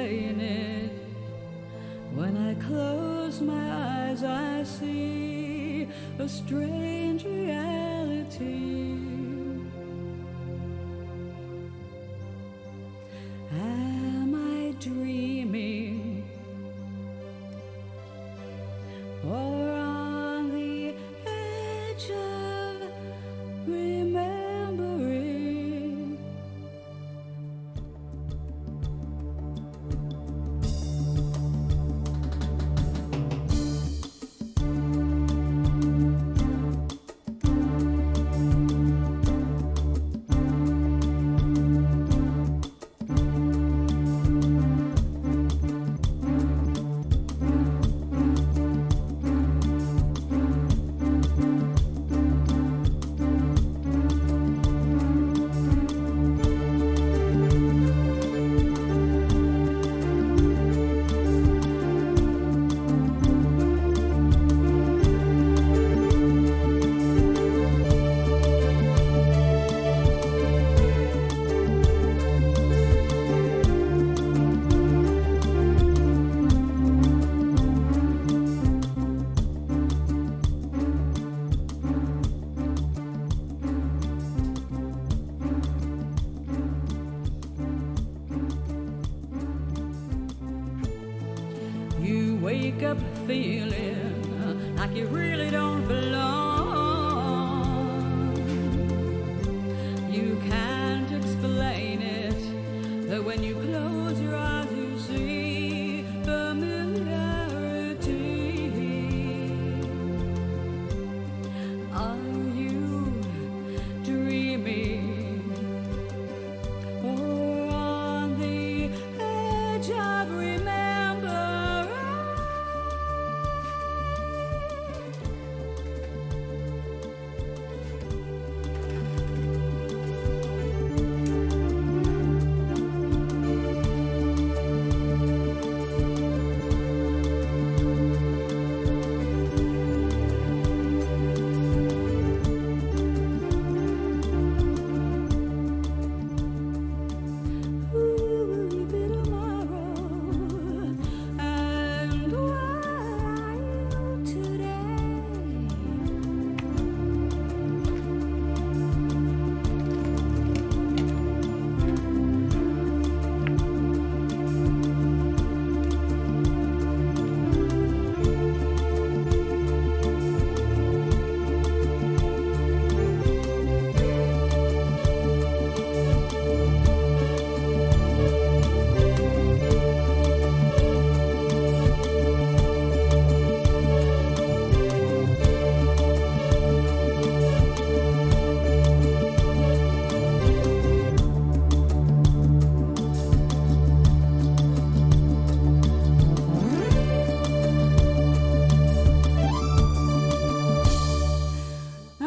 explain it. When I close my eyes, I see a strange reality. Am I dreaming? Or on the edge of remembering? You wake up feeling like you really don't belong. You can't explain it, that when you close your eyes you see familiarity. Are you dreaming? Or on the edge of remembering?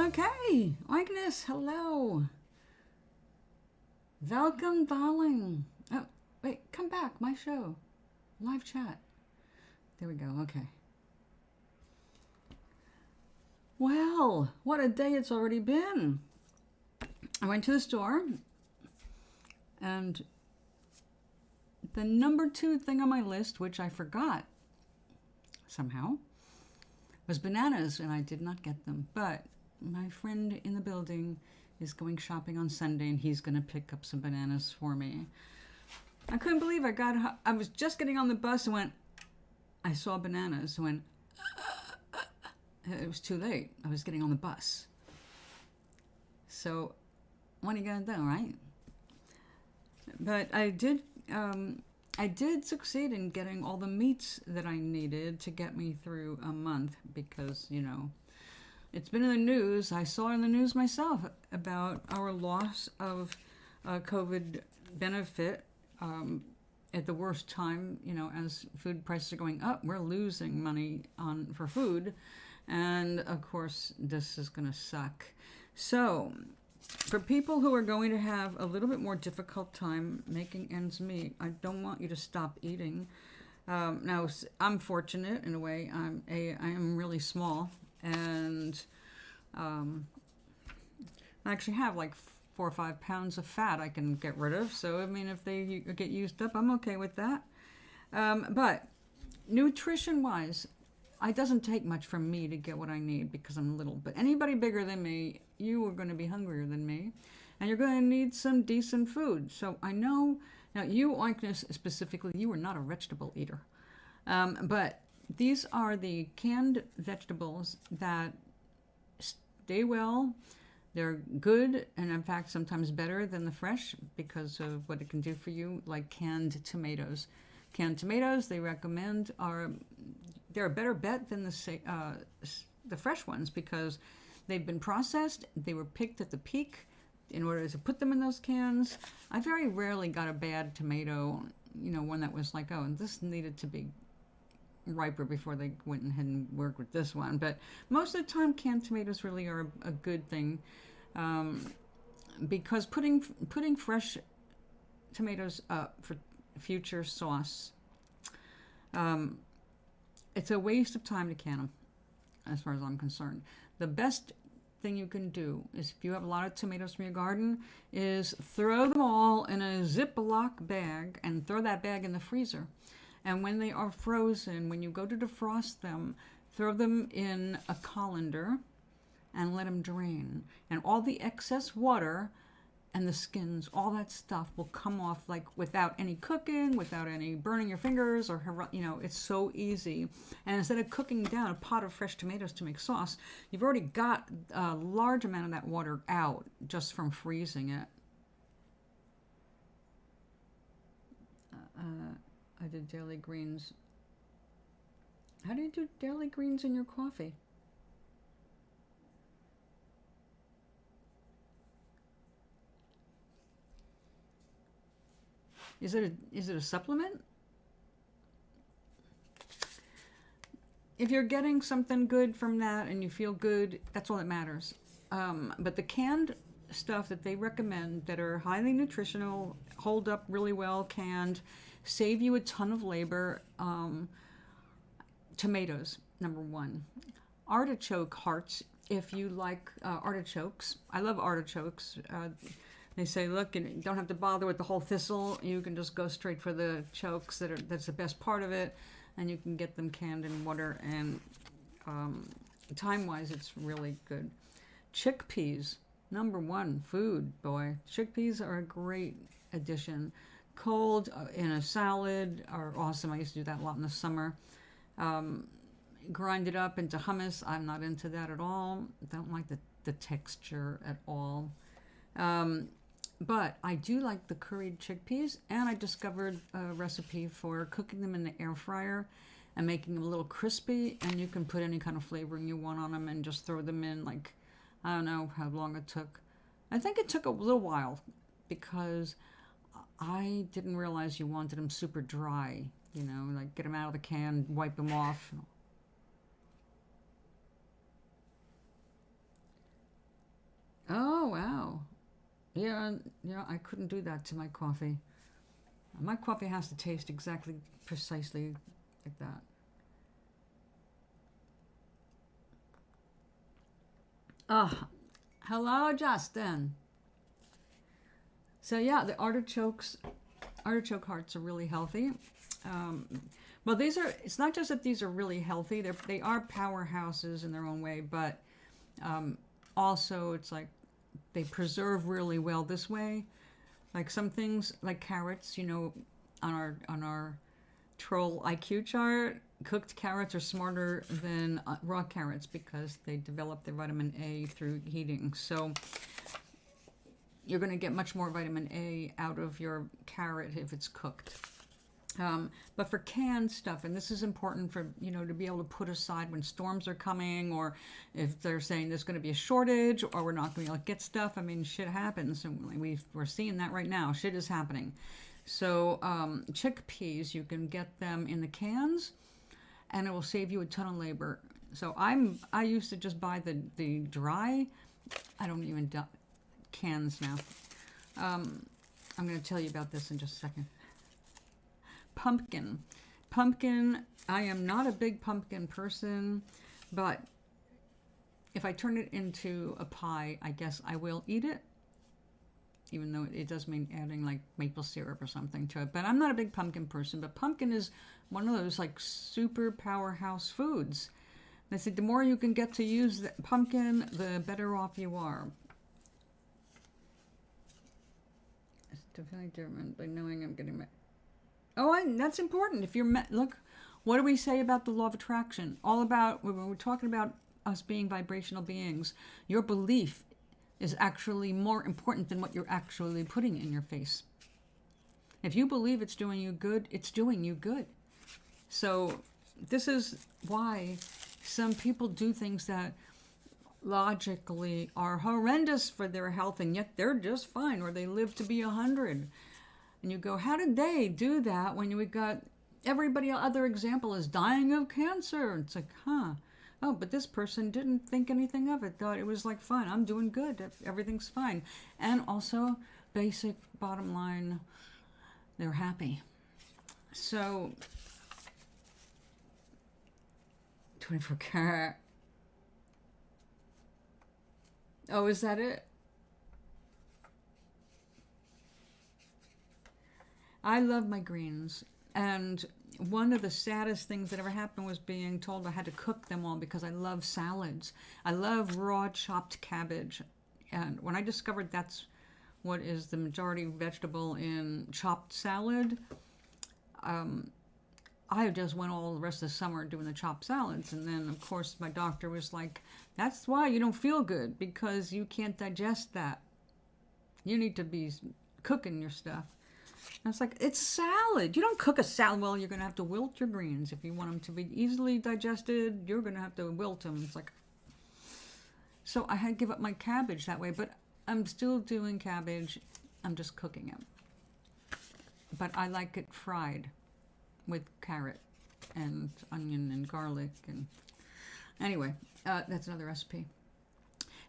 Okay, Agnes, hello. Welcome, darling. Oh, wait, come back, my show. Live chat. There we go, okay. Well, what a day it's already been. I went to the store, and the number 2 thing on my list, which I forgot somehow, was bananas, and I did not get them. But my friend in the building is going shopping on Sunday, and he's going to pick up some bananas for me. I couldn't believe I was just getting on the bus and I saw bananas and went, it was too late. I was getting on the bus. So, what are you going to do, right? But I did succeed in getting all the meats that I needed to get me through a month because, you know, it's been in the news. I saw in the news myself about our loss of COVID benefit at the worst time. You know, as food prices are going up, we're losing money for food. And, of course, this is going to suck. So, for people who are going to have a little bit more difficult time making ends meet, I don't want you to stop eating. Now, I'm fortunate in a way. I am really small, and I actually have like 4 or 5 pounds of fat I can get rid of. So, I mean, if they get used up, I'm okay with that. But nutrition wise, it doesn't take much from me to get what I need because I'm little. But anybody bigger than me, you are going to be hungrier than me, and you're going to need some decent food. So I know now you, Agnes, specifically, you are not a vegetable eater, but these are the canned vegetables that stay well. They're good, and in fact, sometimes better than the fresh because of what it can do for you, like canned tomatoes. Canned tomatoes, they recommend, they're a better bet than the fresh ones because they've been processed. They were picked at the peak in order to put them in those cans. I very rarely got a bad tomato, one that was like, oh, and this needed to be riper before they went ahead and worked with this one. But most of the time, canned tomatoes really are a good thing, because putting fresh tomatoes up for future sauce, it's a waste of time to can them, as far as I'm concerned. The best thing you can do is, if you have a lot of tomatoes from your garden, is throw them all in a Ziploc bag and throw that bag in the freezer. And when they are frozen, when you go to defrost them, throw them in a colander and let them drain. And all the excess water and the skins, all that stuff will come off like without any cooking, without any burning your fingers, or it's so easy. And instead of cooking down a pot of fresh tomatoes to make sauce, you've already got a large amount of that water out just from freezing it. I did daily greens. How do you do daily greens in your coffee? Is it a supplement? If you're getting something good from that and you feel good, that's all that matters. But the canned stuff that they recommend that are highly nutritional, hold up really well canned, save you a ton of labor. Tomatoes, number one. Artichoke hearts, if you like artichokes. I love artichokes. They say, look, you don't have to bother with the whole thistle. You can just go straight for the chokes. That's the best part of it. And you can get them canned in water. And time-wise, it's really good. Chickpeas, number one food, boy. Chickpeas are a great addition. Cold in a salad are awesome. I used to do that a lot in the summer. Grind it up into hummus. I'm not into that at all. Don't like the texture at all. But I do like the curried chickpeas, and I discovered a recipe for cooking them in the air fryer and making them a little crispy, and you can put any kind of flavoring you want on them and just throw them in, like, I don't know how long it took. I think it took a little while because I didn't realize you wanted them super dry, like get them out of the can, wipe them off. Oh, wow. Yeah, I couldn't do that to my coffee. My coffee has to taste precisely like that. Oh, hello, Justin. So yeah, the artichoke hearts are really healthy. Well, it's not just that these are really healthy, they are powerhouses in their own way, but also it's like they preserve really well this way. Like some things, like carrots, on our troll IQ chart, cooked carrots are smarter than raw carrots because they develop their vitamin A through heating. So you're going to get much more vitamin A out of your carrot if it's cooked. But for canned stuff, and this is important for, to be able to put aside when storms are coming, or if they're saying there's going to be a shortage, or we're not going to be able to get stuff. I mean, shit happens, and we're seeing that right now. Shit is happening. So chickpeas, you can get them in the cans, and it will save you a ton of labor. So I used to just buy the dry. I don't even cans now. I'm going to tell you about this in just a second. Pumpkin, I am not a big pumpkin person, but if I turn it into a pie, I guess I will eat it. even though it does mean adding like maple syrup or something to it. But I'm not a big pumpkin person, but pumpkin is one of those like super powerhouse foods. They said the more you can get to use the pumpkin, the better off you are. It's definitely different by knowing I'm getting met. Oh, that's important. If you're met, look, what do we say about the law of attraction? All about, when we're talking about us being vibrational beings, your belief is actually more important than what you're actually putting in your face. If you believe it's doing you good, it's doing you good. So this is why some people do things that logically are horrendous for their health, and yet they're just fine, or they live to be 100. And you go, how did they do that when we got everybody other example is dying of cancer? It's like, oh, but this person didn't think anything of it, thought it was like, fine, I'm doing good, everything's fine. And also, basic bottom line, they're happy. So 24 karat. Oh, is that it? I love my greens, and one of the saddest things that ever happened was being told I had to cook them all because I love salads. I love raw chopped cabbage, and when I discovered that's what is the majority vegetable in chopped salad, I just went all the rest of the summer doing the chopped salads. And then, of course, my doctor was like, that's why you don't feel good, because you can't digest that. You need to be cooking your stuff. And it's like, it's salad. You don't cook a salad. Well, you're going to have to wilt your greens. If you want them to be easily digested, you're going to have to wilt them. It's like, so I had to give up my cabbage that way, but I'm still doing cabbage. I'm just cooking it. But I like it fried with carrot and onion and garlic. And anyway, that's another recipe.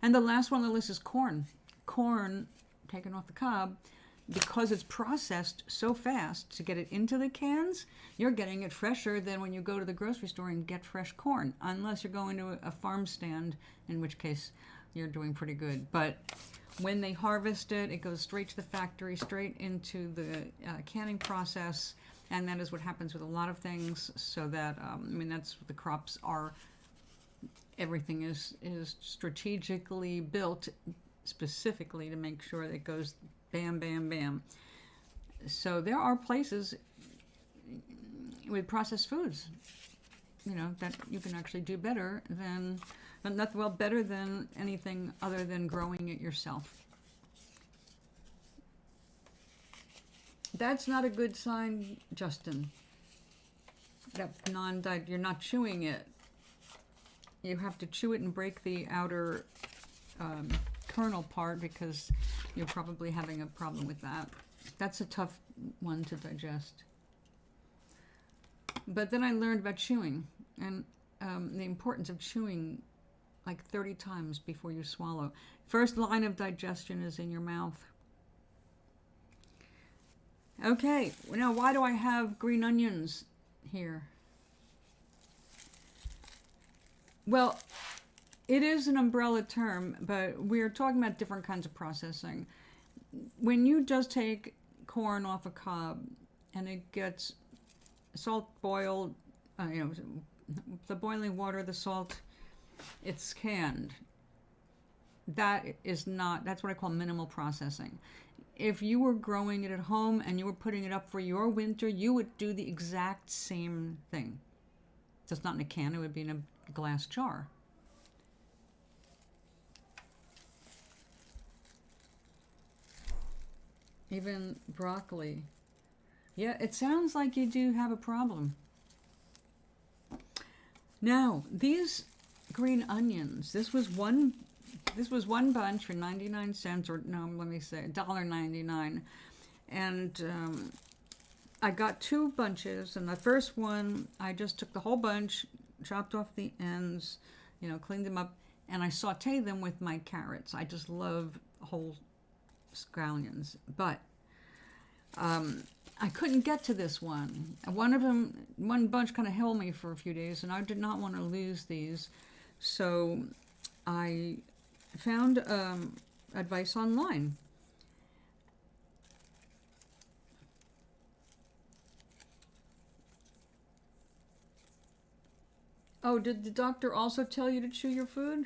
And the last one on the list is corn. Corn taken off the cob. Because it's processed so fast to get it into the cans, you're getting it fresher than when you go to the grocery store and get fresh corn, unless you're going to a farm stand, in which case you're doing pretty good. But when they harvest it, it goes straight to the factory, straight into the canning process, and that is what happens with a lot of things. So that, that's what the crops are. Everything is strategically built specifically to make sure that it goes bam, bam, bam. So there are places with processed foods, that you can actually do better than, better than anything other than growing it yourself. That's not a good sign, Justin. That you're not chewing it. You have to chew it and break the outer kernel part, because you're probably having a problem with that. That's a tough one to digest. But then I learned about chewing and the importance of chewing like 30 times before you swallow. First line of digestion is in your mouth. Okay, now why do I have green onions here? Well, it is an umbrella term, but we're talking about different kinds of processing. When you just take corn off a cob and it gets salt boiled, the boiling water, the salt, it's canned. That's what I call minimal processing. If you were growing it at home and you were putting it up for your winter, you would do the exact same thing. Just not in a can, it would be in a glass jar. Even broccoli. Yeah, it sounds like you do have a problem. Now, these green onions, this was one bunch for 99 cents, or no, let me say $1.99. And I got 2 bunches, and the first one, I just took the whole bunch, chopped off the ends, cleaned them up, and I sauteed them with my carrots. I just love whole scallions, but I couldn't get to this one. One bunch kind of held me for a few days, and I did not want to lose these, so I found advice online. Oh, did the doctor also tell you to chew your food?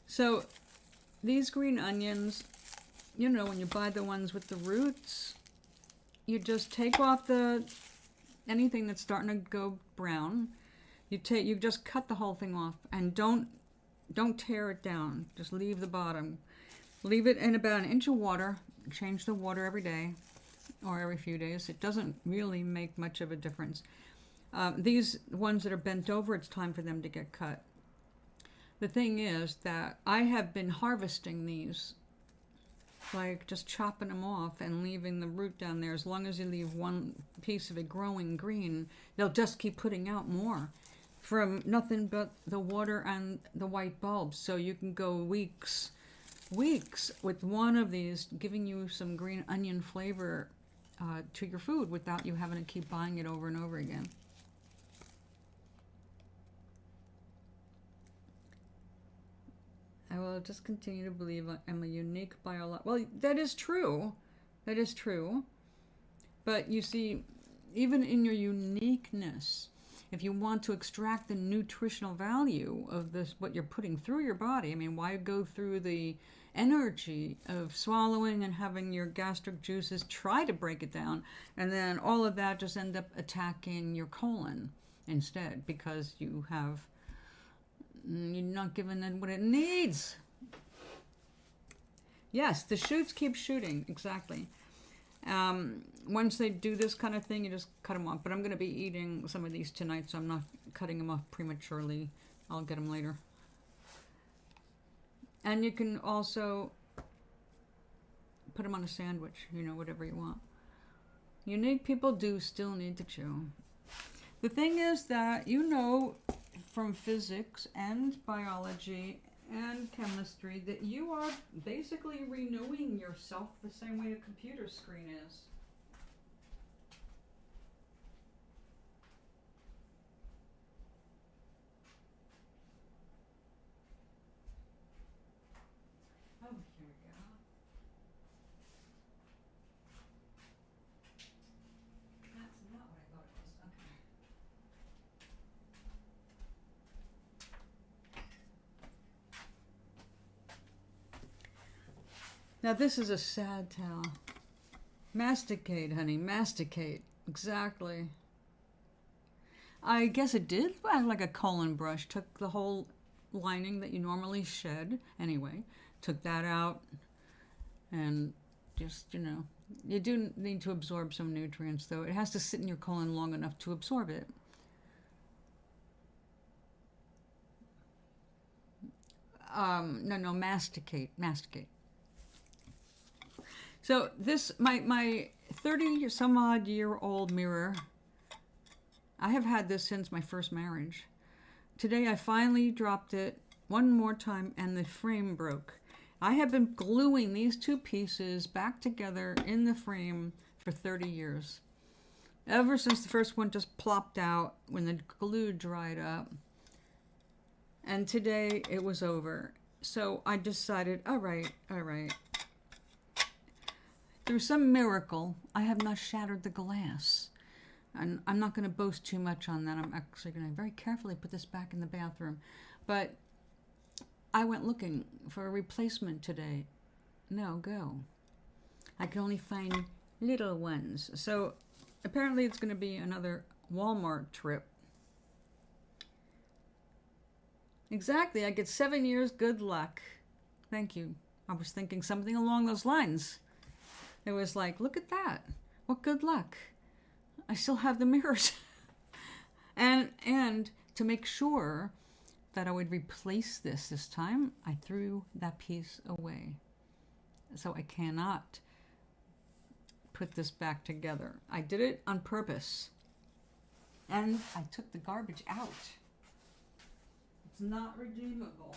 So, these green onions, you know, when you buy the ones with the roots, you just take off anything that's starting to go brown. You just cut the whole thing off, and don't tear it down. Just leave the bottom. Leave it in about an inch of water. Change the water every day or every few days. It doesn't really make much of a difference. These ones that are bent over, it's time for them to get cut. The thing is that I have been harvesting these, like just chopping them off and leaving the root down there. As long as you leave one piece of it growing green, they'll just keep putting out more from nothing but the water and the white bulbs. So you can go weeks with one of these giving you some green onion flavor to your food without you having to keep buying it over and over again. I will just continue to believe I'm a unique biological. Well, that is true. That is true. But you see, even in your uniqueness, if you want to extract the nutritional value of this, what you're putting through your body, I mean, why go through the energy of swallowing and having your gastric juices try to break it down, and then all of that just end up attacking your colon instead because you're not giving it what it needs. Yes, the shoots keep shooting, exactly. Once they do this kind of thing, you just cut them off. But I'm going to be eating some of these tonight, so I'm not cutting them off prematurely. I'll get them later. And you can also put them on a sandwich, you know, whatever you want. Unique people do still need to chew. The thing is that, you know, from physics and biology and chemistry, that you are basically renewing yourself the same way a computer screen is. Oh, here we go. That's not what I thought it was. Okay. Now this is a sad tale. Masticate, honey, masticate. Exactly. I guess it did act like a colon brush. Took the whole lining that you normally shed, anyway, took that out, and just, you know, you do need to absorb some nutrients, though. It has to sit in your colon long enough to absorb it. No, masticate. So this, my 30 some odd year old mirror, I have had this since my first marriage. Today I finally dropped it one more time and the frame broke. I have been gluing these two pieces back together in the frame for 30 years. Ever since the first one just plopped out when the glue dried up. And today it was over. So I decided, all right. Through some miracle, I have not shattered the glass. And I'm not going to boast too much on that. I'm actually going to very carefully put this back in the bathroom. But I went looking for a replacement today. No go. I can only find little ones. So apparently it's going to be another Walmart trip. Exactly. I get 7 years. Good luck. Thank you. I was thinking something along those lines. It was like, look at that. What good luck. I still have the mirrors. and to make sure that I would replace this time, I threw that piece away. So I cannot put this back together. I did it on purpose. And I took the garbage out. It's not redeemable.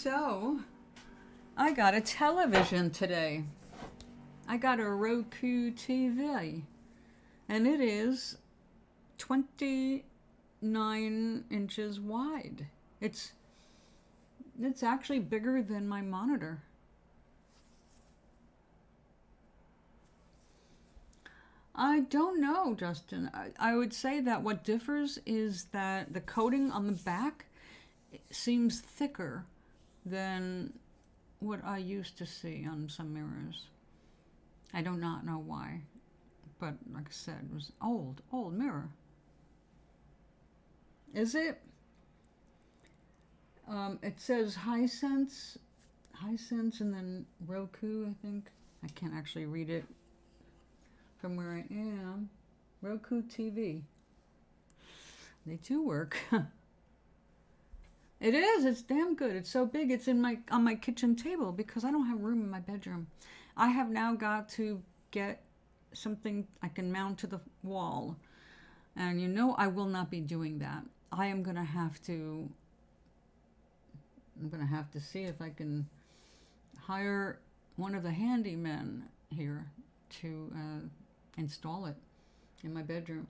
So, I got a television today. I got a Roku TV, and it is 29 inches wide. It's actually bigger than my monitor. I don't know, Justin. I would say that what differs is that the coating on the back seems thicker than what I used to see on some mirrors. I do not know why, but like I said, it was old mirror. Is it? It says Hisense, and then Roku, I think. I can't actually read it from where I am. Roku TV. They do work. It is. It's damn good. It's so big. It's on my kitchen table because I don't have room in my bedroom. I have now got to get something I can mount to the wall, and I will not be doing that. I'm gonna have to see if I can hire one of the handymen here to install it in my bedroom,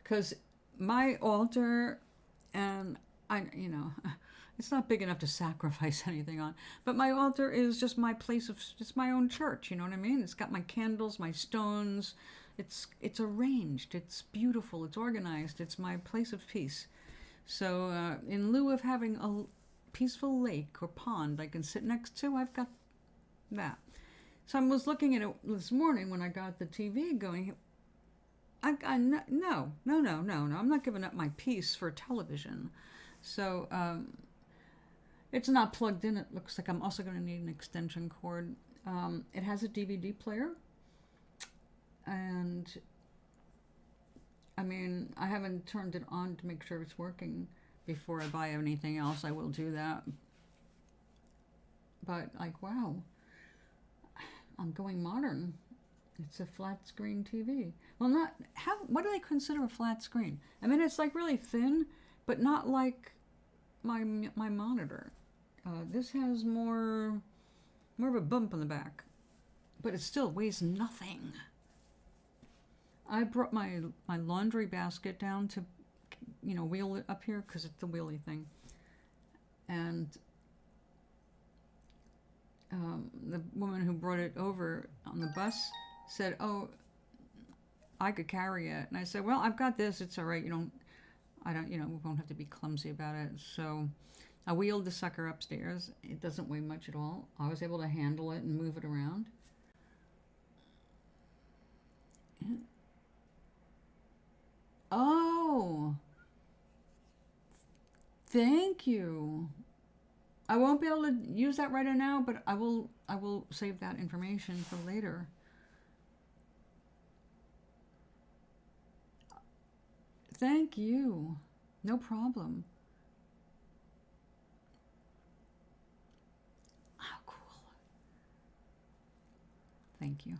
because my altar, and it's not big enough to sacrifice anything on, but my altar is just my place it's my own church, you know what I mean? It's got my candles, my stones, it's arranged, it's beautiful, it's organized, it's my place of peace. So in lieu of having a peaceful lake or pond I can sit next to, I've got that. So I was looking at it this morning when I got the TV going. No, I'm not giving up my peace for television. So it's not plugged in. It looks like I'm also going to need an extension cord. It has a DVD player, and I mean, I haven't turned it on to make sure it's working before I buy anything else. I will do that. But like, wow, I'm going modern. It's a flat screen TV. Well, what do they consider a flat screen? I mean, it's like really thin, but not like my monitor. This has more of a bump in the back, but it still weighs nothing. I brought my laundry basket down to, wheel it up here because it's the wheelie thing. And the woman who brought it over on the bus said, "Oh, I could carry it." And I said, "Well, I've got this. It's all right. We won't have to be clumsy about it." So I wheeled the sucker upstairs. It doesn't weigh much at all. I was able to handle it and move it around. Oh, thank you. I won't be able to use that right now, but I will save that information for later. Thank you. No problem. Oh, cool. Thank you.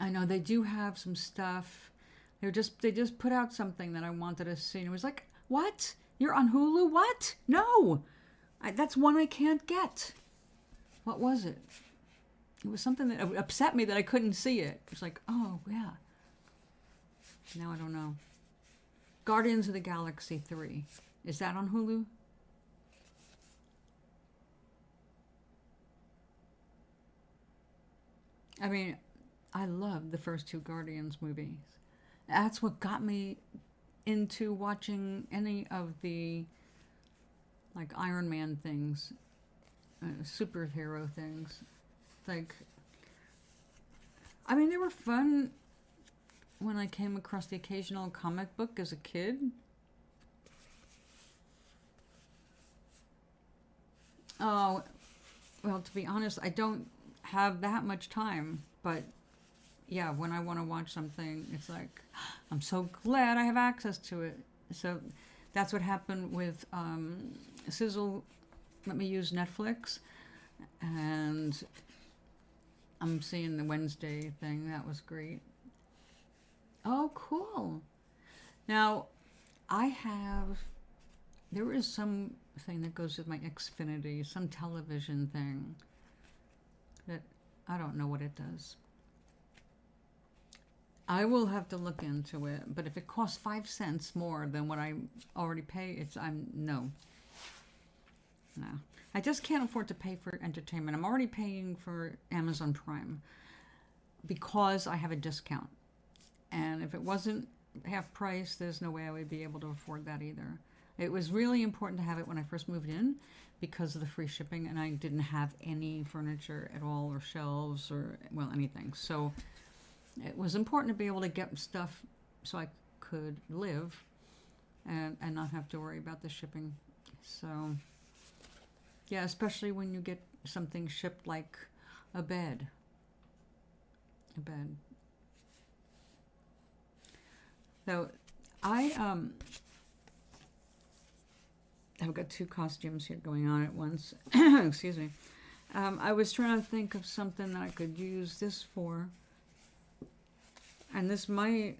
I know they do have some stuff. They just put out something that I wanted to see. And it was like, what? You're on Hulu? What? No. That's one I can't get. What was it? It was something that upset me that I couldn't see it. It was like, oh, yeah. Now I don't know. Guardians of the Galaxy 3. Is that on Hulu? I mean, I loved the first two Guardians movies. That's what got me into watching any of the like Iron Man things, superhero things. Like, I mean, they were fun when I came across the occasional comic book as a kid. Oh, well, to be honest, I don't have that much time, but yeah, when I want to watch something, it's like, I'm so glad I have access to it. So that's what happened with Sizzle let me use Netflix, and I'm seeing the Wednesday thing. That was great. Oh, cool. Now, I have there is some thing that goes with my Xfinity, some television thing that I don't know what it does. I will have to look into it, but if it costs 5 cents more than what I already pay, no. I just can't afford to pay for entertainment. I'm already paying for Amazon Prime because I have a discount. And if it wasn't half price, there's no way I would be able to afford that either. It was really important to have it when I first moved in because of the free shipping, and I didn't have any furniture at all, or shelves, or, well, anything. So it was important to be able to get stuff so I could live and not have to worry about the shipping. So, yeah, especially when you get something shipped like a bed. So I've got 2 costumes here going on at once. Excuse me. I was trying to think of something that I could use this for. And this might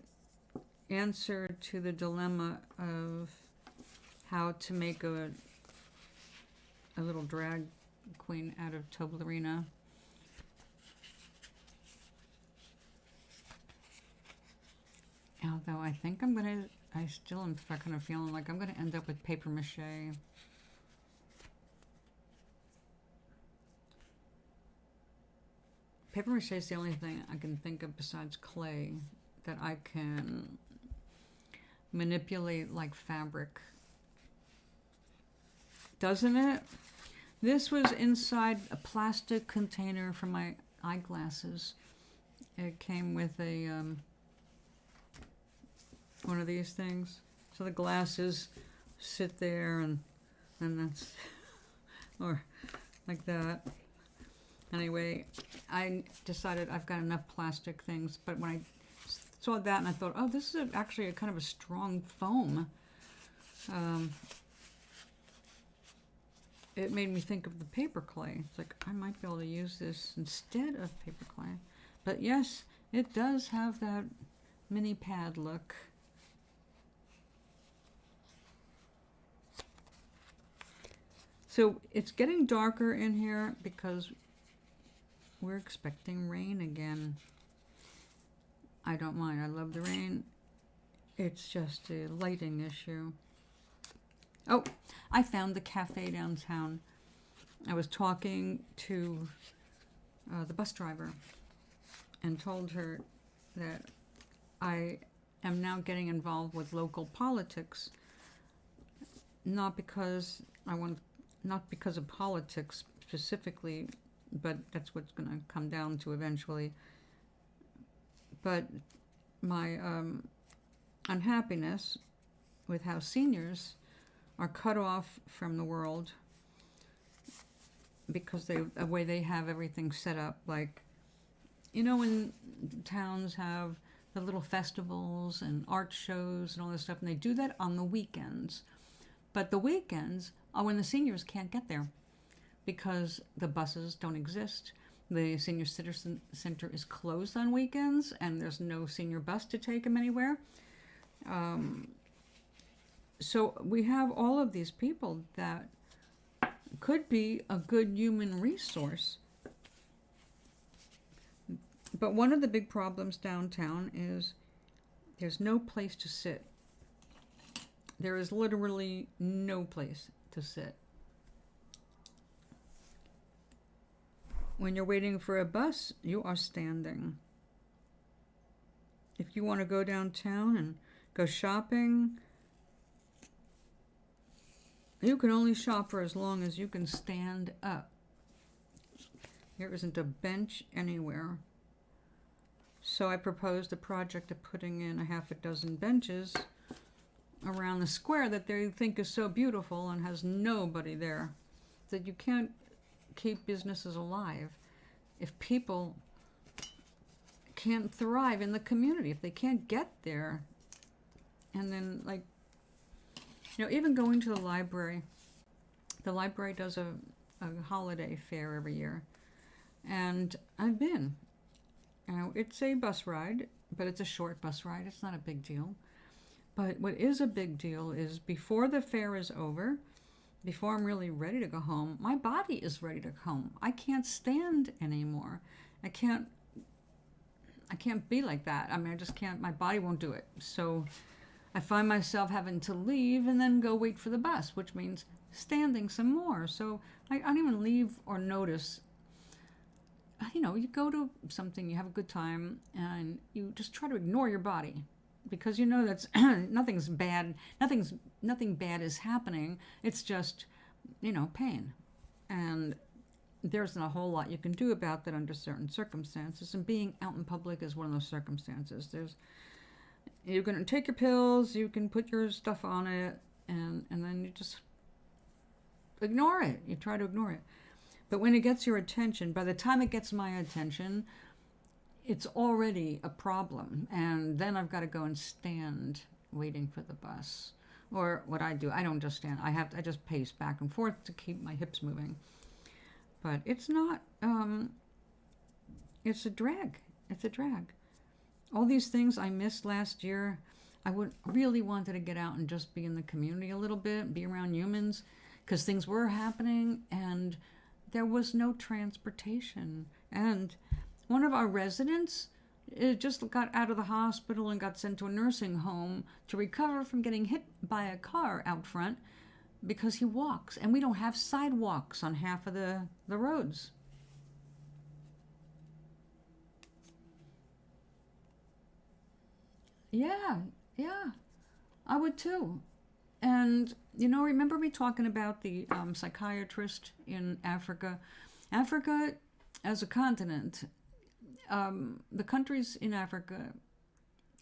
answer to the dilemma of how to make a little drag queen out of Toblerina. Although I think I still am kind of feeling like I'm gonna end up with paper mache. Paper mache is the only thing I can think of besides clay that I can manipulate like fabric. Doesn't it? This was inside a plastic container for my eyeglasses. It came with a one of these things. So the glasses sit there and that's, or like that. Anyway, I decided I've got enough plastic things, but when I saw that and I thought, oh, this is actually a kind of a strong foam. It made me think of the paper clay. It's like, I might be able to use this instead of paper clay. But yes, it does have that mini pad look. So it's getting darker in here because we're expecting rain again. I don't mind. I love the rain. It's just a lighting issue. Oh, I found the cafe downtown. I was talking to the bus driver and told her that I am now getting involved with local politics, not because of politics specifically, but that's what's going to come down to eventually. But my unhappiness with how seniors are cut off from the world because the way they have everything set up. Like, you know, when towns have the little festivals and art shows and all this stuff, and they do that on the weekends. But the weekends are when the seniors can't get there because the buses don't exist. The senior citizen center is closed on weekends, and there's no senior bus to take them anywhere. So we have all of these people that could be a good human resource. But one of the big problems downtown is there's no place to sit. There is literally no place to sit. When you're waiting for a bus, you are standing. If you want to go downtown and go shopping, you can only shop for as long as you can stand up. There isn't a bench anywhere. So I proposed a project of putting in a half a dozen benches around the square that they think is so beautiful and has nobody there. That you can't keep businesses alive if people can't thrive in the community, if they can't get there. And then, like, you know, even going to the library does a holiday fair every year. And I've been. You know, it's a bus ride, but it's a short bus ride. It's not a big deal. But what is a big deal is before the fair is over, before I'm really ready to go home, my body is ready to go home. I can't stand anymore. I can't I can't be like that. I mean, I just can't, my body won't do it. So I find myself having to leave and then go wait for the bus, which means standing some more. So I don't even leave or notice. You know, you go to something, you have a good time, and you just try to ignore your body because you know that's nothing's bad. Nothing bad is happening. It's just, pain. And there's not a whole lot you can do about that under certain circumstances. And being out in public is one of those circumstances. You're going to take your pills, you can put your stuff on it, and then you just ignore it. You try to ignore it. But when it gets your attention, by the time it gets my attention, it's already a problem. And then I've got to go and stand waiting for the bus. Or what I do, I don't just stand. I just pace back and forth to keep my hips moving. But it's not, it's a drag. It's a drag. All these things I missed last year, I would really wanted to get out and just be in the community a little bit, be around humans, because things were happening and there was no transportation. And one of our residents just got out of the hospital and got sent to a nursing home to recover from getting hit by a car out front because he walks. And we don't have sidewalks on half of the roads. Yeah, I would too. And, remember me talking about the psychiatrist in Africa? Africa as a continent, the countries in Africa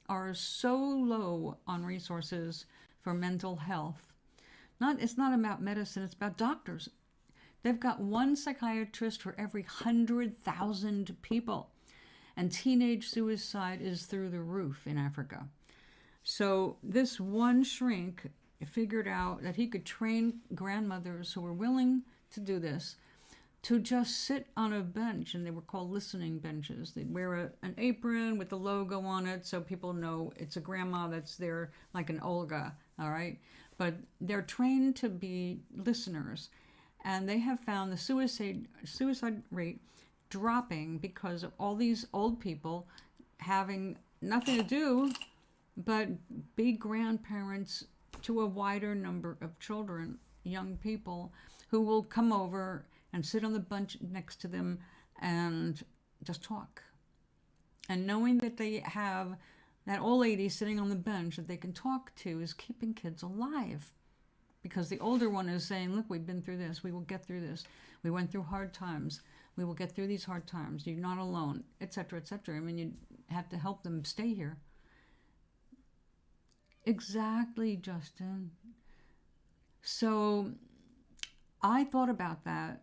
are so low on resources for mental health. It's not about medicine, it's about doctors. They've got one psychiatrist for every 100,000 people. And teenage suicide is through the roof in Africa. So this one shrink figured out that he could train grandmothers who were willing to do this to just sit on a bench, and they were called listening benches. They'd wear an apron with the logo on it so people know it's a grandma that's there, like an Olga, all right? But they're trained to be listeners, and they have found the suicide rate dropping because of all these old people having nothing to do but be grandparents to a wider number of children, young people who will come over and sit on the bench next to them and just talk. And knowing that they have that old lady sitting on the bench that they can talk to is keeping kids alive. Because the older one is saying, look, we've been through this. We will get through this. We went through hard times. We will get through these hard times. You're not alone, etc., etc. I mean, you have to help them stay here. Exactly, Justin. So I thought about that.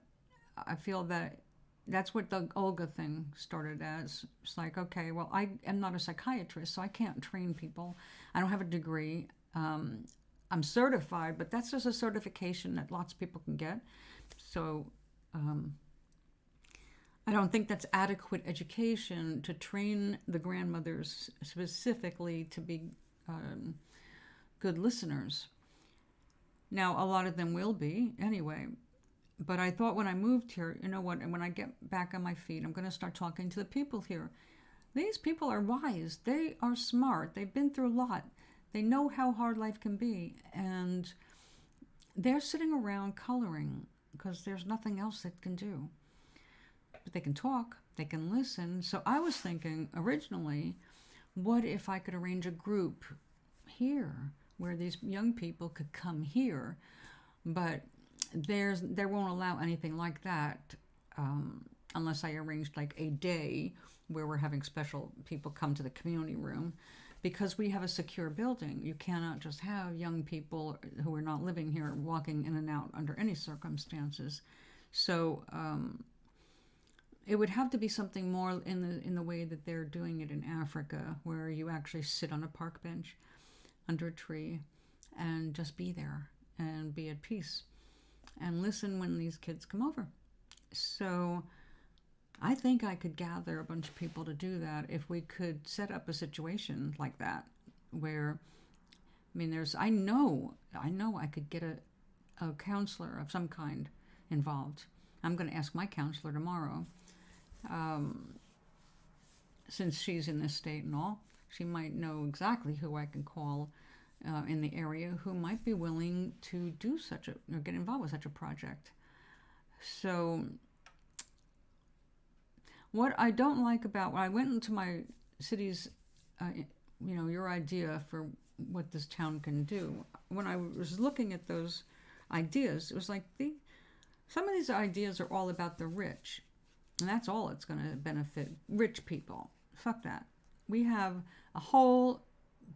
I feel that that's what the Olga thing started as. It's like, okay, well, I am not a psychiatrist, so I can't train people. I don't have a degree. I'm certified, but that's just a certification that lots of people can get. So I don't think that's adequate education to train the grandmothers specifically to be good listeners. Now, a lot of them will be anyway. But I thought when I moved here, you know what, and when I get back on my feet, I'm going to start talking to the people here. These people are wise. They are smart. They've been through a lot. They know how hard life can be. And they're sitting around coloring because there's nothing else they can do. But they can talk. They can listen. So I was thinking originally, what if I could arrange a group here where these young people could come here, but they won't allow anything like that unless I arranged like a day where we're having special people come to the community room, because we have a secure building. You cannot just have young people who are not living here walking in and out under any circumstances. So it would have to be something more in the way that they're doing it in Africa, where you actually sit on a park bench under a tree and just be there and be at peace and listen when these kids come over. So I think I could gather a bunch of people to do that if we could set up a situation like that where I mean, I know I could get a counselor of some kind involved. I'm going to ask my counselor tomorrow. Since she's in this state and all, she might know exactly who I can call in the area who might be willing to do or get involved with such a project. So what I don't like about when I went into my city's, your idea for what this town can do, when I was looking at those ideas, it was like some of these ideas are all about the rich, and that's all it's going to benefit rich people. Fuck that. We have a whole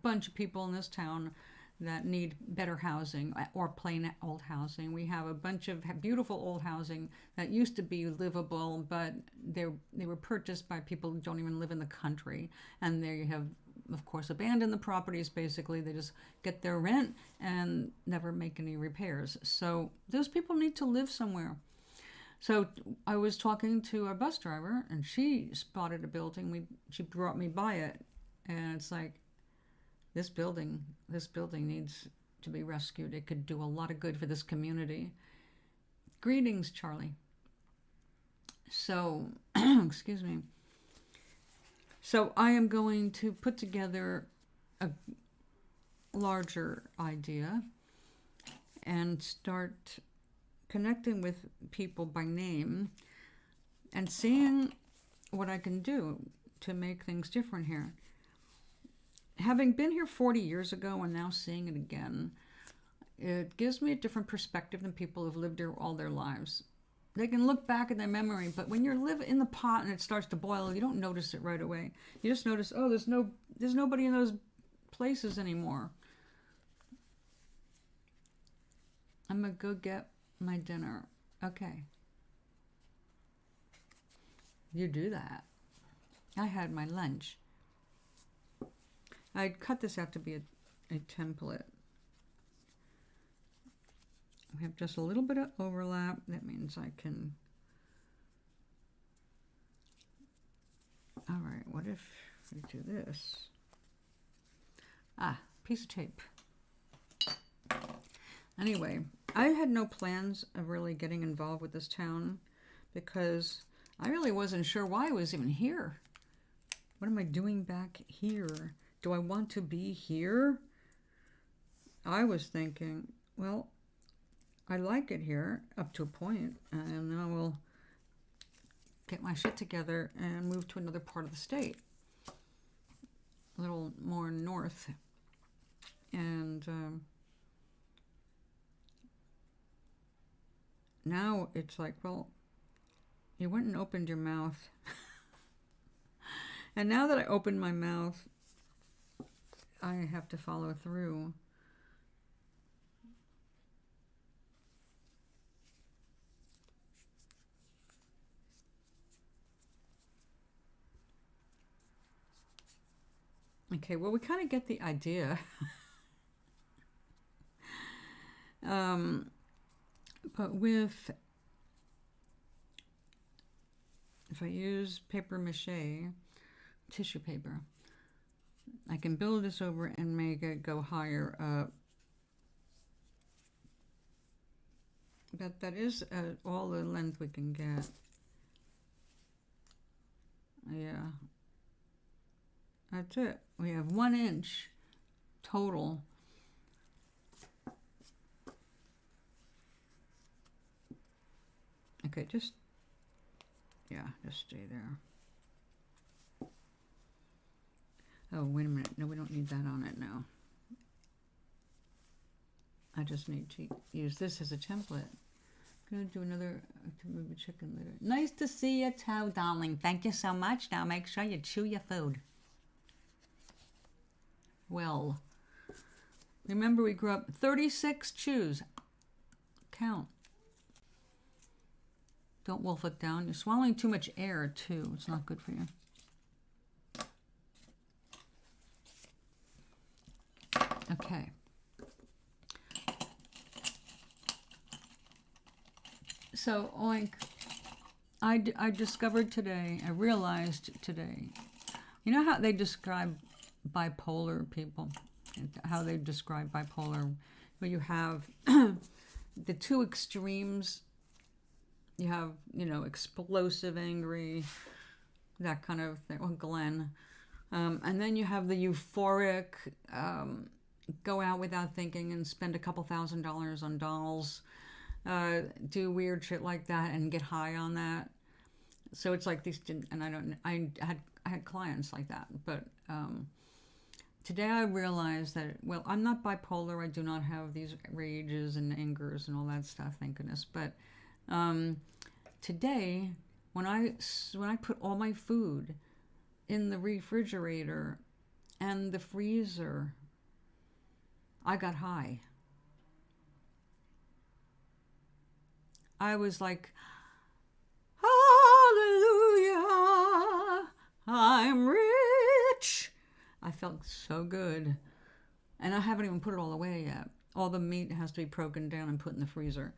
bunch of people in this town that need better housing or plain old housing. We have a bunch of beautiful old housing that used to be livable, but they were purchased by people who don't even live in the country, and they have, of course, abandoned the properties. Basically, they just get their rent and never make any repairs. So those people need to live somewhere. So I was talking to our bus driver, and she spotted a building. She brought me by it, and it's like, this building needs to be rescued. It could do a lot of good for this community. Greetings, Charlie. So, excuse me. So I am going to put together a larger idea and start connecting with people by name and seeing what I can do to make things different here. Having been here 40 years ago and now seeing it again, it gives me a different perspective than people who've lived here all their lives. They can look back at their memory, but when you live in the pot and it starts to boil, you don't notice it right away. You just notice, oh, there's nobody in those places anymore. I'm gonna go get my dinner. Okay. You do that. I had my lunch. I cut this out to be a template. We have just a little bit of overlap. That means I can... All right, what if we do this? Piece of tape. Anyway, I had no plans of really getting involved with this town because I really wasn't sure why I was even here. What am I doing back here? Do I want to be here? I was thinking, well, I like it here up to a point, and then I will get my shit together and move to another part of the state, a little more north. And now it's like, well, you went and opened your mouth. And now that I opened my mouth, I have to follow through. Okay, well, we kind of get the idea. But if I use paper mache, tissue paper, I can build this over and make it go higher up. But that is all the length we can get. Yeah. That's it. We have 1 inch total. Okay, just stay there. Oh, wait a minute. No, we don't need that on it now. I just need to use this as a template. I'm going to do another maybe chicken later. Nice to see you too, darling. Thank you so much. Now make sure you chew your food. Well, remember we grew up 36 chews. Count. Don't wolf it down. You're swallowing too much air, too. It's not good for you. Okay. So, oink. I discovered today, I realized today, you know how they describe bipolar people how they describe bipolar, where you have the two extremes. You have, explosive, angry, that kind of thing. Well, Glenn. And then you have the euphoric, go out without thinking and spend a couple $1,000s on dolls, do weird shit like that and get high on that. So it's like these, and I had clients like that, but today I realized that, well, I'm not bipolar. I do not have these rages and angers and all that stuff, thank goodness. But today, when I put all my food in the refrigerator and the freezer, I got high. I was like, hallelujah, I'm rich. I felt so good. And I haven't even put it all away yet. All the meat has to be broken down and put in the freezer.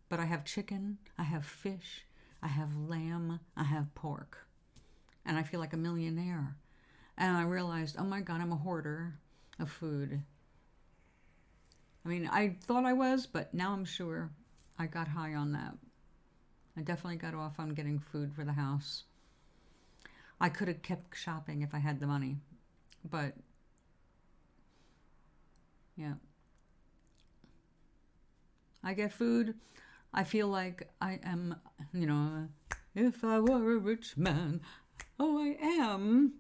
But I have chicken, I have fish, I have lamb, I have pork. And I feel like a millionaire. And I realized, oh my God, I'm a hoarder of food. I mean, I thought I was, but now I'm sure I got high on that. I definitely got off on getting food for the house. I could have kept shopping if I had the money. But, yeah. I get food. I feel like I am, if I were a rich man, oh, I am.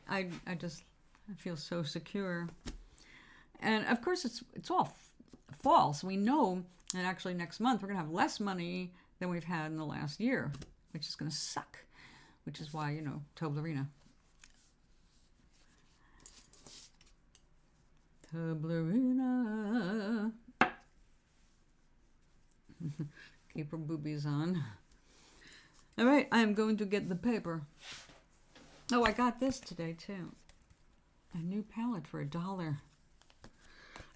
I feel so secure. And of course, it's all false. We know that actually next month we're going to have less money than we've had in the last year, which is going to suck, which is why, Toblerina. Toblerina. Keep her boobies on. All right, I am going to get the paper. Oh, I got this today, too. A new palette for $1.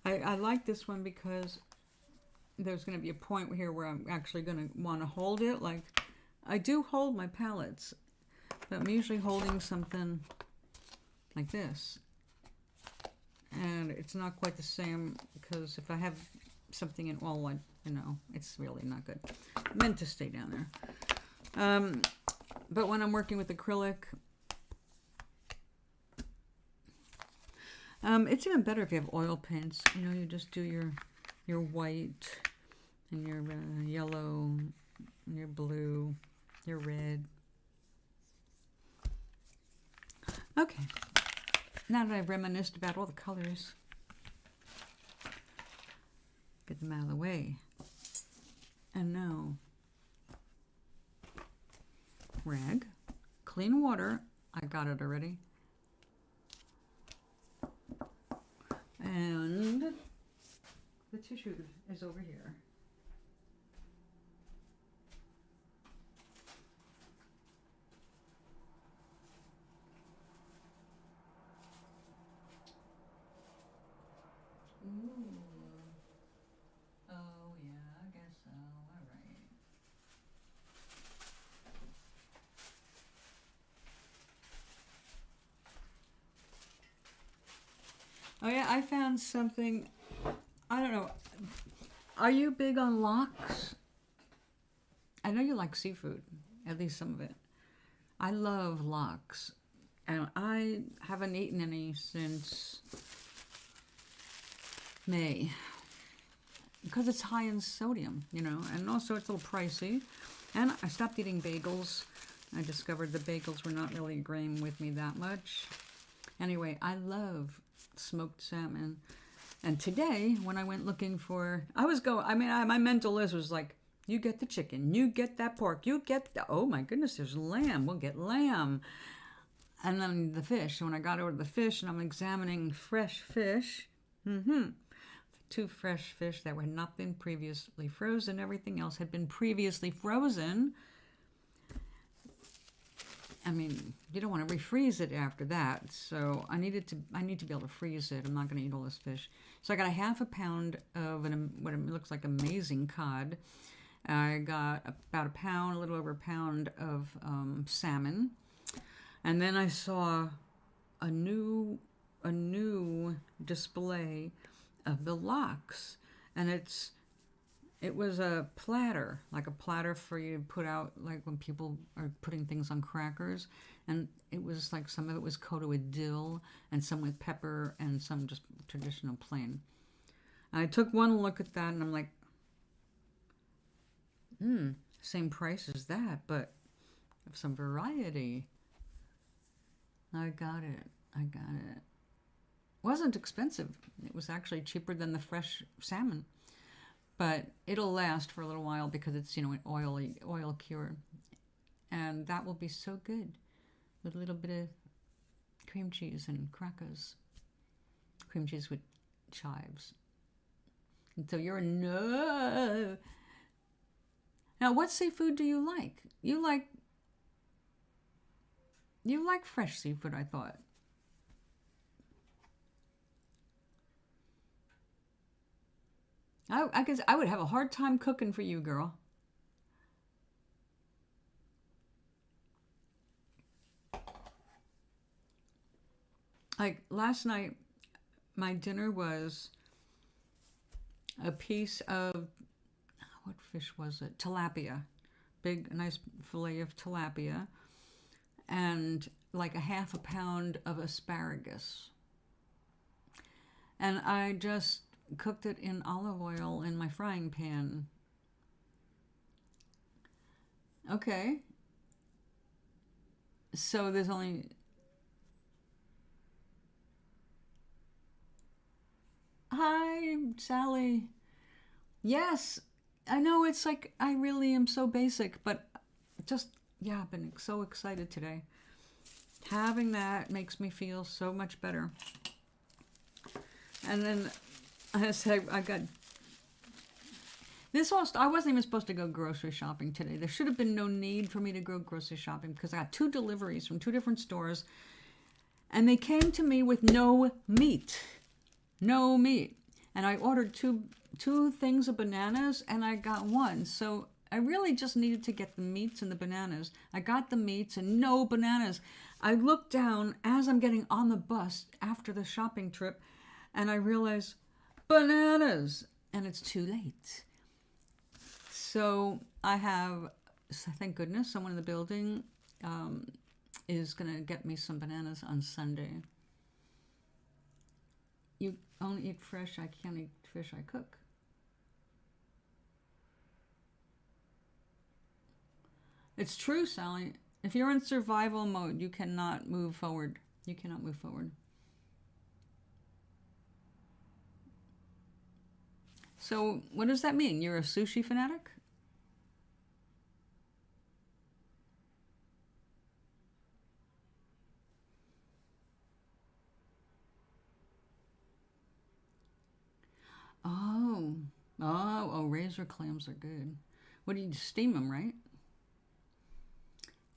I like this one because there's going to be a point here where I'm actually going to want to hold it. Like, I do hold my palettes, but I'm usually holding something like this. And it's not quite the same because if I have something in all one, it's really not good. Meant to stay down there. But when I'm working with acrylic, it's even better if you have oil paints. You just do your white and your yellow, and your blue, your red. Okay. Now that I've reminisced about all the colors, get them out of the way. And now, rag, clean water. I got it already. And the tissue is over here. Ooh. Oh, yeah, I guess so. All right. Oh, yeah, I found something. I don't know. Are you big on lox? I know you like seafood, at least some of it. I love lox. And I haven't eaten any since May. Because it's high in sodium, and also it's a little pricey. And I stopped eating bagels. I discovered the bagels were not really agreeing with me that much. Anyway, I love smoked salmon. And today, when I went looking for, my mental list was like, you get the chicken, you get that pork, you get oh my goodness, there's lamb, we'll get lamb. And then the fish. When I got over to the fish and I'm examining fresh fish, 2 fresh fish that had not been previously frozen. Everything else had been previously frozen. I mean, you don't want to refreeze it after that. So I need to be able to freeze it. I'm not going to eat all this fish. So I got a half a pound of what it looks like amazing cod. I got about a little over a pound of salmon. And then I saw a new a new display of the lox, and it was a platter, like a platter for you to put out, like when people are putting things on crackers. And it was like some of it was coated with dill and some with pepper and some just traditional plain. I took one look at that and I'm like, same price as that, but some variety. I got it. I got it. Wasn't expensive. It was actually cheaper than the fresh salmon. But it'll last for a little while because it's, an oil cured. And that will be so good with a little bit of cream cheese and crackers. Cream cheese with chives. And so you're a no. Now, what seafood do you like? You like fresh seafood, I thought. I guess I would have a hard time cooking for you, girl. Like last night, my dinner was a piece of, what fish was it? Tilapia. Big, nice fillet of tilapia. And like a half a pound of asparagus. And I just cooked it in olive oil in my frying pan. Okay. So there's only... Hi, Sally. Yes, I know it's like I really am so basic, but just, I've been so excited today. Having that makes me feel so much better. And then I said, I got this. Also, I wasn't even supposed to go grocery shopping today. There should have been no need for me to go grocery shopping because I got 2 deliveries from 2 different stores, and they came to me with no meat. No meat. And I ordered two things of bananas, and I got 1. So I really just needed to get the meats and the bananas. I got the meats and no bananas. I looked down as I'm getting on the bus after the shopping trip, and I realized, bananas! And it's too late. So I have, thank goodness, someone in the building is going to get me some bananas on Sunday. You only eat fresh. I can't eat fish I cook. It's true, Sally. If you're in survival mode, you cannot move forward. You cannot move forward. So what does that mean? You're a sushi fanatic? Oh, razor clams are good. What do you steam them, right?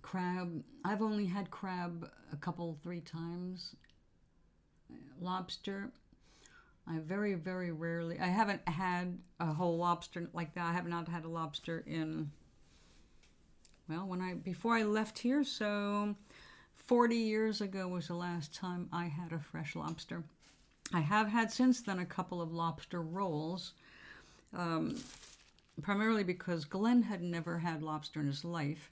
Crab. I've only had crab a couple, 3 times. Lobster. I very, very rarely. I haven't had a whole lobster like that. I have not had a lobster in, before I left here. So 40 years ago was the last time I had a fresh lobster. I have had since then a couple of lobster rolls, primarily because Glenn had never had lobster in his life.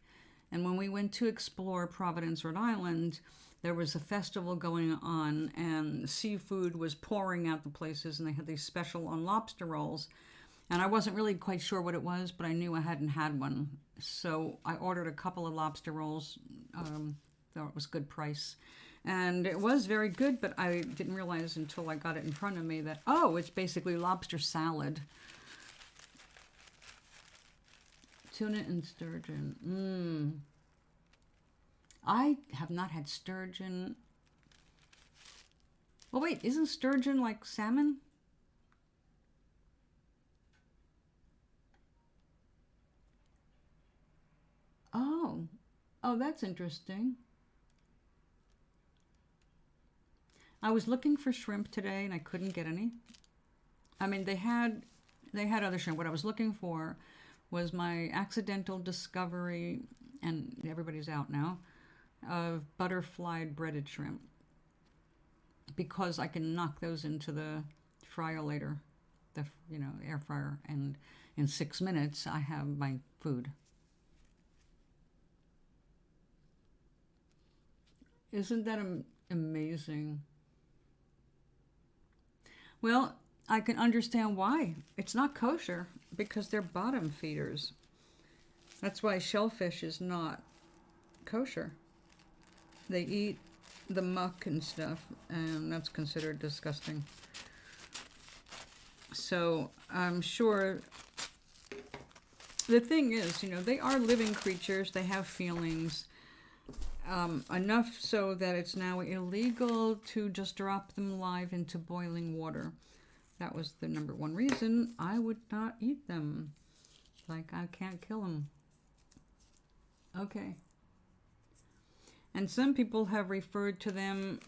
And when we went to explore Providence, Rhode Island, there was a festival going on and seafood was pouring out the places, and they had these special on lobster rolls. And I wasn't really quite sure what it was, but I knew I hadn't had one. So I ordered a couple of lobster rolls. Thought it was a good price. And it was very good, but I didn't realize until I got it in front of me that, it's basically lobster salad. Tuna and sturgeon. I have not had sturgeon. Well, wait, isn't sturgeon like salmon? Oh, that's interesting. I was looking for shrimp today and I couldn't get any. I mean, they had other shrimp. What I was looking for was my accidental discovery, and everybody's out now, of butterfly breaded shrimp. because I can knock those into the fryer later, the air fryer, and in 6 minutes I have my food. Isn't that amazing? Well, I can understand why. It's not kosher because they're bottom feeders. That's why shellfish is not kosher. They eat the muck and stuff, and that's considered disgusting. So I'm sure the thing is, they are living creatures. They have feelings, enough so that it's now illegal to just drop them live into boiling water. That was the number one reason I would not eat them. Like, I can't kill them. Okay. And some people have referred to them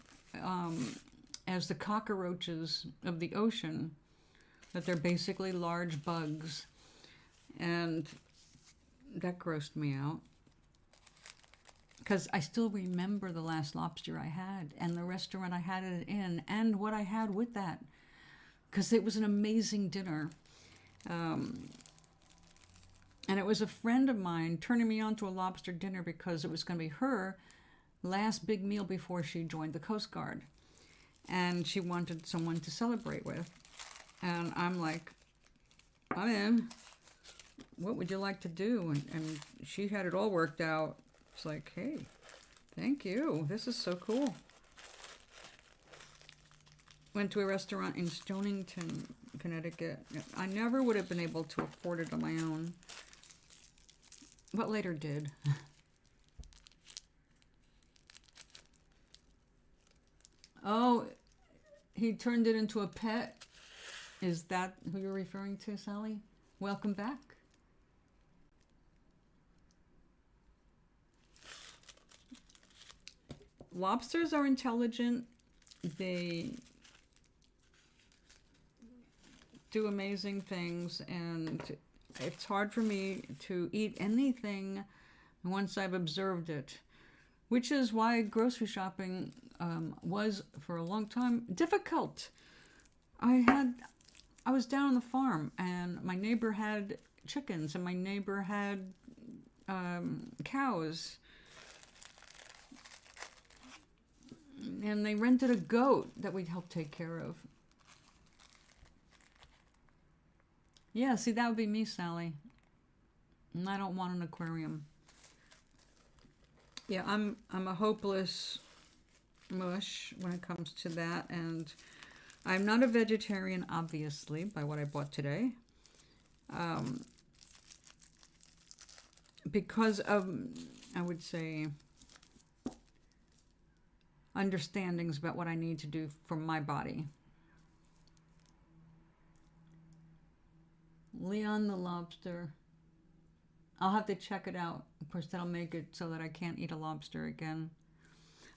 as the cockroaches of the ocean, that they're basically large bugs. And that grossed me out. Because I still remember the last lobster I had, and the restaurant I had it in, and what I had with that. Because it was an amazing dinner. And it was a friend of mine turning me on to a lobster dinner because it was going to be her last big meal before she joined the Coast Guard. And she wanted someone to celebrate with. And I'm like, I'm in. What would you like to do? And she had it all worked out. It's like, hey, thank you. This is so cool. Went to a restaurant in Stonington, Connecticut. I never would have been able to afford it on my own, but later did. Oh, he turned it into a pet? Is that who you're referring to, Sally? Welcome back. Lobsters are intelligent. They do amazing things, and it's hard for me to eat anything once I've observed it, which is why grocery shopping was for a long time difficult. I was down on the farm, and my neighbor had chickens, and my neighbor had cows, and they rented a goat that we'd help take care of. Yeah, see, that would be me, Sally. And I don't want an aquarium. Yeah, I'm a hopeless mush when it comes to that, and I'm not a vegetarian, obviously, by what I bought today. Because of, I would say, understandings about what I need to do for my body. Leon the lobster. I'll have to check it out. Of course, that'll make it so that I can't eat a lobster again.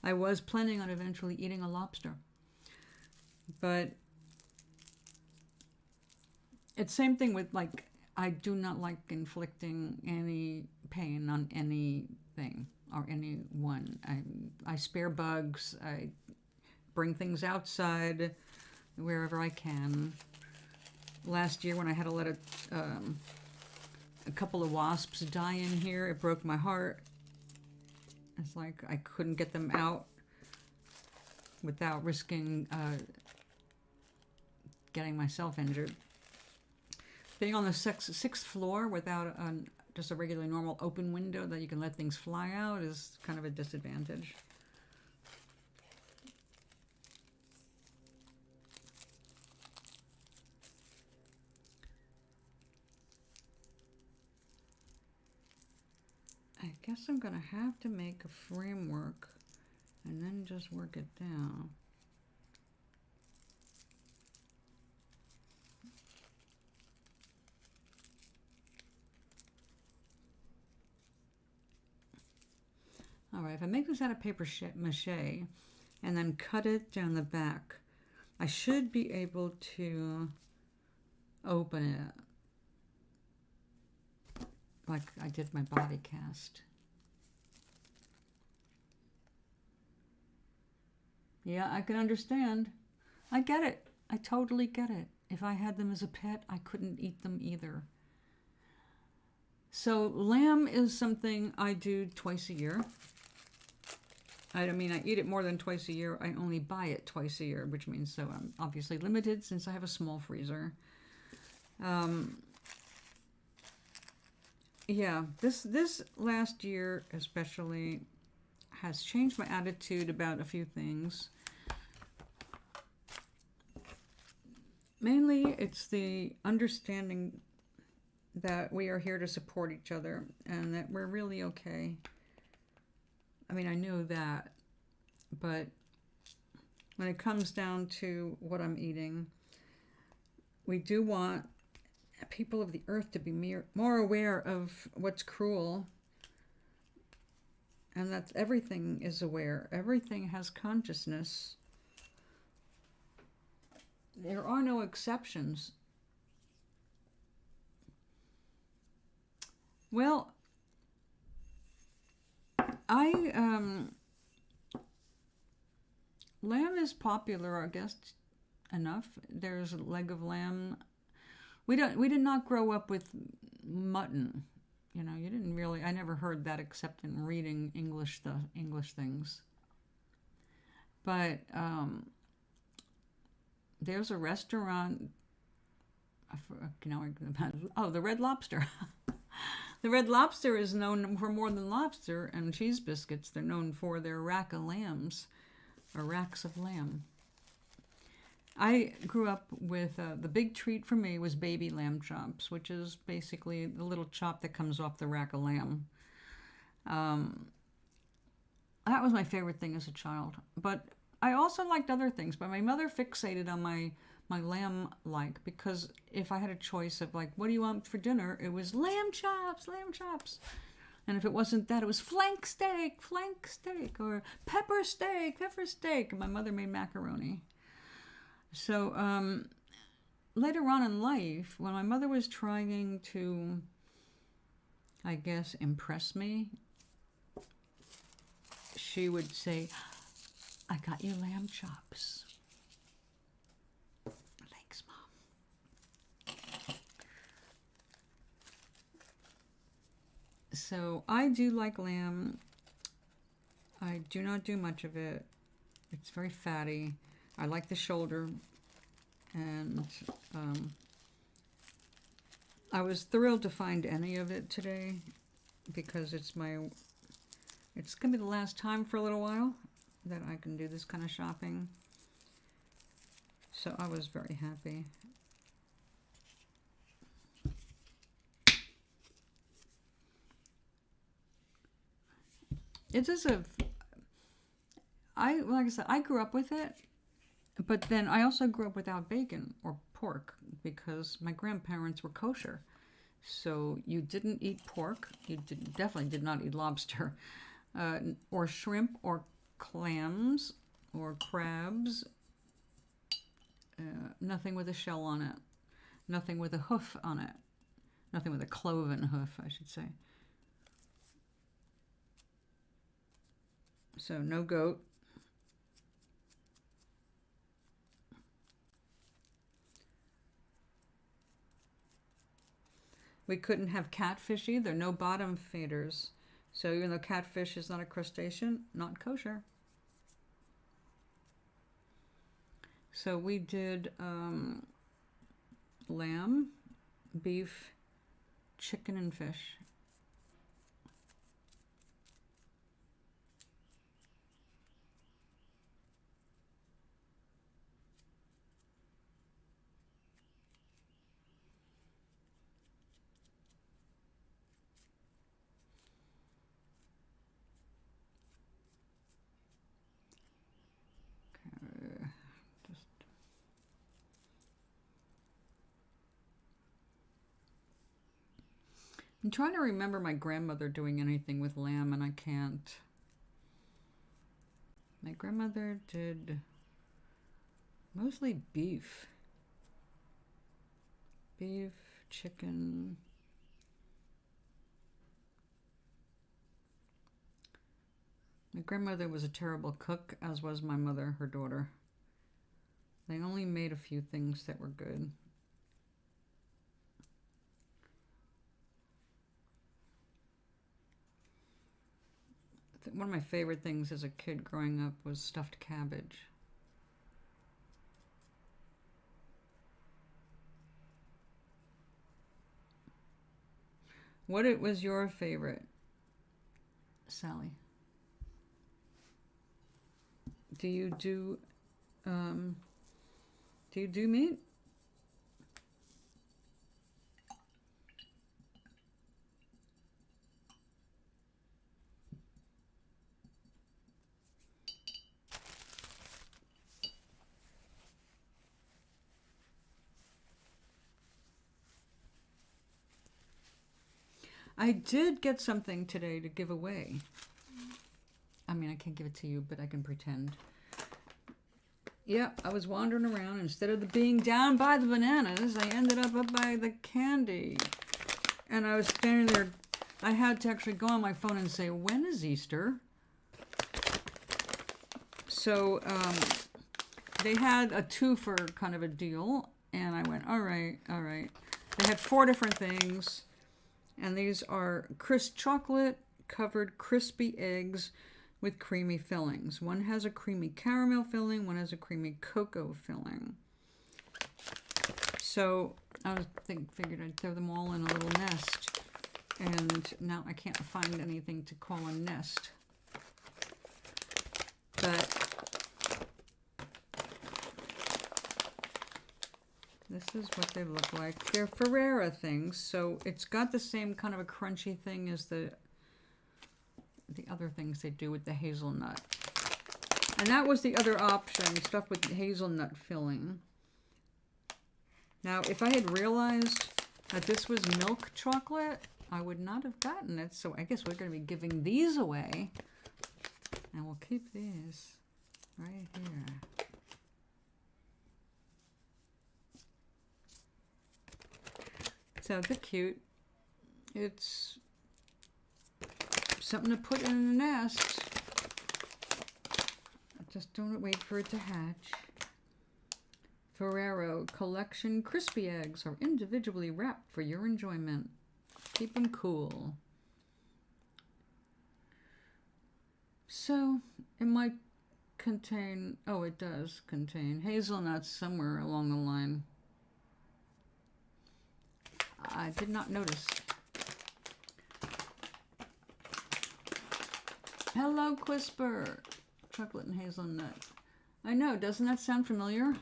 I was planning on eventually eating a lobster. But it's same thing with, like, I do not like inflicting any pain on anything or anyone. I spare bugs. I bring things outside wherever I can. Last year when I had to let a couple of wasps die in here, it broke my heart. It's like I couldn't get them out without risking getting myself injured. Being on the sixth floor without just a regular normal open window that you can let things fly out is kind of a disadvantage. I guess I'm going to have to make a framework and then just work it down. All right, if I make this out of paper mache and then cut it down the back, I should be able to open it like I did my body cast. Yeah, I can understand. I get it. I totally get it. If I had them as a pet, I couldn't eat them either. So lamb is something I do twice a year. I mean, I eat it more than twice a year. I only buy it twice a year, which means so I'm obviously limited since I have a small freezer. Yeah, this last year especially has changed my attitude about a few things. Mainly, it's the understanding that we are here to support each other and that we're really okay. I mean, I know that, but when it comes down to what I'm eating, we do want people of the earth to be more aware of what's cruel, and that everything is aware. Everything has consciousness. There are no exceptions. Well, lamb is popular, I guess, enough. There's a leg of lamb. We did not grow up with mutton. You know, you didn't really. I never heard that except in reading English things. But there's a restaurant. The Red Lobster. The Red Lobster is known for more than lobster and cheese biscuits. They're known for their rack of lambs, or racks of lamb. I grew up with, the big treat for me was baby lamb chops, which is basically the little chop that comes off the rack of lamb. That was my favorite thing as a child. But I also liked other things, but my mother fixated on my lamb because if I had a choice of like, what do you want for dinner? It was lamb chops. And if it wasn't that, it was flank steak, or pepper steak. And my mother made macaroni. So later on in life, when my mother was trying to, I guess, impress me, she would say, I got you lamb chops. Thanks, Mom. So I do like lamb. I do not do much of it. It's very fatty. I like the shoulder, and I was thrilled to find any of it today because it's going to be the last time for a little while that I can do this kind of shopping. So I was very happy. It is like I said, I grew up with it. But then I also grew up without bacon or pork because my grandparents were kosher. So you didn't eat pork. You definitely did not eat lobster or shrimp or clams or crabs. Nothing with a shell on it. Nothing with a hoof on it. Nothing with a cloven hoof, I should say. So no goat. We couldn't have catfish either, no bottom feeders. So even though catfish is not a crustacean, not kosher. So we did lamb, beef, chicken, and fish. I'm trying to remember my grandmother doing anything with lamb, and I can't. My grandmother did mostly beef. Beef, chicken. My grandmother was a terrible cook, as was my mother, her daughter. They only made a few things that were good. One of my favorite things as a kid growing up was stuffed cabbage. What was your favorite, Sally? Do you do meat? I did get something today to give away. I mean, I can't give it to you, but I can pretend. Yeah, I was wandering around. Instead of being down by the bananas, I ended up by the candy. And I was standing there. I had to actually go on my phone and say, when is Easter? So they had a two-for kind of a deal. And I went, all right, all right. They had 4 different things. And these are crisp chocolate covered crispy eggs with creamy fillings. One has a creamy caramel filling, one has a creamy cocoa filling. So I figured I'd throw them all in a little nest. And now I can't find anything to call a nest. But this is what they look like. They're Ferrera things, so it's got the same kind of a crunchy thing as the other things they do with the hazelnut. And that was the other option, stuff with hazelnut filling. Now, if I had realized that this was milk chocolate, I would not have gotten it. So I guess we're going to be giving these away. And we'll keep these right here. So they're cute. It's something to put in a nest. Just don't wait for it to hatch. Ferrero Collection Crispy Eggs are individually wrapped for your enjoyment. Keep them cool. So it might contain, oh, it does contain hazelnuts somewhere along the line. I did not notice. Hello, Quisper. Chocolate and hazelnut. I know, doesn't that sound familiar?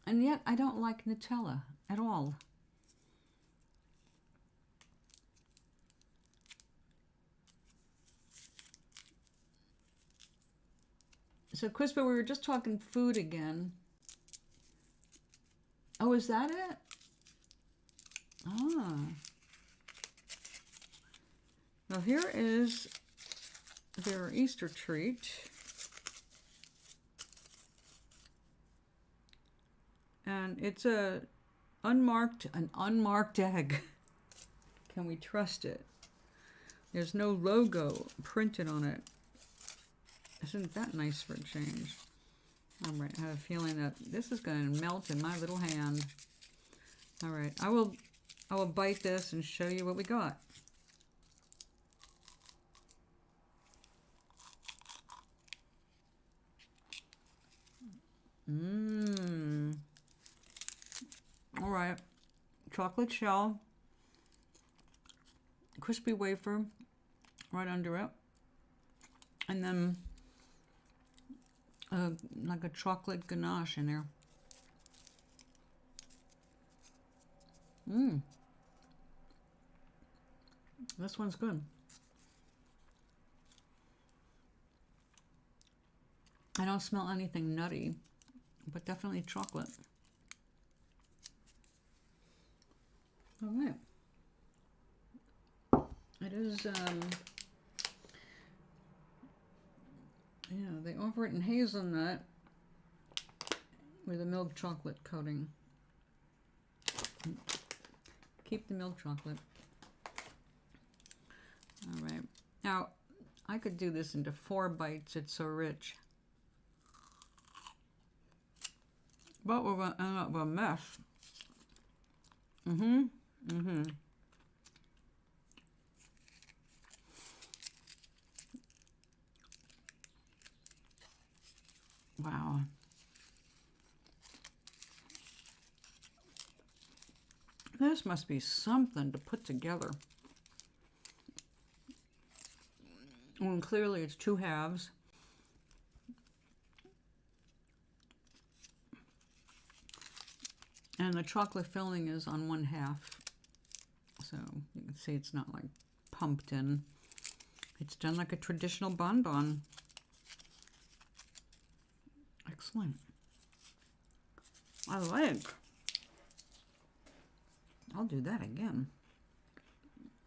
And yet, I don't like Nutella at all. So, Quisper, we were just talking food again. Oh, is that it? Ah. Now here is their Easter treat. And it's an unmarked egg. Can we trust it? There's no logo printed on it. Isn't that nice for a change? All right, I have a feeling that this is going to melt in my little hand. All right, I will bite this and show you what we got. Mmm. All right, chocolate shell, crispy wafer right under it, and then like a chocolate ganache in there. Mmm. This one's good. I don't smell anything nutty, but definitely chocolate. All right. It is, yeah, they offer it in hazelnut with a milk chocolate coating. Keep the milk chocolate. All right. Now, I could do this into 4 bites. It's so rich. But we're going to end up with a mess. Wow. This must be something to put together. Well, clearly it's 2 halves. And the chocolate filling is on 1/2. So you can see it's not like pumped in. It's done like a traditional bonbon. Excellent. I like. I'll do that again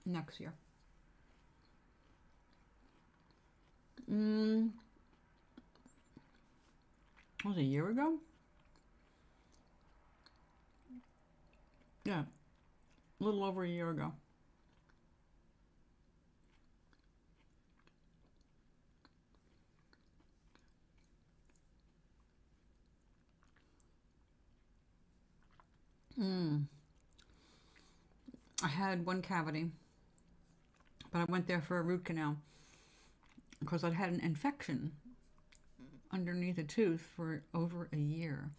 next year. That was a year ago? Yeah, a little over a year ago. I had 1 cavity, but I went there for a root canal because I'd had an infection underneath a tooth for over a year,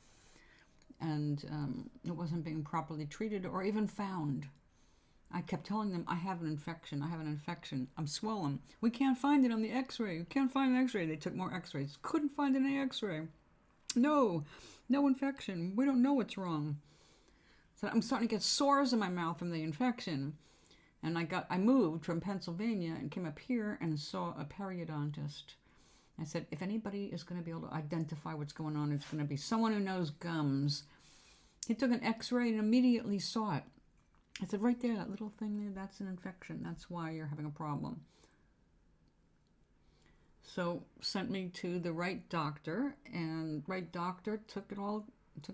and it wasn't being properly treated or even found. I kept telling them, I have an infection, I have an infection, I'm swollen. We can't find it on the x-ray, we can't find an x-ray. They took more x-rays, couldn't find any x-ray. No infection, we don't know what's wrong. So I'm starting to get sores in my mouth from the infection. And I moved from Pennsylvania and came up here and saw a periodontist. I said, if anybody is going to be able to identify what's going on, it's going to be someone who knows gums. He took an x-ray and immediately saw it. I said, right there, that little thing there, that's an infection. That's why you're having a problem. So sent me to the right doctor, and right doctor took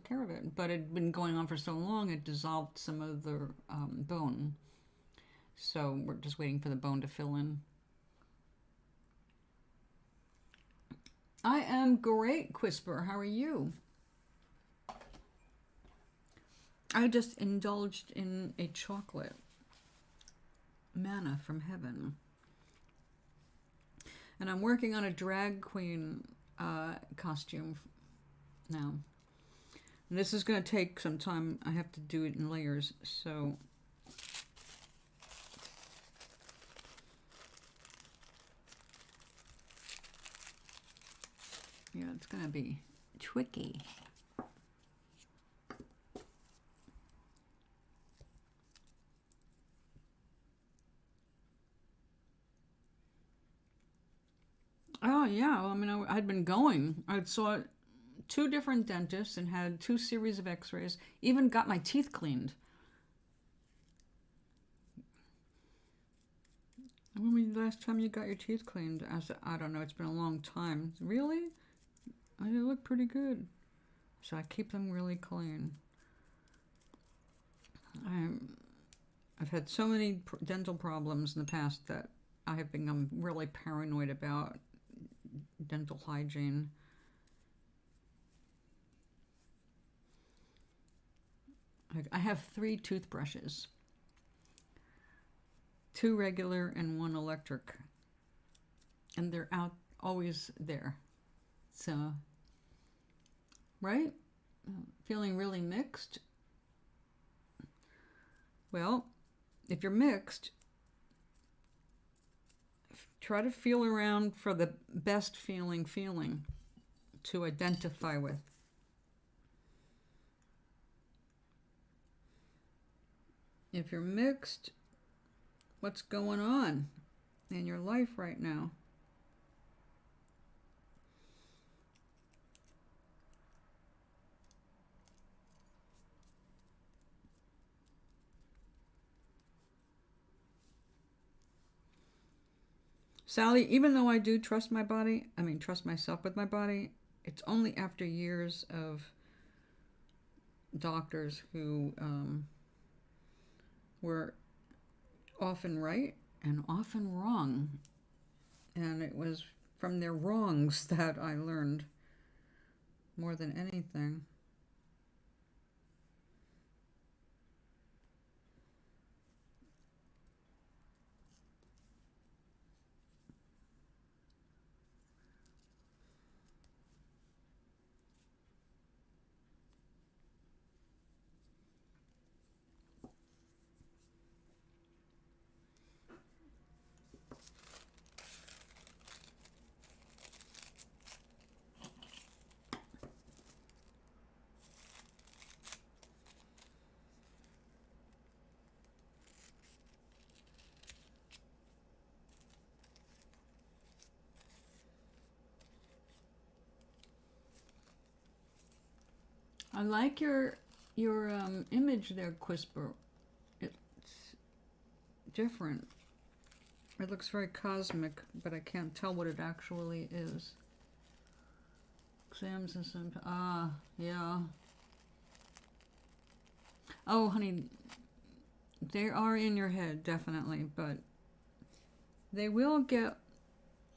care of it. But it had been going on for so long, it dissolved some of the bone. So we're just waiting for the bone to fill in. I am great, Quisper. How are you? I just indulged in a chocolate. Manna from heaven. And I'm working on a drag queen costume now. And this is going to take some time. I have to do it in layers. So yeah, it's going to be tricky. Oh, yeah. Well, I mean, I'd been going. I saw 2 different dentists and had 2 series of x-rays. Even got my teeth cleaned. When was the last time you got your teeth cleaned? I said, I don't know. It's been a long time. Really? They look pretty good. So I keep them really clean. I've had so many dental problems in the past that I have become really paranoid about dental hygiene. I have 3 toothbrushes. 2 regular and 1 electric. And they're always there. So, right? Feeling really mixed? Well, if you're mixed, try to feel around for the best feeling to identify with. If you're mixed, what's going on in your life right now? Sally, even though I do trust my body, trust myself with my body, it's only after years of doctors who were often right and often wrong. And it was from their wrongs that I learned more than anything. I like your image there, Quisper. It's different. It looks very cosmic, but I can't tell what it actually is. Exams and some... Ah, yeah. Oh, honey, they are in your head, definitely, but they will get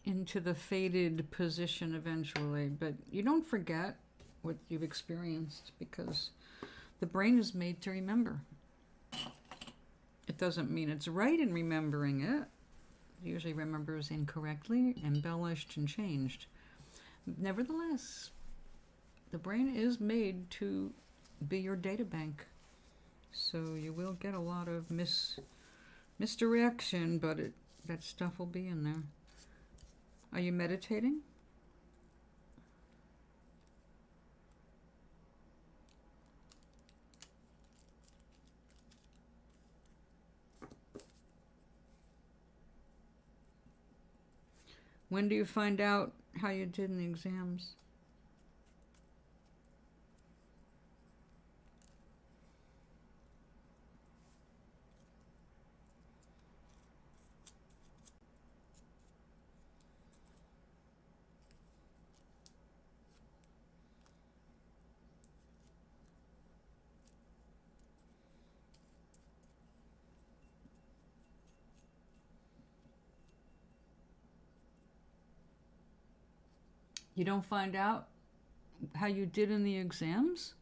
into the faded position eventually, but you don't forget what you've experienced because the brain is made to remember. It doesn't mean it's right in remembering it. It usually remembers incorrectly, embellished, and changed. Nevertheless, the brain is made to be your data bank. So you will get a lot of misdirection, but that stuff will be in there. Are you meditating? When do you find out how you did in the exams? You don't find out how you did in the exams?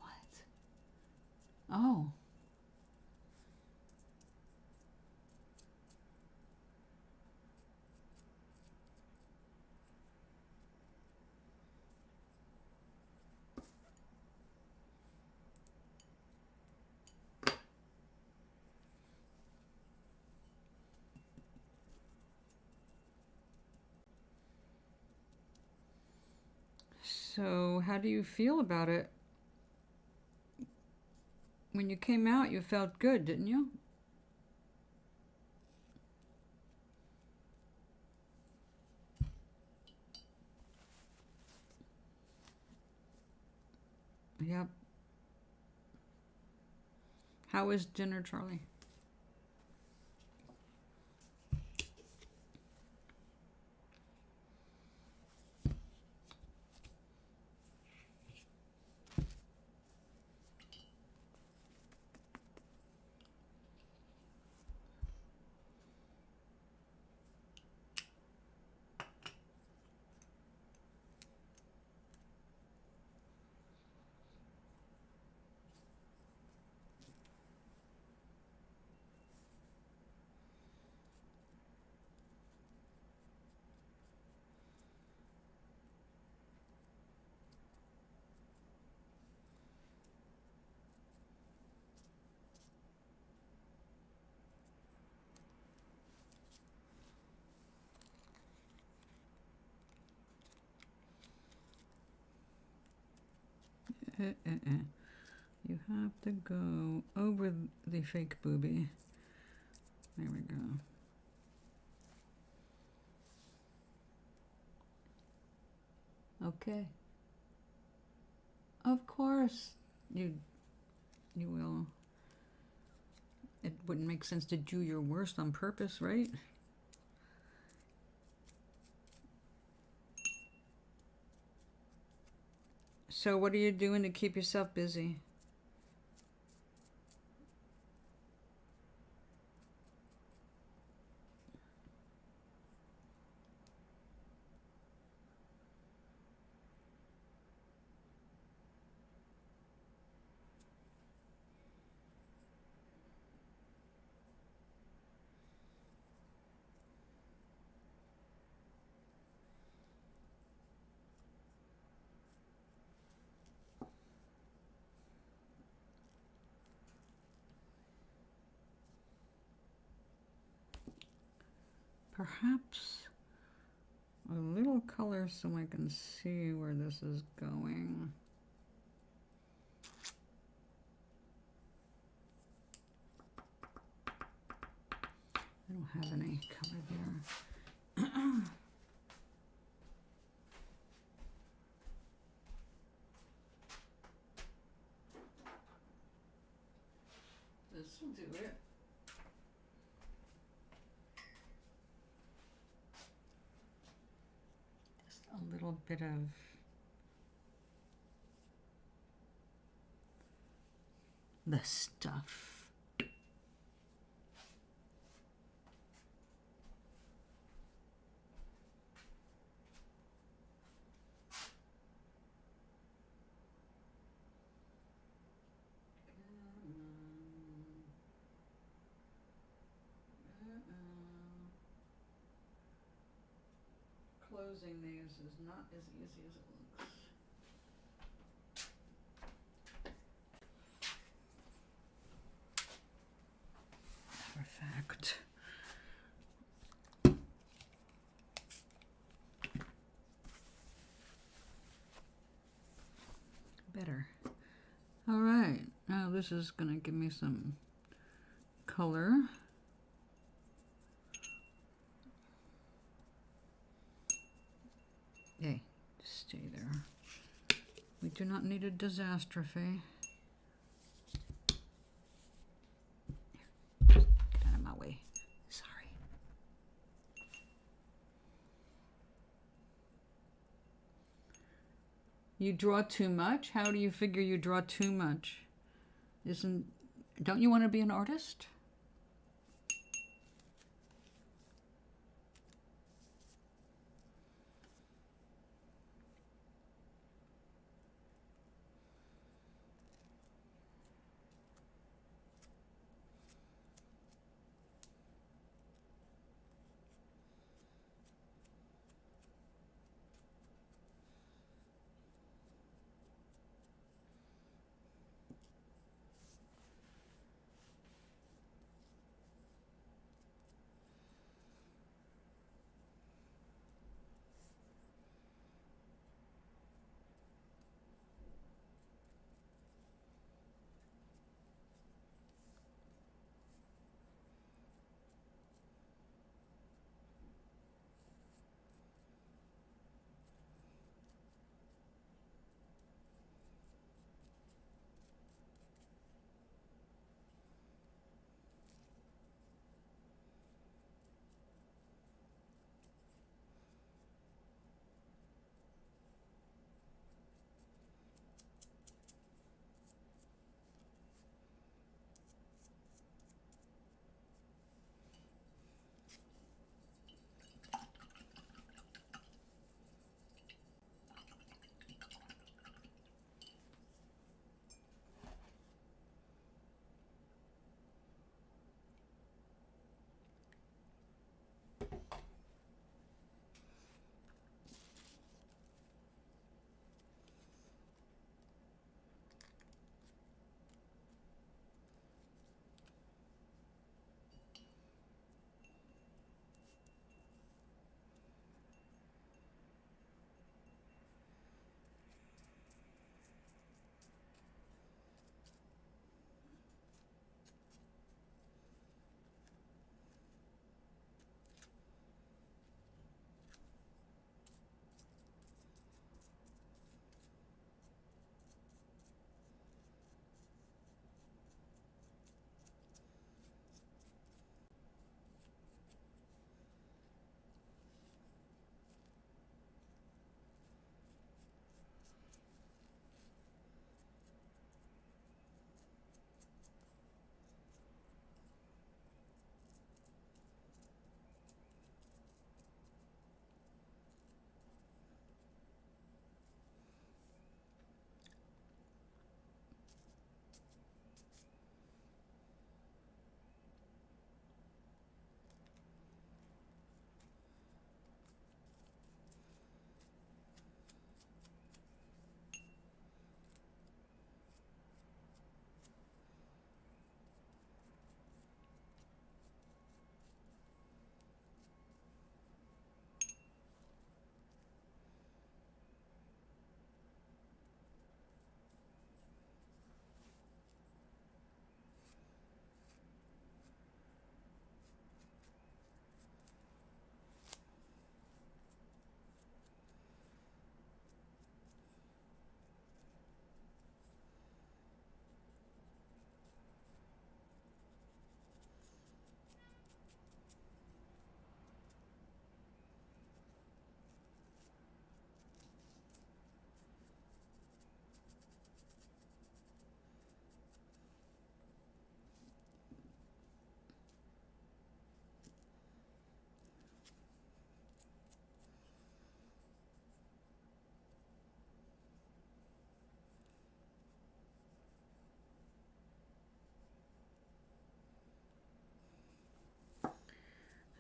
What? Oh. So how do you feel about it? When you came out, you felt good, didn't you? Yep. How is dinner, Charlie? You have to go over the fake booby. There we go. Okay. Of course you will. It wouldn't make sense to do your worst on purpose, right? So what are you doing to keep yourself busy? Perhaps a little color so I can see where this is going. I don't have any color there. This will do it. Just a little bit of the stuff. Closing these is not as easy as it looks. Matter of fact, better. All right, now this is gonna give me some color. Hey, stay there. We do not need a disastrophe. Get out of my way. Sorry. You draw too much? How do you figure you draw too much? Don't you want to be an artist?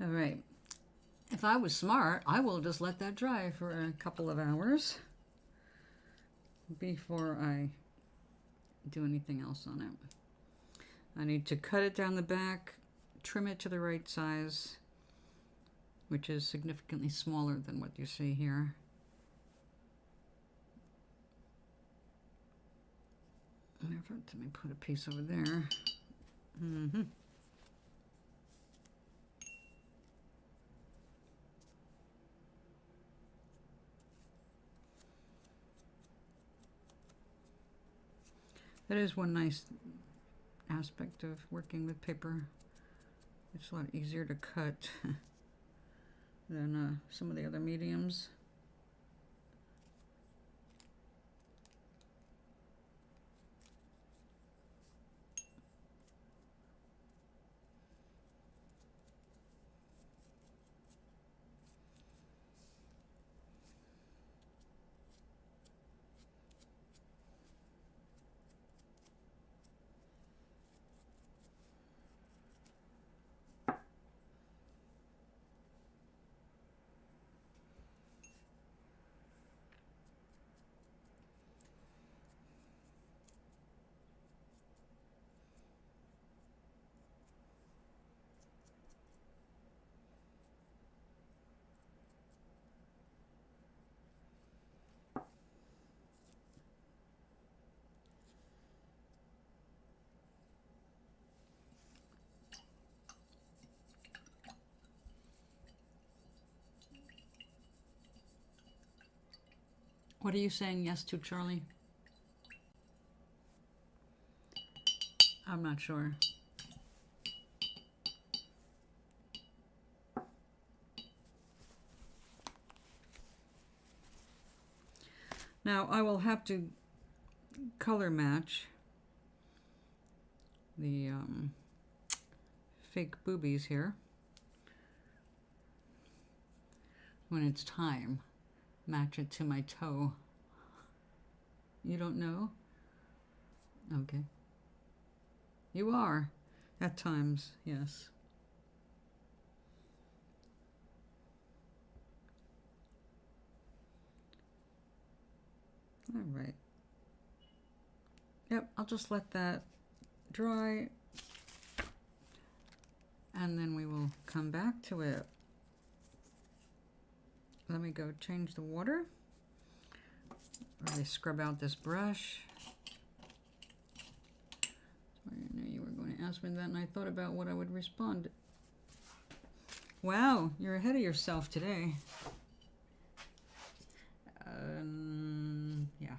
All right. If I was smart, I will just let that dry for a couple of hours before I do anything else on it. I need to cut it down the back, trim it to the right size, which is significantly smaller than what you see here. Let me put a piece over there. That is one nice aspect of working with paper. It's a lot easier to cut than some of the other mediums. What are you saying yes to, Charlie? I'm not sure. Now I will have to color match the fake boobies here when it's time. Match it to my toe. You don't know? Okay. You are. At times, yes. All right. Yep, I'll just let that dry. And then we will come back to it. Let me go change the water. Really scrub out this brush. I knew you were going to ask me that, and I thought about what I would respond. Wow, you're ahead of yourself today. Yeah.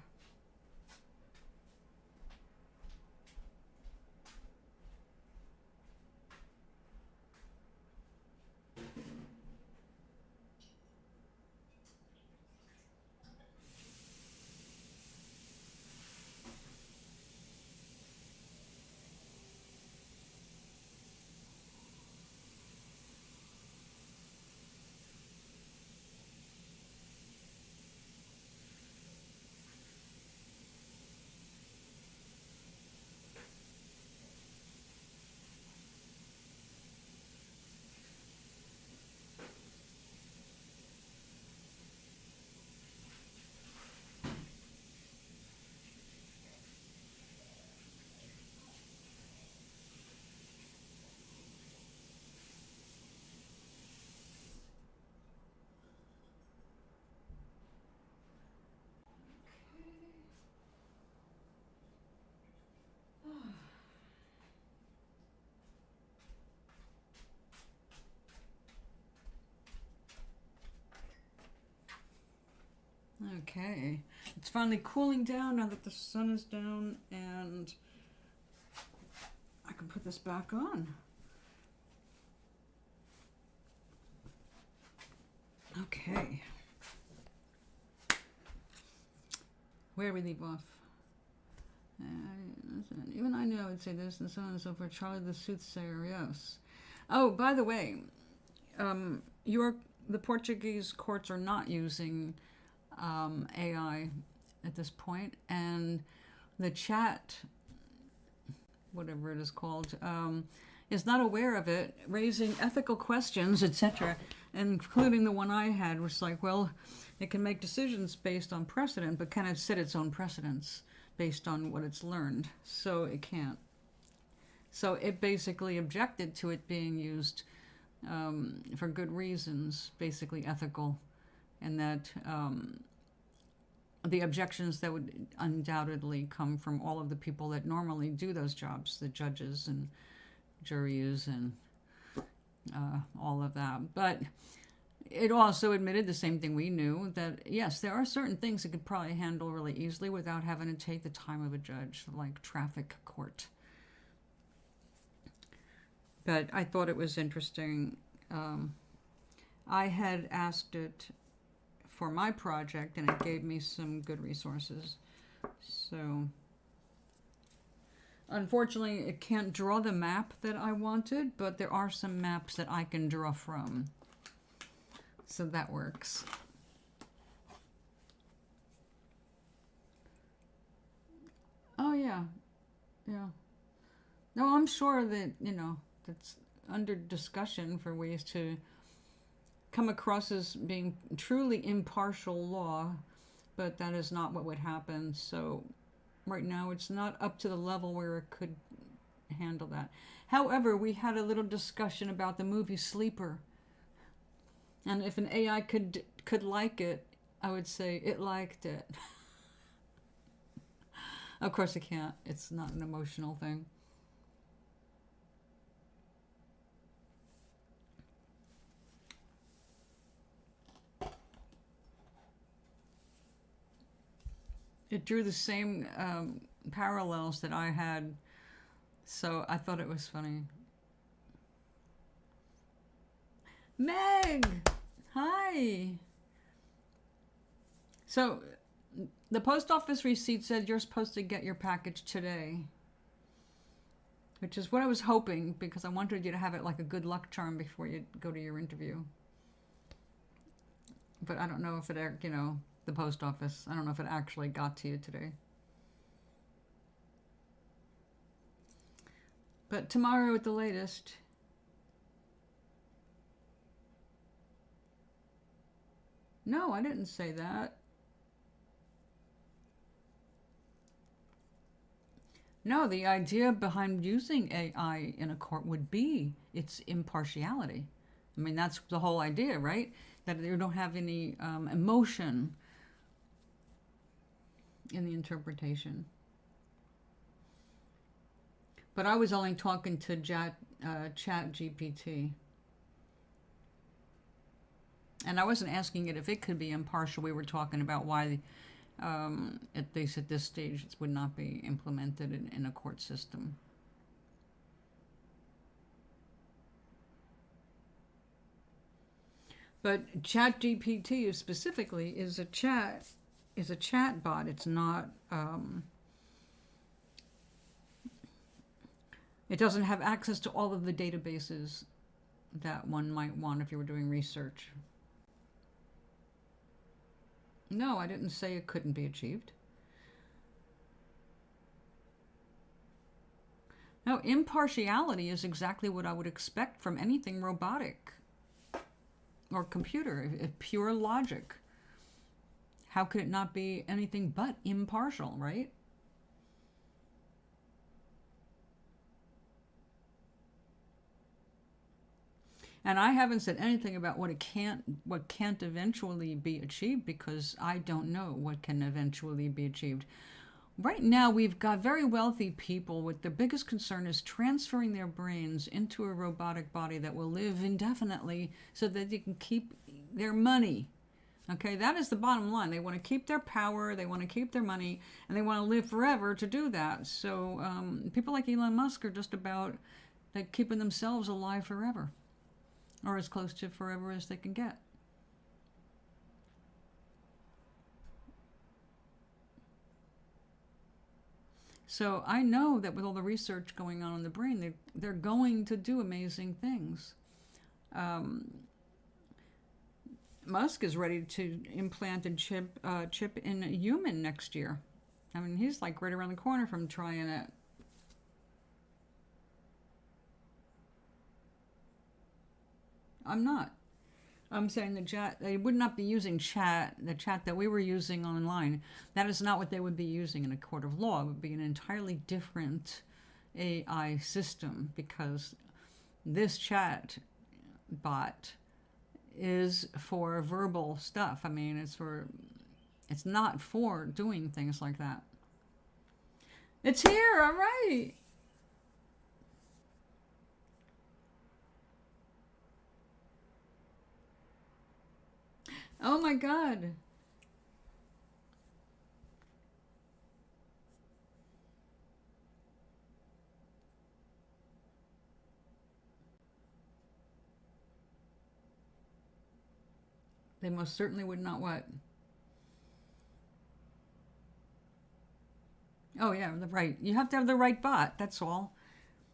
Okay, it's finally cooling down now that the sun is down, and I can put this back on. Okay. Where do we leave off? Even I know I would say this and so on and so forth. Charlie the soothsayer, yes. Oh, by the way, the Portuguese courts are not using AI at this point, and the chat, whatever it is called, is not aware of it, raising ethical questions, etc., including the one I had, was like, well, it can make decisions based on precedent, but can it set its own precedents based on what it's learned? So it can't. So it basically objected to it being used for good reasons, basically ethical, and that the objections that would undoubtedly come from all of the people that normally do those jobs, the judges and juries and all of that. But it also admitted the same thing we knew, that yes, there are certain things it could probably handle really easily without having to take the time of a judge, like traffic court. But I thought it was interesting. I had asked it for my project, and it gave me some good resources. So unfortunately, it can't draw the map that I wanted, but there are some maps that I can draw from. So that works. Oh, yeah. Yeah. No, I'm sure that, that's under discussion for ways to come across as being truly impartial law, but that is not what would happen. So right now it's not up to the level where it could handle that. However, we had a little discussion about the movie Sleeper, and if an AI could like it, I would say it liked it. Of course it can't. It's not an emotional thing. It drew the same parallels that I had, so I thought it was funny. Meg! Hi! So, the post office receipt said you're supposed to get your package today, which is what I was hoping, because I wanted you to have it like a good luck charm before you go to your interview. But I don't know if it, the post office, I don't know if it actually got to you today. But tomorrow at the latest. No, I didn't say that. No, the idea behind using AI in a court would be its impartiality. I mean, that's the whole idea, right? That you don't have any emotion in the interpretation. But I was only talking to Chat GPT. And I wasn't asking it if it could be impartial. We were talking about why, at least at this stage, it would not be implemented in a court system. But ChatGPT specifically is a chat bot. It's not. It doesn't have access to all of the databases that one might want if you were doing research. No, I didn't say it couldn't be achieved. No, impartiality is exactly what I would expect from anything robotic or computer, pure logic. How could it not be anything but impartial, right? And I haven't said anything about what can't eventually be achieved, because I don't know what can eventually be achieved. Right now, we've got very wealthy people with their biggest concern is transferring their brains into a robotic body that will live indefinitely so that they can keep their money. Okay, that is the bottom line. They want to keep their power, they want to keep their money, and they want to live forever to do that. So people like Elon Musk are just about like keeping themselves alive forever, or as close to forever as they can get. So I know that with all the research going on in the brain, they're going to do amazing things. Musk is ready to implant a chip in a human next year. I mean, he's like right around the corner from trying it. I'm not. I'm saying the chat, they would not be using chat, the chat that we were using online. That is not what they would be using in a court of law. It would be an entirely different AI system, because this chat bot is for verbal stuff. I mean, it's not for doing things like that. It's here, all right. Oh my God. They most certainly would not what? Oh yeah, the right. You have to have the right bot, that's all.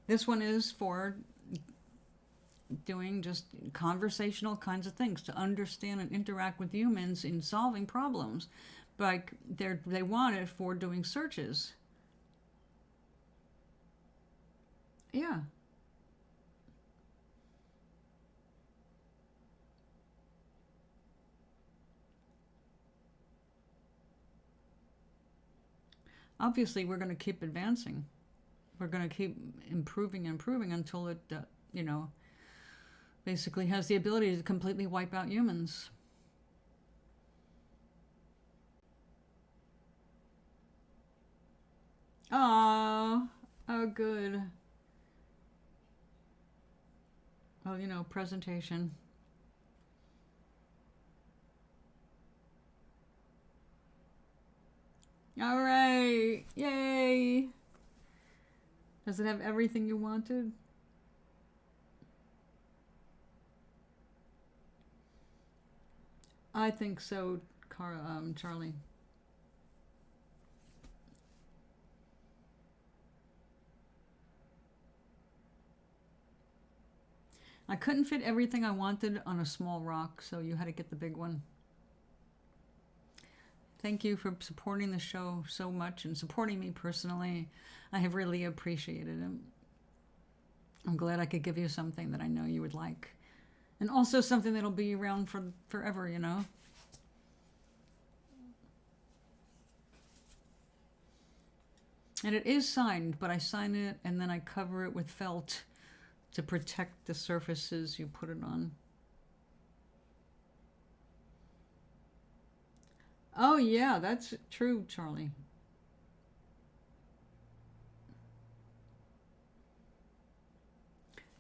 This one is for doing just conversational kinds of things to understand and interact with humans in solving problems. Like they want it for doing searches. Yeah. Obviously, we're going to keep advancing. We're going to keep improving and improving until it, you know, basically has the ability to completely wipe out humans. Oh, oh, good. Oh, you know, presentation. All right. Yay. Does it have everything you wanted? I think so, Charlie. I couldn't fit everything I wanted on a small rock, so you had to get the big one. Thank you for supporting the show so much and supporting me personally. I have really appreciated it. I'm glad I could give you something that I know you would like. And also something that'll be around for forever, you know? And it is signed, but I sign it and then I cover it with felt to protect the surfaces you put it on. Oh yeah, that's true, Charlie.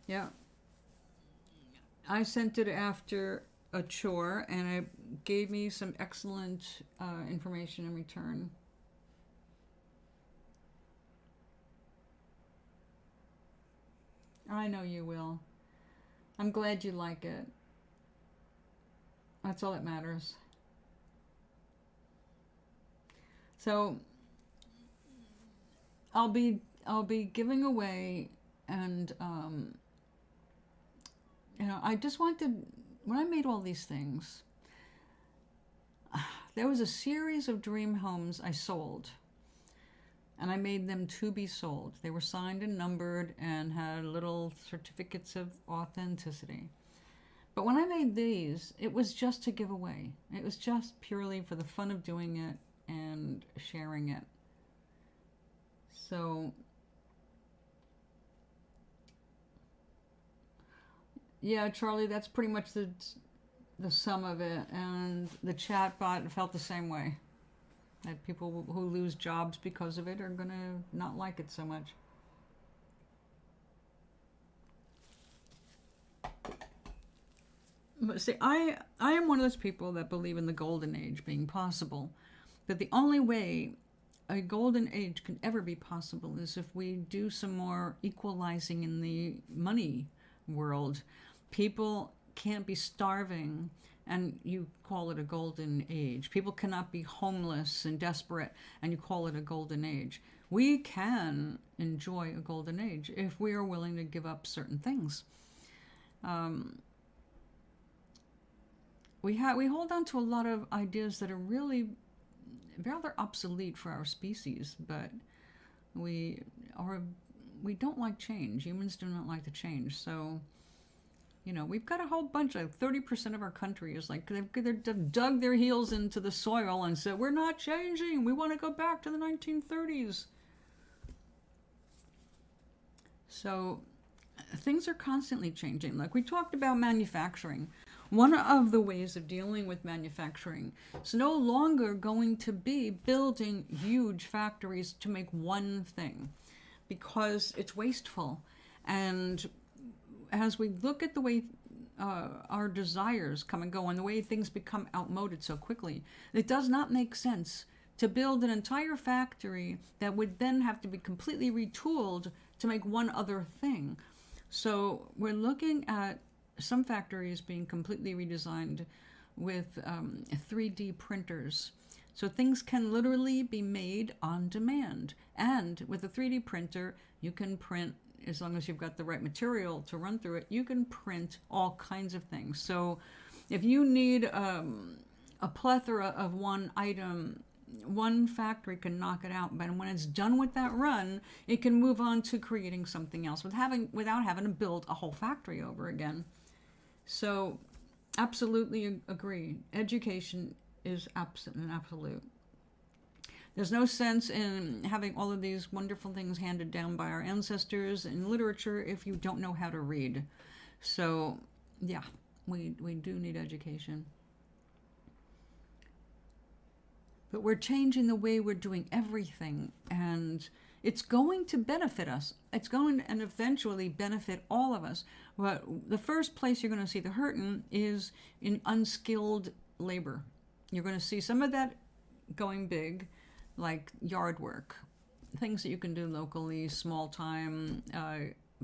Yeah. I sent it after a chore and it gave me some excellent information in return. I know you will. I'm glad you like it. That's all that matters. So I'll be giving away, and you know, I just wanted, when I made all these things, there was a series of dream homes I sold, and I made them to be sold. They were signed and numbered and had little certificates of authenticity. But when I made these, it was just to give away. It was just purely for the fun of doing it and sharing it. So, yeah, Charlie, that's pretty much the sum of it. And the chat bot felt the same way. That people who lose jobs because of it are going to not like it so much. But see, I am one of those people that believe in the golden age being possible. But the only way a golden age can ever be possible is if we do some more equalizing in the money world. People can't be starving and you call it a golden age. People cannot be homeless and desperate and you call it a golden age. We can enjoy a golden age if we are willing to give up certain things. We hold on to a lot of ideas that are really rather obsolete for our species, but we are we don't like change. Humans do not like to change. So, You know, we've got a whole bunch of 30% of our country is like they've dug their heels into the soil and said, we're not changing. We want to go back to the 1930s. So things are constantly changing. Like we talked about manufacturing. One of the ways of dealing with manufacturing is no longer going to be building huge factories to make one thing because it's wasteful. And as we look at the way our desires come and go and the way things become outmoded so quickly, it does not make sense to build an entire factory that would then have to be completely retooled to make one other thing. So we're looking at some factories being completely redesigned with 3D printers. So things can literally be made on demand. And with a 3D printer, you can print, as long as you've got the right material to run through it, you can print all kinds of things. So if you need a plethora of one item, one factory can knock it out, but when it's done with that run, it can move on to creating something else without having to build a whole factory over again. So absolutely agree. Education is an absolute. There's no sense in having all of these wonderful things handed down by our ancestors in literature if you don't know how to read. So yeah, we do need education. But we're changing the way we're doing everything, and it's going to benefit us. It's going to eventually benefit all of us. But the first place you're going to see the hurting is in unskilled labor. You're going to see some of that going big, like yard work, things that you can do locally, small time,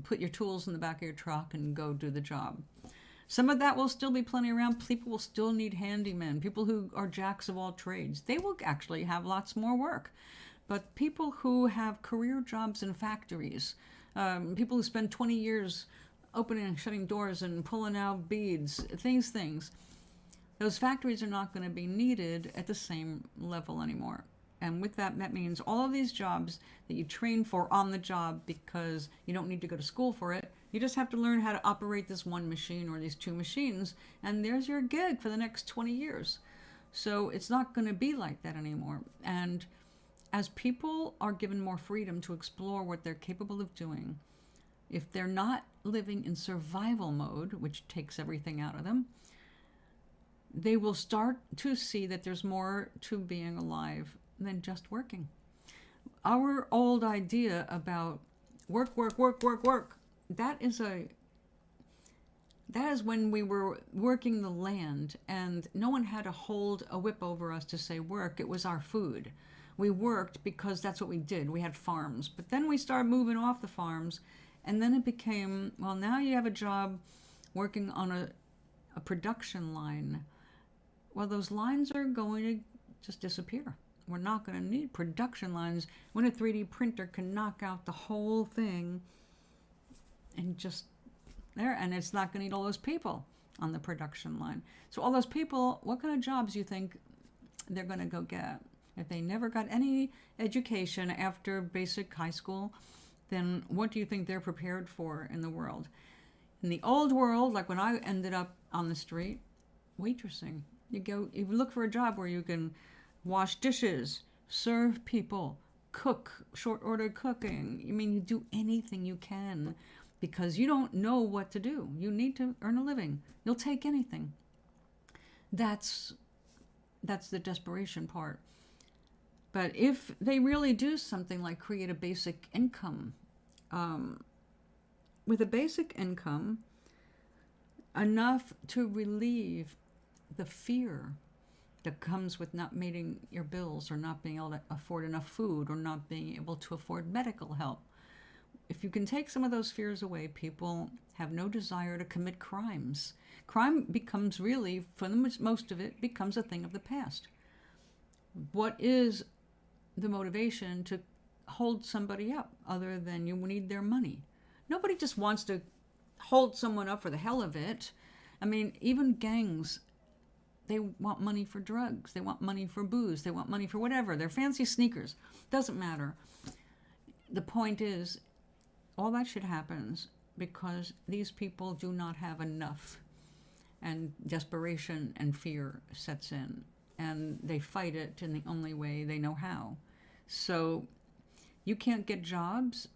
put your tools in the back of your truck and go do the job. Some of that will still be plenty around. People will still need handymen, people who are jacks of all trades. They will actually have lots more work. But people who have career jobs in factories, people who spend 20 years opening and shutting doors and pulling out beads, things, those factories are not going to be needed at the same level anymore. And with that, that means all of these jobs that you train for on the job because you don't need to go to school for it. You just have to learn how to operate this one machine or these two machines, and there's your gig for the next 20 years. So it's not going to be like that anymore. And as people are given more freedom to explore what they're capable of doing, if they're not living in survival mode, which takes everything out of them, they will start to see that there's more to being alive than just working. Our old idea about work, that is when we were working the land and no one had to hold a whip over us to say work. It was our food. We worked because that's what we did. We had farms. But then we started moving off the farms, and then it became, well, now you have a job working on a production line. Well, those lines are going to just disappear. We're not going to need production lines when a 3D printer can knock out the whole thing and just there, and it's not going to need all those people on the production line. So all those people, what kind of jobs do you think they're going to go get? If they never got any education after basic high school, then what do you think they're prepared for in the world? In the old world, like when I ended up on the street, waitressing. You look for a job where you can wash dishes, serve people, cook, short order cooking. I mean, you do anything you can because you don't know what to do. You need to earn a living. You'll take anything. That's the desperation part. But if they really do something like create a basic income, with a basic income, enough to relieve the fear that comes with not meeting your bills or not being able to afford enough food or not being able to afford medical help. If you can take some of those fears away, people have no desire to commit crimes. Crime becomes really, for most of it, becomes a thing of the past. What is the motivation to hold somebody up other than you need their money? Nobody just wants to hold someone up for the hell of it. I mean, even gangs, they want money for drugs. They want money for booze. They want money for whatever. Their fancy sneakers. Doesn't matter. The point is, all that shit happens because these people do not have enough, and desperation and fear sets in, and they fight it in the only way they know how. So you can't get jobs.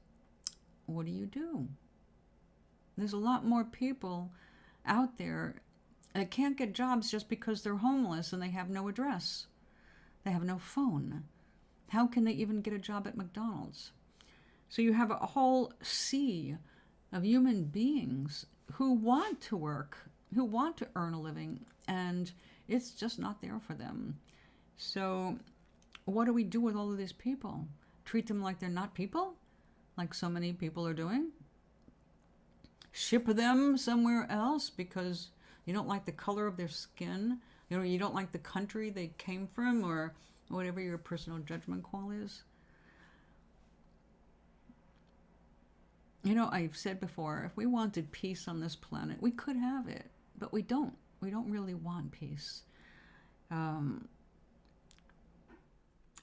What do? There's a lot more people out there that can't get jobs just because they're homeless and they have no address. They have no phone. How can they even get a job at McDonald's? So you have a whole sea of human beings who want to work, who want to earn a living, and it's just not there for them. So what do we do with all of these people? Treat them like they're not people, like so many people are doing? Ship them somewhere else because you don't like the color of their skin, you don't like the country they came from, or whatever your personal judgment call is? I've said before, if we wanted peace on this planet, we could have it, but we don't. We don't really want peace.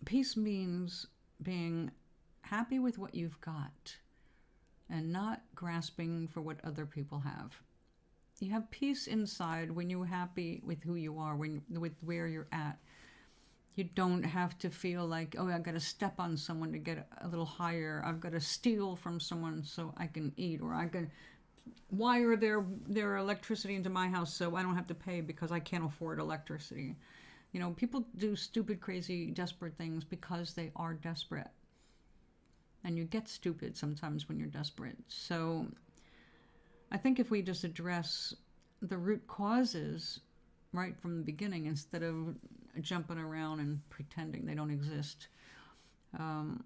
Peace means being happy with what you've got and not grasping for what other people have. You have peace inside when you're happy with who you are, with where you're at. You don't have to feel like, oh, I've got to step on someone to get a little higher. I've got to steal from someone so I can eat, or I can wire their electricity into my house so I don't have to pay because I can't afford electricity. People do stupid, crazy, desperate things because they are desperate. And you get stupid sometimes when you're desperate. So I think if we just address the root causes right from the beginning instead of jumping around and pretending they don't exist, the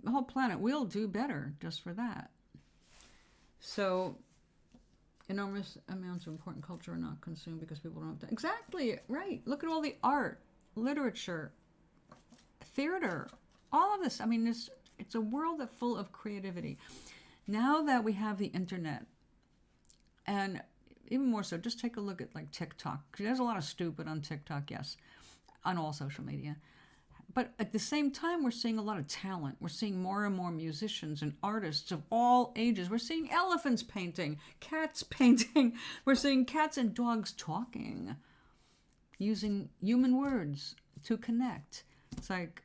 whole planet will do better just for that. So enormous amounts of important culture are not consumed because people don't have. Exactly, right. Look at all the art, literature, theater, all of this. I mean, it's a world that's full of creativity. Now that we have the internet, and even more so, just take a look at like TikTok. There's a lot of stupid on TikTok, yes, on all social media. But at the same time, we're seeing a lot of talent. We're seeing more and more musicians and artists of all ages. We're seeing elephants painting, cats painting. We're seeing cats and dogs talking, using human words to connect. It's like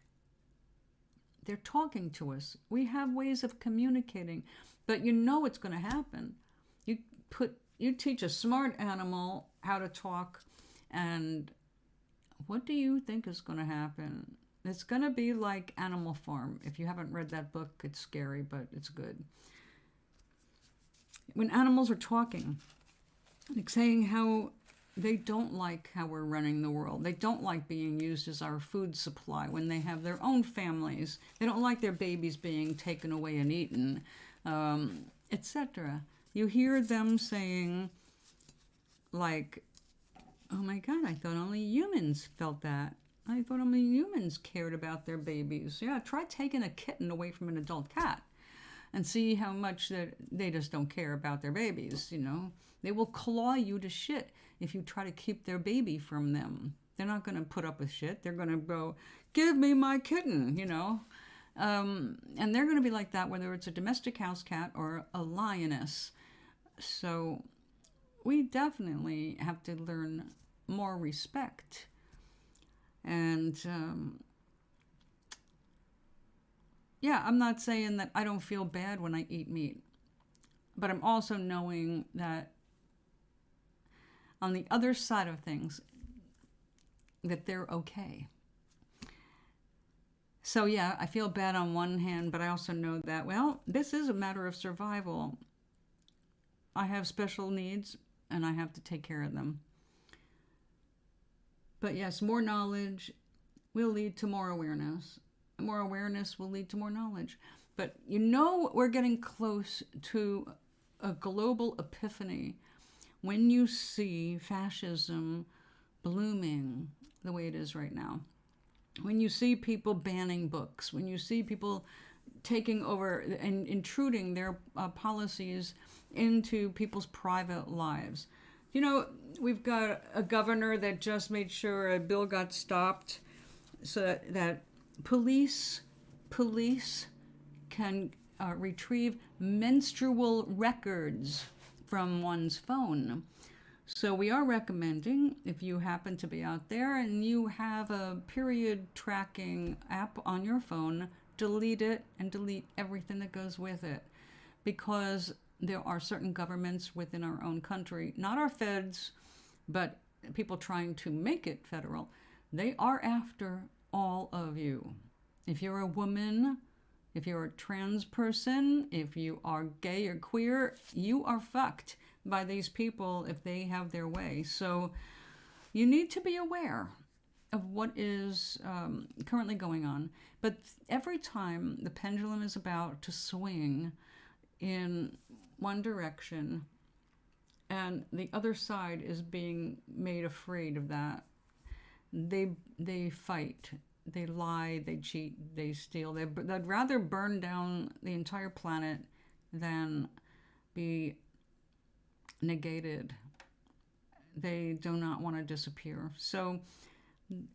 they're talking to us. We have ways of communicating, but it's going to happen. You teach a smart animal how to talk, and what do you think is going to happen? It's going to be like Animal Farm. If you haven't read that book, it's scary, but it's good. When animals are talking, like saying how they don't like how we're running the world. They don't like being used as our food supply when they have their own families. They don't like their babies being taken away and eaten, etc. You hear them saying, like, oh my God, I thought only humans felt that. I thought only humans cared about their babies. Yeah, try taking a kitten away from an adult cat and see how much that they just don't care about their babies, They will claw you to shit if you try to keep their baby from them. They're not going to put up with shit. They're going to go, give me my kitten, And they're going to be like that whether it's a domestic house cat or a lioness. So we definitely have to learn more respect. And I'm not saying that I don't feel bad when I eat meat, but I'm also knowing that on the other side of things, that they're okay. So I feel bad on one hand, but I also know that, this is a matter of survival. I have special needs, and I have to take care of them. But yes, more knowledge will lead to more awareness. More awareness will lead to more knowledge. But we're getting close to a global epiphany when you see fascism blooming the way it is right now. When you see people banning books, when you see people taking over and intruding their policies into people's private lives. We've got a governor that just made sure a bill got stopped so that police can retrieve menstrual records from one's phone. So we are recommending, if you happen to be out there and you have a period tracking app on your phone, delete it and delete everything that goes with it. Because there are certain governments within our own country, not our feds, but people trying to make it federal, they are after all of you. If you're a woman, if you're a trans person, if you are gay or queer, you are fucked by these people if they have their way. So you need to be aware of what is currently going on. But every time the pendulum is about to swing in one direction and the other side is being made afraid of that, they fight. They lie, they cheat, they steal. They'd rather burn down the entire planet than be negated. They do not want to disappear. So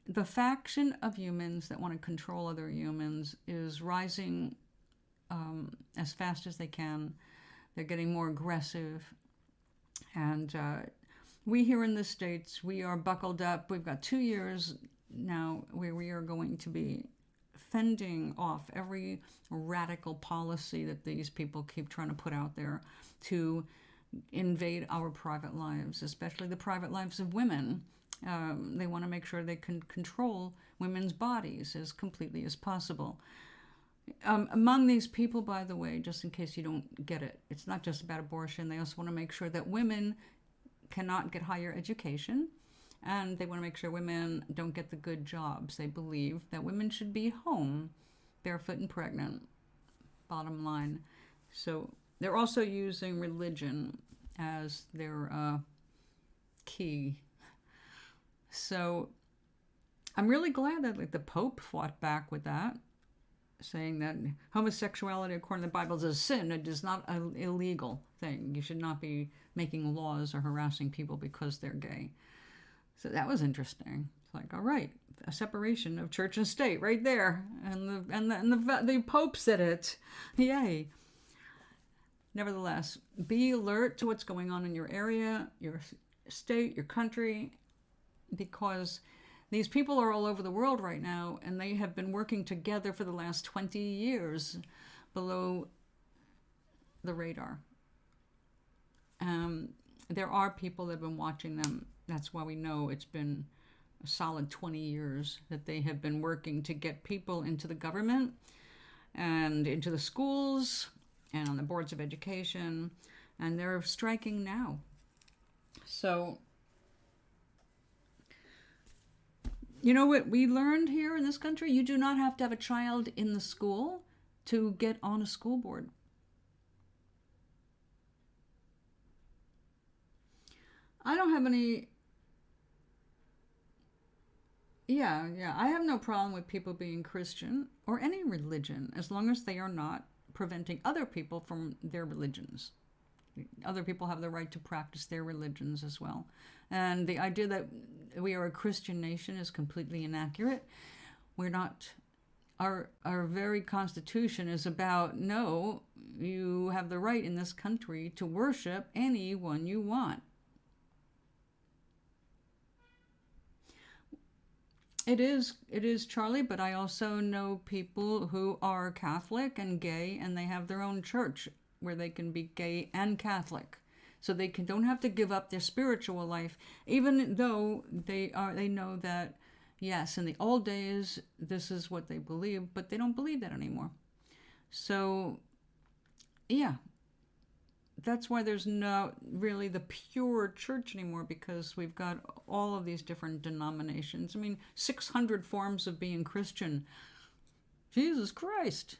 the faction of humans that want to control other humans is rising as fast as they can. They're getting more aggressive. And we here in the States, we are buckled up. We've got 2 years now where we are going to be fending off every radical policy that these people keep trying to put out there to invade our private lives, especially the private lives of women. They want to make sure they can control women's bodies as completely as possible. Among these people, by the way, just in case you don't get it, it's not just about abortion. They also want to make sure that women cannot get higher education. And they want to make sure women don't get the good jobs. They believe that women should be home, barefoot and pregnant, bottom line. So they're also using religion as their key. So I'm really glad that the Pope fought back with that, saying that homosexuality, according to the Bible, is a sin. It is not an illegal thing. You should not be making laws or harassing people because they're gay. So that was interesting. It's like, all right, a separation of church and state right there, and the Pope said it. Yay! Nevertheless, be alert to what's going on in your area, your state, your country, because these people are all over the world right now, and they have been working together for the last 20 years below the radar. There are people that have been watching them. That's why we know it's been a solid 20 years that they have been working to get people into the government and into the schools and on the boards of education, and they're striking now. So, you know what we learned here in this country? You do not have to have a child in the school to get on a school board. I don't have any... Yeah, I have no problem with people being Christian or any religion as long as they are not preventing other people from their religions. Other people have the right to practice their religions as well. And the idea that we are a Christian nation is completely inaccurate. We're not. Our very Constitution is about, no, you have the right in this country to worship anyone you want. It is, Charlie, but I also know people who are Catholic and gay, and they have their own church where they can be gay and Catholic. So they don't have to give up their spiritual life, even though they know that, yes, in the old days, this is what they believe, but they don't believe that anymore. So, yeah. That's why there's not really the pure church anymore, because we've got all of these different denominations. I mean, 600 forms of being Christian. Jesus Christ.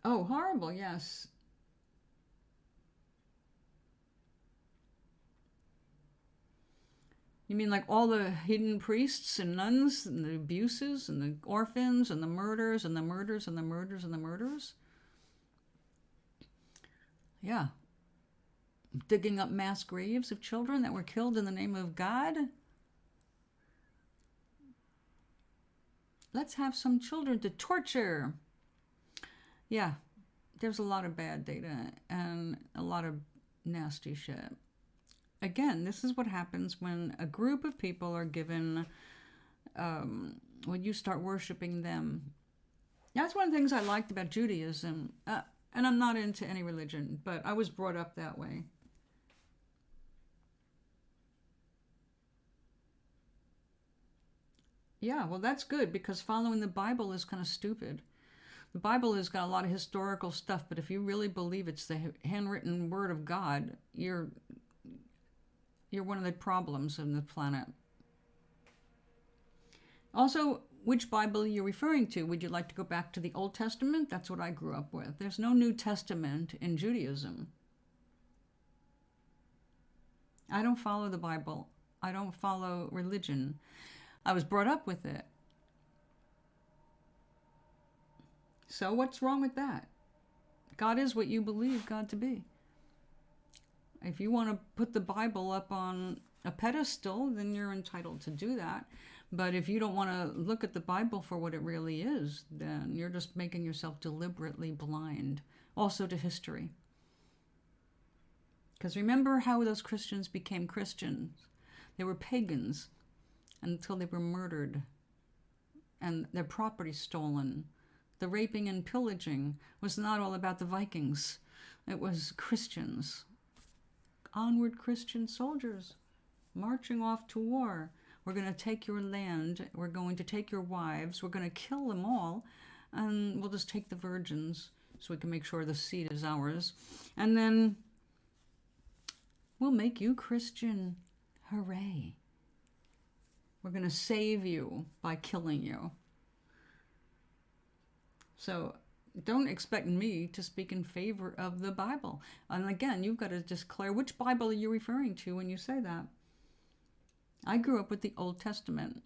Oh, horrible, yes. You mean like all the hidden priests and nuns and the abuses and the orphans and the murders and the murders and the murders and the murders? Yeah. Digging up mass graves of children that were killed in the name of God? let's have some children to torture. Yeah, there's a lot of bad data and a lot of nasty shit. Again, this is what happens when a group of people are given, when you start worshiping them. That's one of the things I liked about Judaism. And I'm not into any religion, but I was brought up that way. Yeah, well, that's good, because following the Bible is kind of stupid. The Bible has got a lot of historical stuff, but if you really believe it's the handwritten word of God, you're one of the problems in the planet. Also, which Bible are you referring to? Would you like to go back to the Old Testament? That's what I grew up with. There's no New Testament in Judaism. I don't follow the Bible. I don't follow religion. I was brought up with it. So what's wrong with that? God is what you believe God to be. If you want to put the Bible up on a pedestal, then you're entitled to do that. But if you don't want to look at the Bible for what it really is, then you're just making yourself deliberately blind, also to history. Because remember how those Christians became Christians. They were pagans until they were murdered and their property stolen. The raping and pillaging was not all about the Vikings. It was Christians. Onward Christian soldiers marching off to war. We're going to take your land. We're going to take your wives. We're going to kill them all. And we'll just take the virgins so we can make sure the seed is ours. And then we'll make you Christian. Hooray. We're going to save you by killing you. So don't expect me to speak in favor of the Bible. And again, you've got to declare which Bible are you referring to when you say that. I grew up with the Old Testament.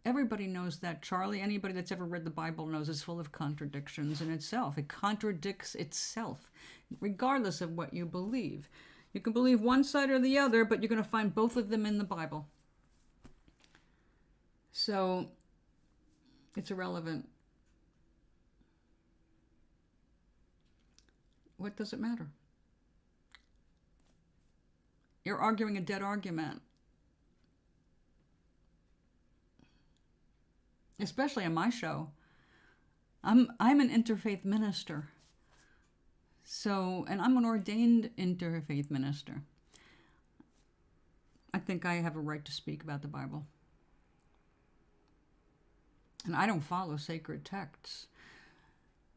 Everybody knows that, Charlie. Anybody that's ever read the Bible knows it's full of contradictions in itself. It contradicts itself, regardless of what you believe. You can believe one side or the other, but you're going to find both of them in the Bible. So it's irrelevant. What does it matter? You're arguing a dead argument. Especially on my show. I'm an interfaith minister. So, and I'm an ordained interfaith minister. I think I have a right to speak about the Bible. And I don't follow sacred texts.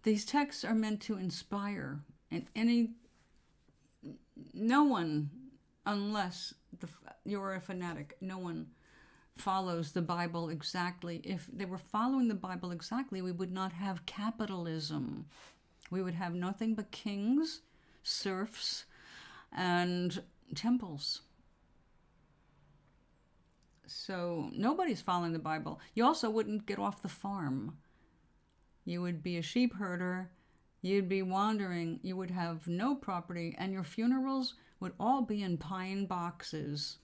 These texts are meant to inspire. And no one, unless you're a fanatic, no one follows the Bible exactly. If they were following the Bible exactly, we would not have capitalism. We would have nothing but kings, serfs, and temples. So nobody's following the Bible. You also wouldn't get off the farm. You would be a sheep herder. You'd be wandering. You would have no property. And your funerals would all be in pine boxes.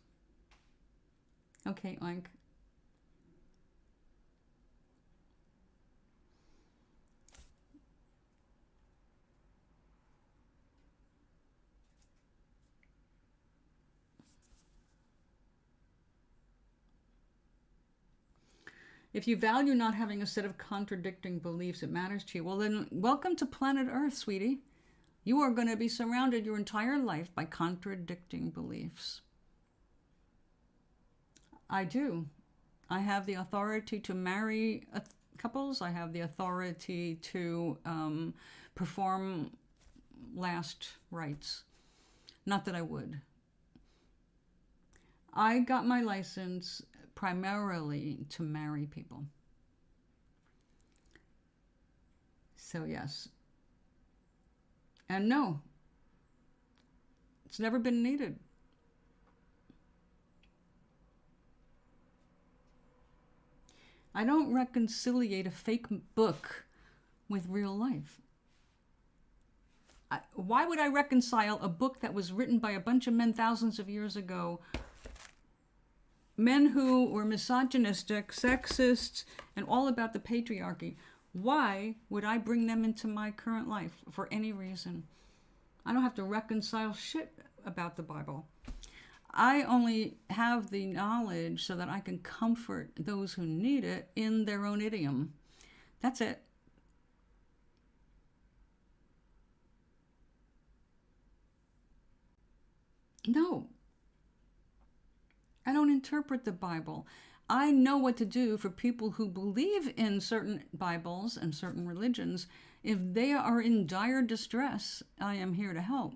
Okay, oink. If you value not having a set of contradicting beliefs that matters to you, well then, welcome to planet Earth, sweetie. You are going to be surrounded your entire life by contradicting beliefs. I do. I have the authority to marry couples. I have the authority to perform last rites. Not that I would. I got my license primarily to marry people. So yes. And no, it's never been needed. I don't reconciliate a fake book with real life. Why would I reconcile a book that was written by a bunch of men thousands of years ago men who were misogynistic, sexist, and all about the patriarchy. Why would I bring them into my current life for any reason? I don't have to reconcile shit about the Bible. I only have the knowledge so that I can comfort those who need it in their own idiom. That's it. No, I don't interpret the Bible. I know what to do for people who believe in certain Bibles and certain religions. If they are in dire distress, I am here to help.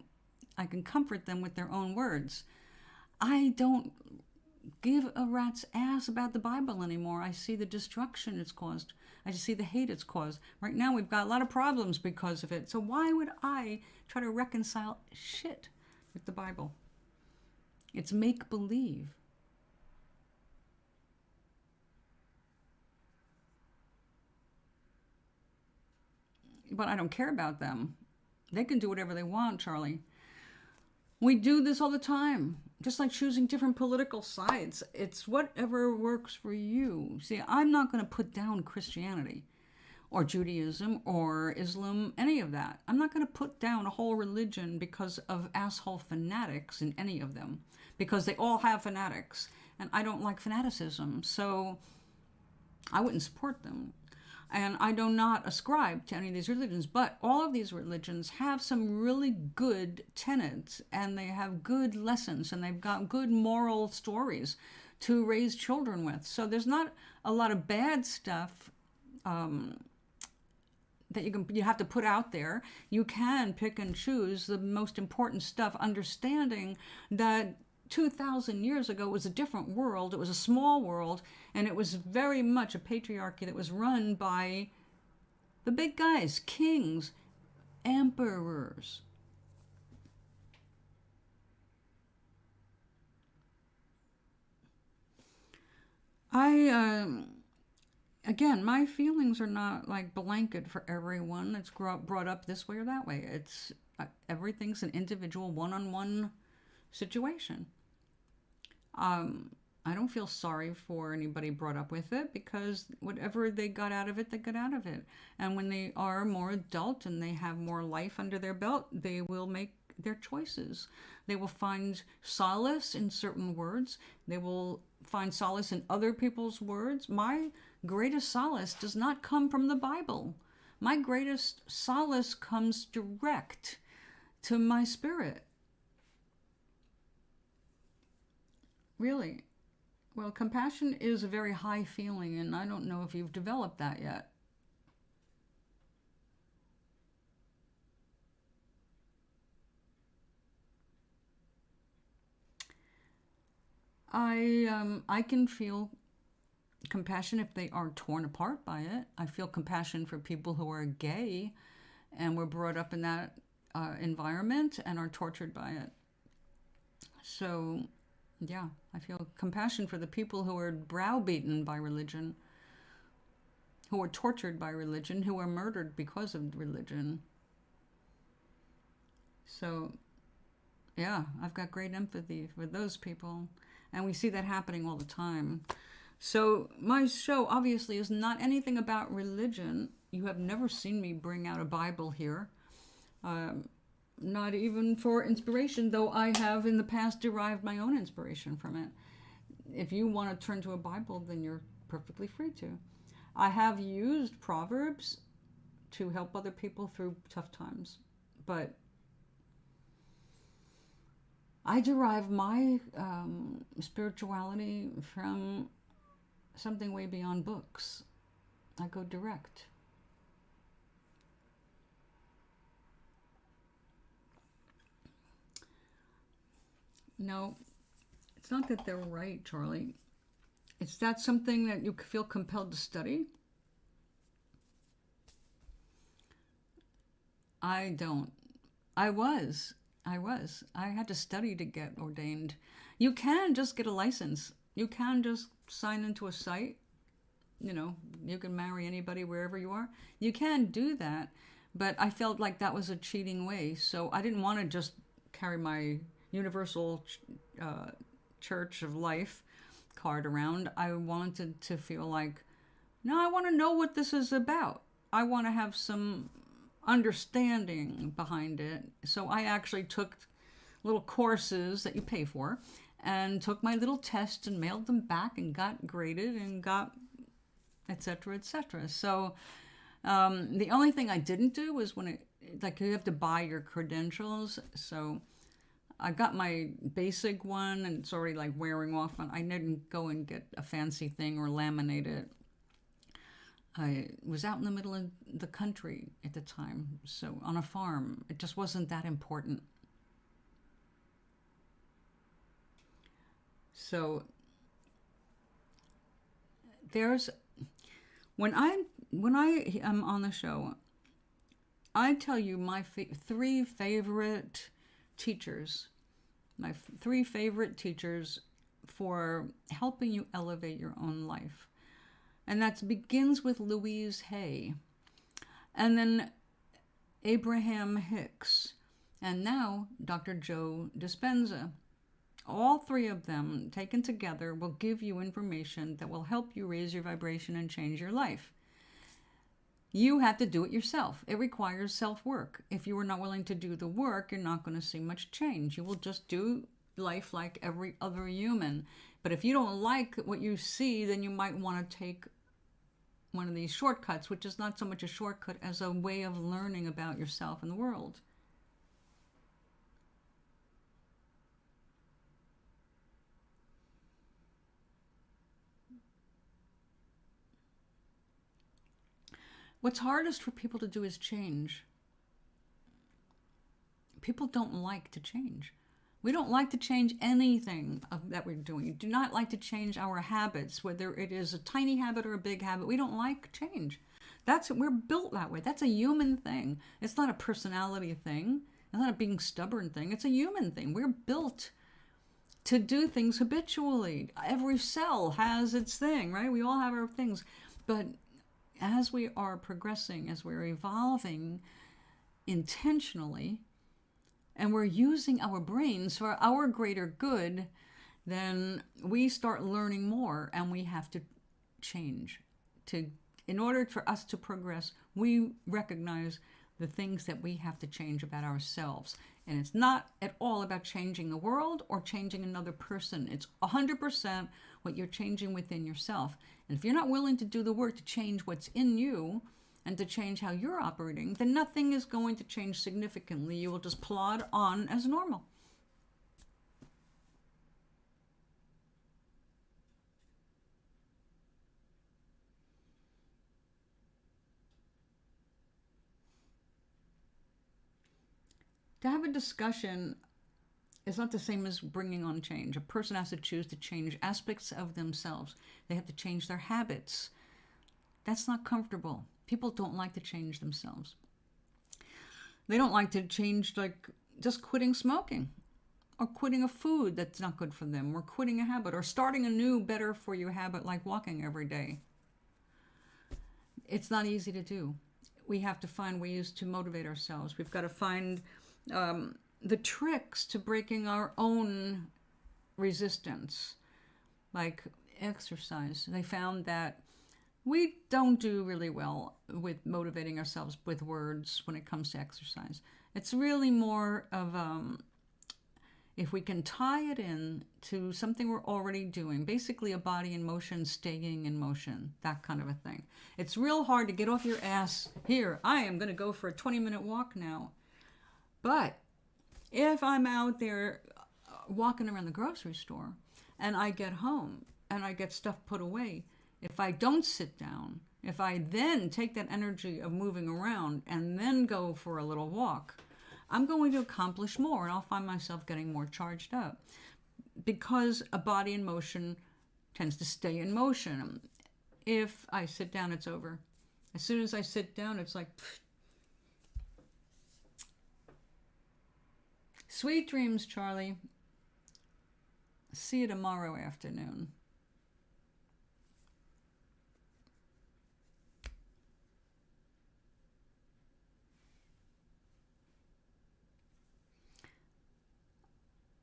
I can comfort them with their own words. I don't give a rat's ass about the Bible anymore. I see the destruction it's caused. I see the hate it's caused. Right now we've got a lot of problems because of it. So why would I try to reconcile shit with the Bible? It's make-believe. But I don't care about them. They can do whatever they want, Charlie. We do this all the time, just like choosing different political sides. It's whatever works for you. See, I'm not going to put down Christianity or Judaism or Islam, any of that. I'm not going to put down a whole religion because of asshole fanatics in any of them, because they all have fanatics, and I don't like fanaticism, so I wouldn't support them. And I do not ascribe to any of these religions, but all of these religions have some really good tenets, and they have good lessons, and they've got good moral stories to raise children with. So there's not a lot of bad stuff that you have to put out there. You can pick and choose the most important stuff, understanding that 2,000 years ago was a different world. It was a small world, and it was very much a patriarchy that was run by the big guys, kings, emperors. Again, my feelings are not like blanket for everyone that's brought up this way or that way. It's everything's an individual one-on-one situation. I don't feel sorry for anybody brought up with it, because whatever they got out of it, they got out of it. And when they are more adult and they have more life under their belt, they will make their choices. They will find solace in certain words. They will find solace in other people's words. My greatest solace does not come from the Bible. My greatest solace comes direct to my spirit. Really. Well, compassion is a very high feeling, and I don't know if you've developed that yet. I can feel compassion if they are torn apart by it. I feel compassion for people who are gay and were brought up in that environment and are tortured by it. So, yeah, I feel compassion for the people who are browbeaten by religion, who are tortured by religion, who are murdered because of religion. So, yeah, I've got great empathy for those people. And we see that happening all the time. So my show obviously is not anything about religion. You have never seen me bring out a Bible here. Not even for inspiration, though I have in the past derived my own inspiration from it. If you want to turn to a Bible, then you're perfectly free to. I have used Proverbs to help other people through tough times, but I derive my spirituality from something way beyond books. I go direct. No, it's not that they're right, Charlie. It's that something that you feel compelled to study. I don't. I was. I had to study to get ordained. You can just get a license. You can just sign into a site. You know, you can marry anybody wherever you are. You can do that, but I felt like that was a cheating way. So I didn't want to just carry my universal church of life card around. I wanted to feel like, no, I want to know what this is about. I want to have some understanding behind it. So I actually took little courses that you pay for and took my little tests and mailed them back and got graded and got etc., etc. So the only thing I didn't do was when like you have to buy your credentials. So I got my basic one and it's already like wearing off. I didn't go and get a fancy thing or laminate it. I was out in the middle of the country at the time, so on a farm. It just wasn't that important. So there's when I am on the show, I tell you my three favorite teachers, my three favorite teachers for helping you elevate your own life. And that begins with Louise Hay, and then Abraham Hicks, and now Dr. Joe Dispenza. All three of them taken together will give you information that will help you raise your vibration and change your life. You have to do it yourself. It requires self-work. If you are not willing to do the work, you're not going to see much change. You will just do life like every other human. But if you don't like what you see, then you might want to take one of these shortcuts, which is not so much a shortcut as a way of learning about yourself and the world. What's hardest for people to do is change. People don't like to change. We don't like to change anything that we're doing. We do not like to change our habits, whether it is a tiny habit or a big habit. We don't like change. We're built that way. That's a human thing. It's not a personality thing. It's not a being stubborn thing. It's a human thing. We're built to do things habitually. Every cell has its thing, right? We all have our things. But as we are progressing, as we're evolving intentionally, and we're using our brains for our greater good, then we start learning more, and we have to change. In order for us to progress, we recognize the things that we have to change about ourselves. And it's not at all about changing the world or changing another person. It's 100% what you're changing within yourself. And if you're not willing to do the work to change what's in you, and to change how you're operating, then nothing is going to change significantly. You will just plod on as normal. To have a discussion is not the same as bringing on change. A person has to choose to change aspects of themselves. They have to change their habits. That's not comfortable. People don't like to change themselves. They don't like to change, like just quitting smoking or quitting a food that's not good for them or quitting a habit or starting a new, better for you habit like walking every day. It's not easy to do. We have to find ways to motivate ourselves. We've got to find the tricks to breaking our own resistance, like exercise. They found that we don't do really well with motivating ourselves with words when it comes to exercise. It's really more of if we can tie it in to something we're already doing, basically a body in motion, staying in motion, that kind of a thing. It's real hard to get off your ass. Here, I am going to go for a 20-minute walk now. But if I'm out there walking around the grocery store and I get home and I get stuff put away, if I don't sit down, if I then take that energy of moving around and then go for a little walk, I'm going to accomplish more and I'll find myself getting more charged up. Because a body in motion tends to stay in motion. If I sit down, it's over. As soon as I sit down, it's like, pfft. Sweet dreams, Charlie. See you tomorrow afternoon.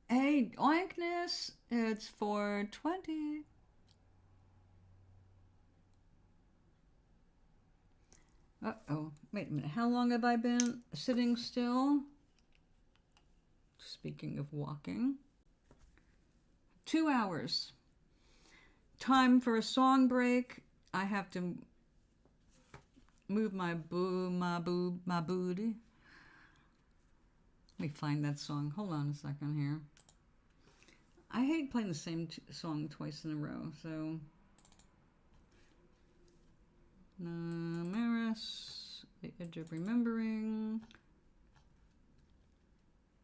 Hey, oinkness, it's 4:20. Uh-oh. Wait a minute. How long have I been sitting still? Speaking of walking. 2 hours. Time for a song break. I have to move my booty. Let me find that song. Hold on a second here. I hate playing the same song twice in a row, so... Maris, The Edge of Remembering.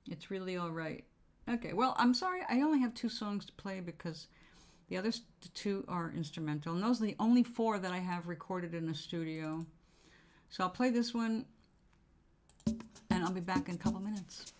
It's Really Alright. Okay, well, I'm sorry, I only have 2 songs to play because the other 2 are instrumental. And those are the only 4 that I have recorded in the studio. So I'll play this one, and I'll be back in a couple minutes.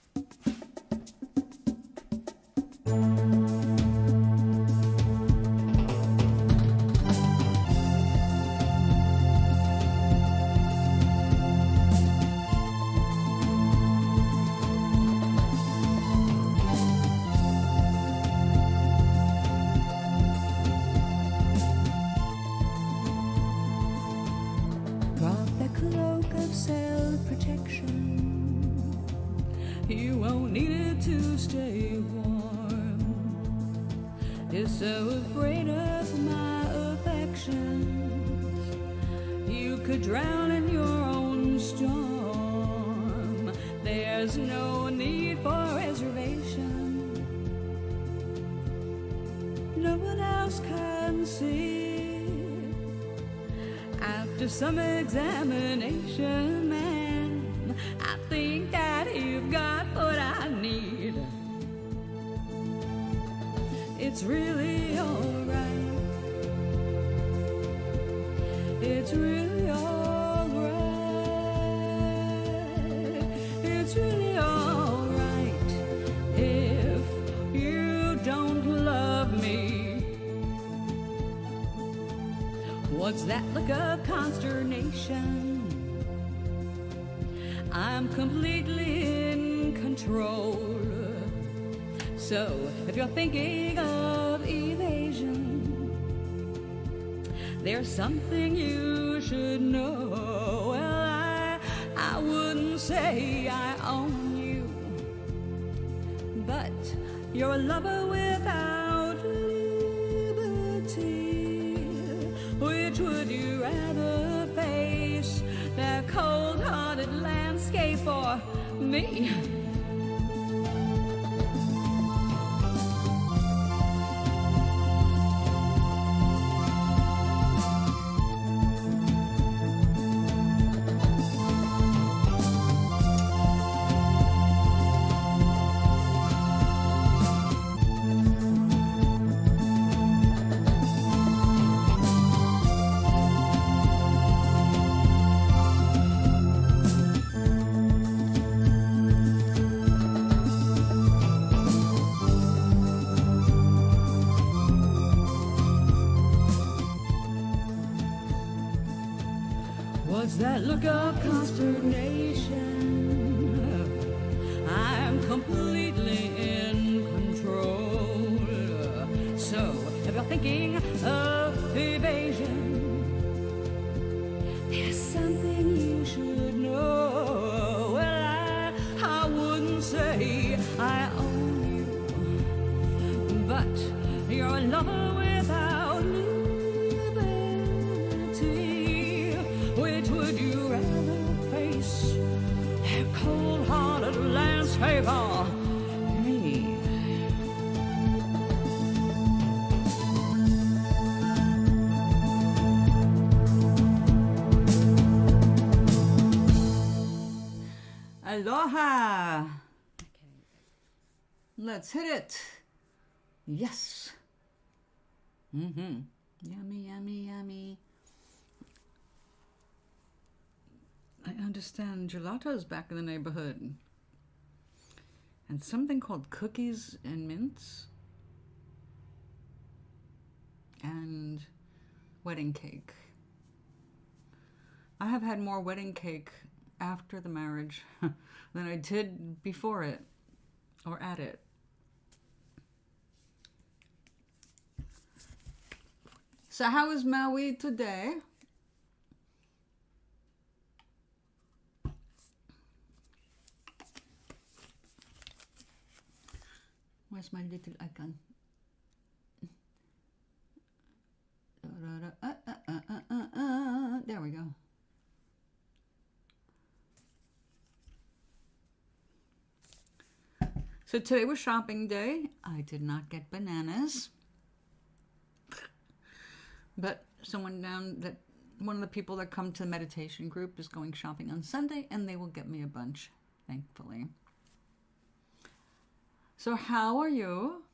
You won't need it to stay warm. You're so afraid of my affections. You could drown in your own storm. There's no need for reservation. No one else can see. After some examination, man, I think that you've got what I need. It's really alright. It's really alright. It's really alright if you don't love me. What's that look of consternation? I'm completely in control. So if you're thinking of evasion, there's something you should know. Well, I wouldn't say I own you, but you're a lover without liberty. Which would you rather face, that cold-hearted landscape or me? What's that look of consternation? I'm completely in control. So if you're thinking of evasion, there's something you should know. Well, I wouldn't say I own you, but you're a lover without liberty. Which would you rather face, a cold-hearted landscape or me? Aloha! Let's hit it. Yes. Yummy, yummy, yummy. I understand gelato's back in the neighborhood. And something called cookies and mints. And wedding cake. I have had more wedding cake after the marriage than I did before it or at it. So how is Maui today? Where's my little icon? There we go. So today was shopping day. I did not get bananas. But one of the people that come to the meditation group is going shopping on Sunday, and they will get me a bunch, thankfully. So how are you?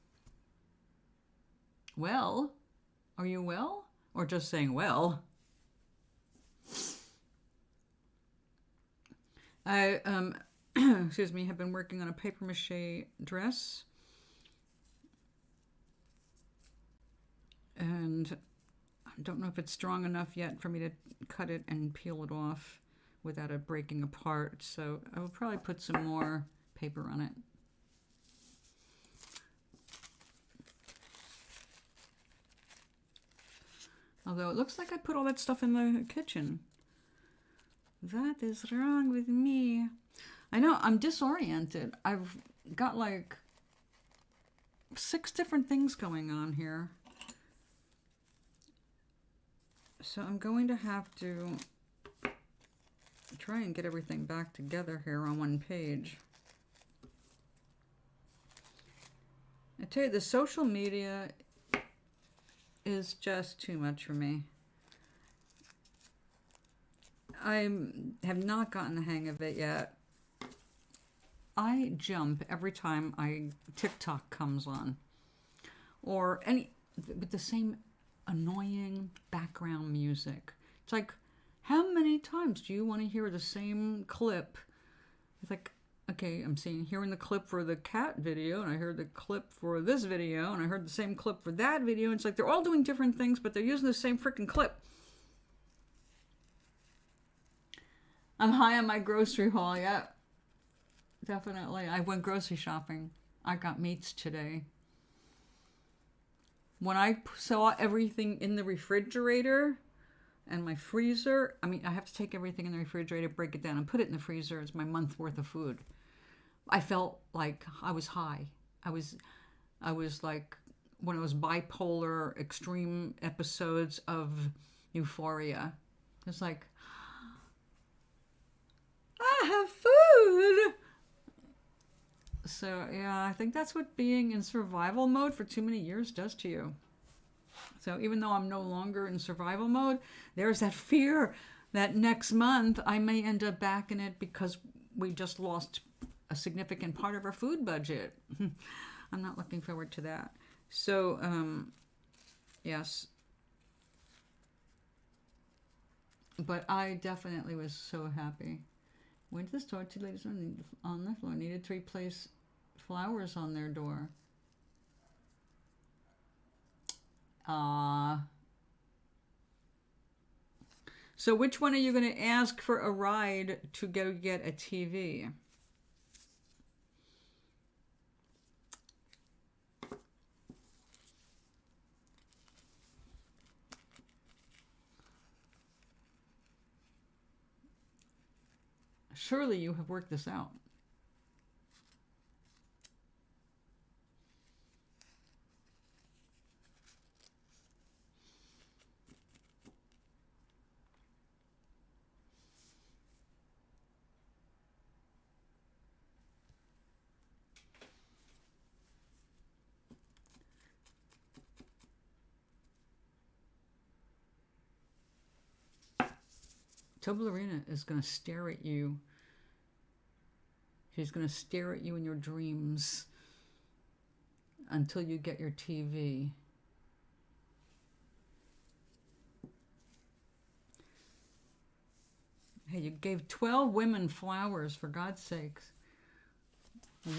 Well? Are you well? Or just saying well? I, excuse me, have been working on a paper mache dress. And I don't know if it's strong enough yet for me to cut it and peel it off without it breaking apart. So I will probably put some more paper on it. Although it looks like I put all that stuff in the kitchen. That is wrong with me. I know, I'm disoriented. I've got like 6 different things going on here. So I'm going to have to try and get everything back together here on one page. I tell you, the social media is just too much for me. I have not gotten the hang of it yet. I jump every time TikTok comes on, or with the same annoying background music. It's like, how many times do you want to hear the same clip? It's like, okay, I'm hearing the clip for the cat video, and I heard the clip for this video, and I heard the same clip for that video. It's like they're all doing different things, but they're using the same freaking clip. I'm high on my grocery haul, yeah. Definitely. I went grocery shopping. I got meats today. When I saw everything in the refrigerator and my freezer, I have to take everything in the refrigerator, break it down, and put it in the freezer. It's my month worth of food. I felt like I was high. I was like one of those bipolar extreme episodes of Euphoria. It's like, I have food. So yeah, I think that's what being in survival mode for too many years does to you. So even though I'm no longer in survival mode, there's that fear that next month I may end up back in it because we just lost a significant part of our food budget. I'm not looking forward to that. So, yes. But I definitely was so happy. Went to the store, 2 ladies on the floor needed to replace flowers on their door. So which one are you going to ask for a ride to go get a TV? Surely you have worked this out. Toblerina is going to stare at you. She's going to stare at you in your dreams until you get your TV. Hey, you gave 12 women flowers, for God's sakes.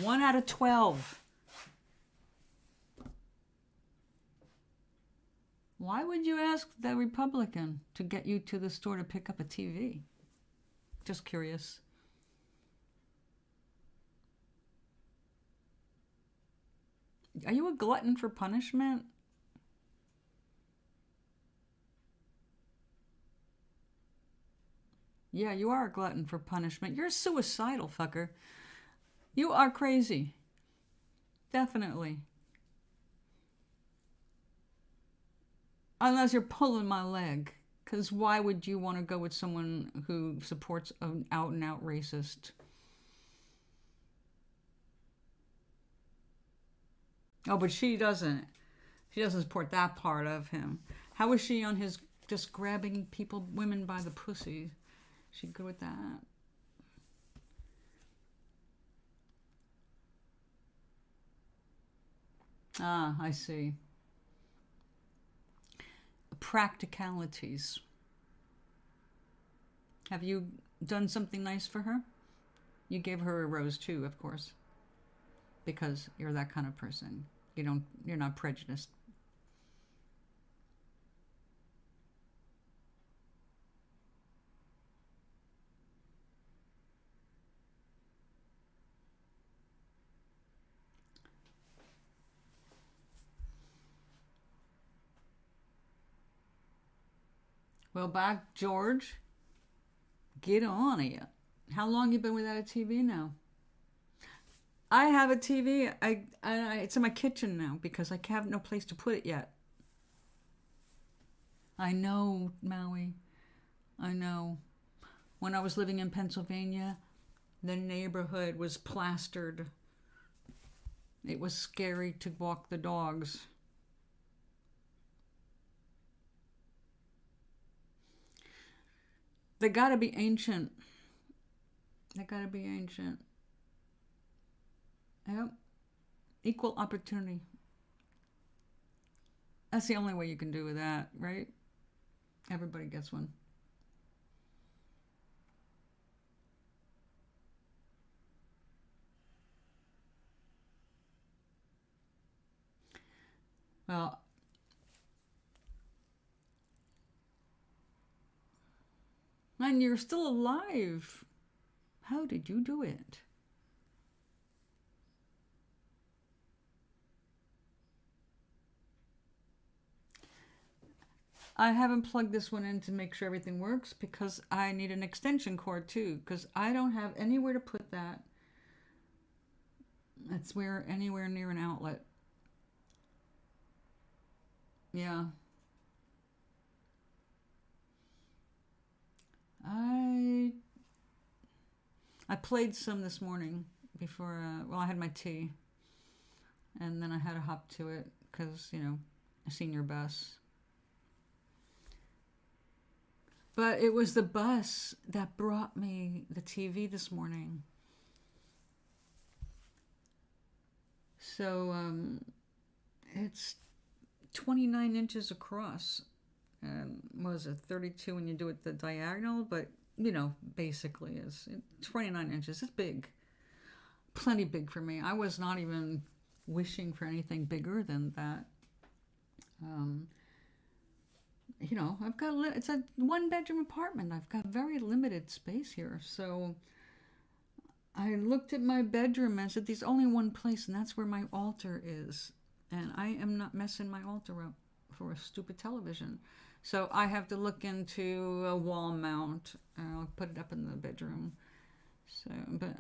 1 out of 12. Why would you ask the Republican to get you to the store to pick up a TV? Just curious. Are you a glutton for punishment? Yeah, you are a glutton for punishment. You're suicidal, fucker. You are crazy. Definitely. Unless you're pulling my leg. Because why would you want to go with someone who supports an out and out racist? Oh, but she doesn't. She doesn't support that part of him. How is she on his just grabbing people, women by the pussy? She good with that? Ah, I see. Practicalities. Have you done something nice for her? You gave her a rose too, of course, because you're that kind of person. You're not prejudiced. Well, back George, get on it. How long you been without a TV now? I have a TV. It's in my kitchen now because I have no place to put it yet. I know, Maui. I know. When I was living in Pennsylvania, the neighborhood was plastered. It was scary to walk the dogs. They gotta be ancient. They gotta be ancient. Yep. Equal opportunity. That's the only way you can do with that, right? Everybody gets one. Well, and you're still alive. How did you do it? I haven't plugged this one in to make sure everything works because I need an extension cord too, because I don't have anywhere to put that. It's anywhere near an outlet. Yeah. I played some this morning before, I had my tea. And then I had to hop to it because, a senior bus. But it was the bus that brought me the TV this morning. So it's 29 inches across. Was it 32 when you do it the diagonal? But, basically is 29 inches. It's big. Plenty big for me. I was not even wishing for anything bigger than that. I've got it's a 1-bedroom apartment. I've got very limited space here. So I looked at my bedroom and said, there's only one place, and that's where my altar is. And I am not messing my altar up for a stupid television. So I have to look into a wall mount. I'll put it up in the bedroom. So, but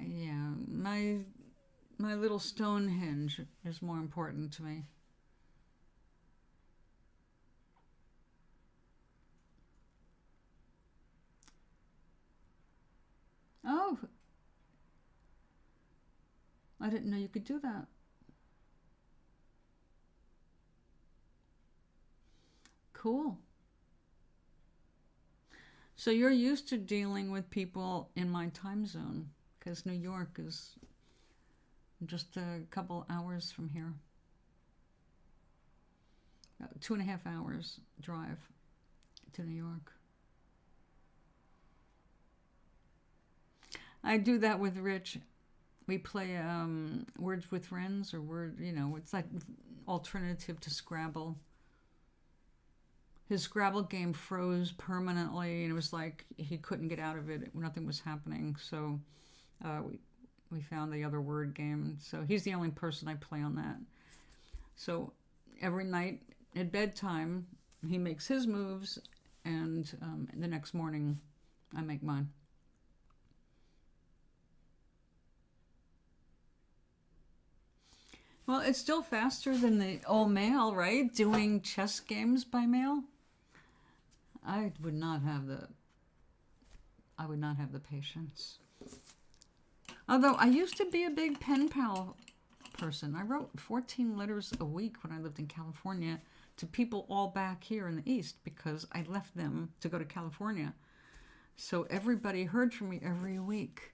yeah, my little Stonehenge is more important to me. Oh, I didn't know you could do that. Cool. So you're used to dealing with people in my time zone because New York is just a couple hours from here. 2.5 hours drive to New York. I do that with Rich. We play Words with Friends or it's like alternative to Scrabble. His Scrabble game froze permanently, and it was like he couldn't get out of it. Nothing was happening, so we found the other word game. So he's the only person I play on that. So every night at bedtime, he makes his moves, and the next morning, I make mine. Well, it's still faster than the old mail, right? Doing chess games by mail. I would not have the I would not have the patience. Although I used to be a big pen pal person. I wrote 14 letters a week when I lived in California to people all back here in the East because I left them to go to California. So everybody heard from me every week.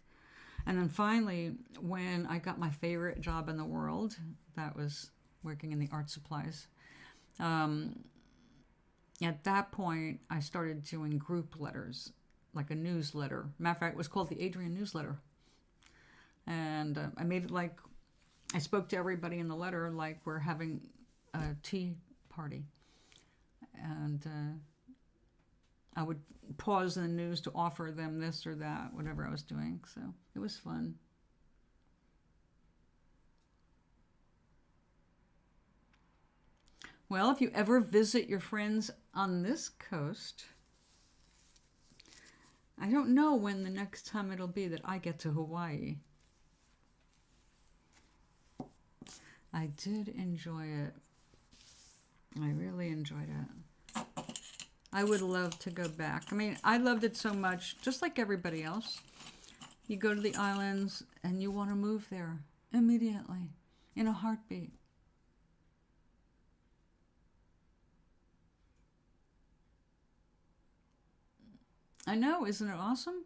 And then finally, when I got my favorite job in the world, that was working in the art supplies, at that point, I started doing group letters, like a newsletter. Matter of fact, it was called the Adrian Newsletter. And I made it like, I spoke to everybody in the letter like we're having a tea party. And I would pause in the news to offer them this or that, whatever I was doing. So it was fun. Well, if you ever visit your friends on this coast, I don't know when the next time it'll be that I get to Hawaii. I did enjoy it. I really enjoyed it. I would love to go back. I mean, I loved it so much, just like everybody else. You go to the islands and you want to move there immediately, in a heartbeat. I know, isn't it awesome?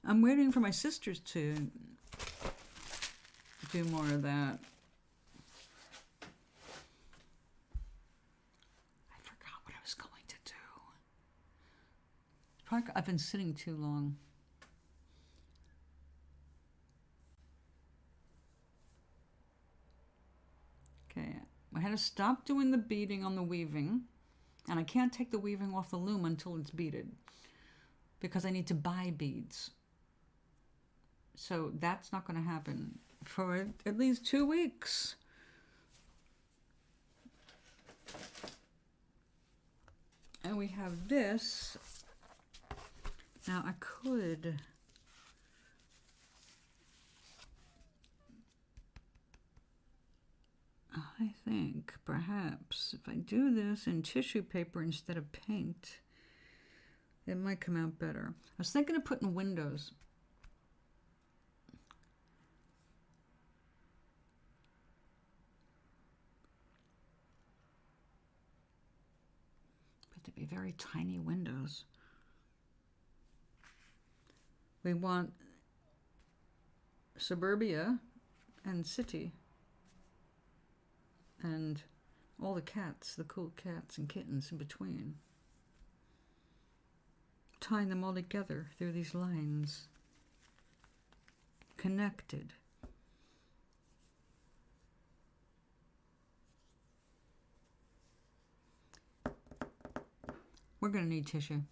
I'm waiting for my sisters to do more of that. I forgot what I was going to do. Probably, I've been sitting too long. Okay, I had to stop doing the beading on the weaving, and I can't take the weaving off the loom until it's beaded because I need to buy beads. So that's not going to happen for at least 2 weeks. And we have this. Now I could I think perhaps if I do this in tissue paper instead of paint, it might come out better. I was thinking of putting windows. But to be very tiny windows. We want suburbia and city. And all the cats, the cool cats and kittens in between. Tying them all together through these lines. Connected. We're going to need tissue.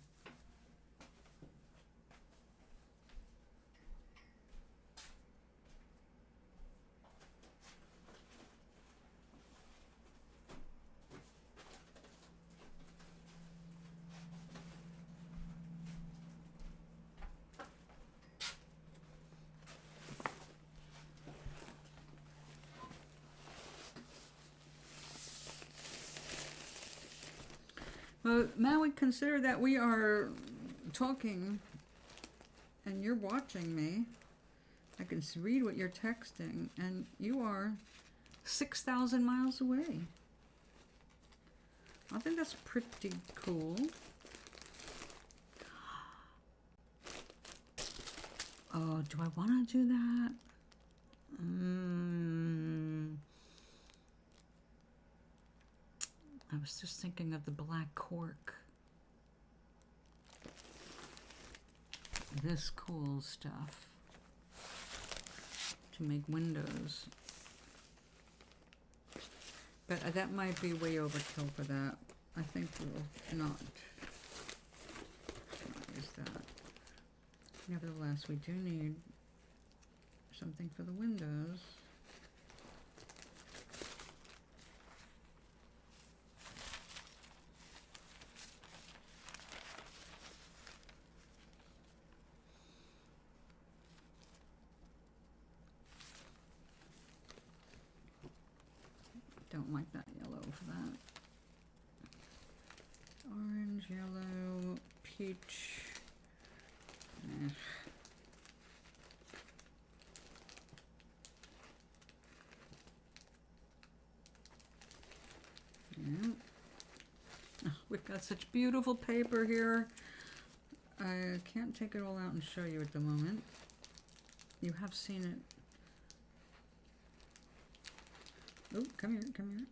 Well, now we consider that we are talking and you're watching me. I can read what you're texting, and you are 6,000 miles away. I think that's pretty cool. Oh, do I want to do that? I was just thinking of the black cork. This cool stuff to make windows. But that might be way overkill for that. I think we'll not use that. Nevertheless, we do need something for the windows. something like that, yellow for that. Orange, yellow, peach. Yeah. Oh, we've got such beautiful paper here. I can't take it all out and show you at the moment. You have seen it. Oh, come here, come here.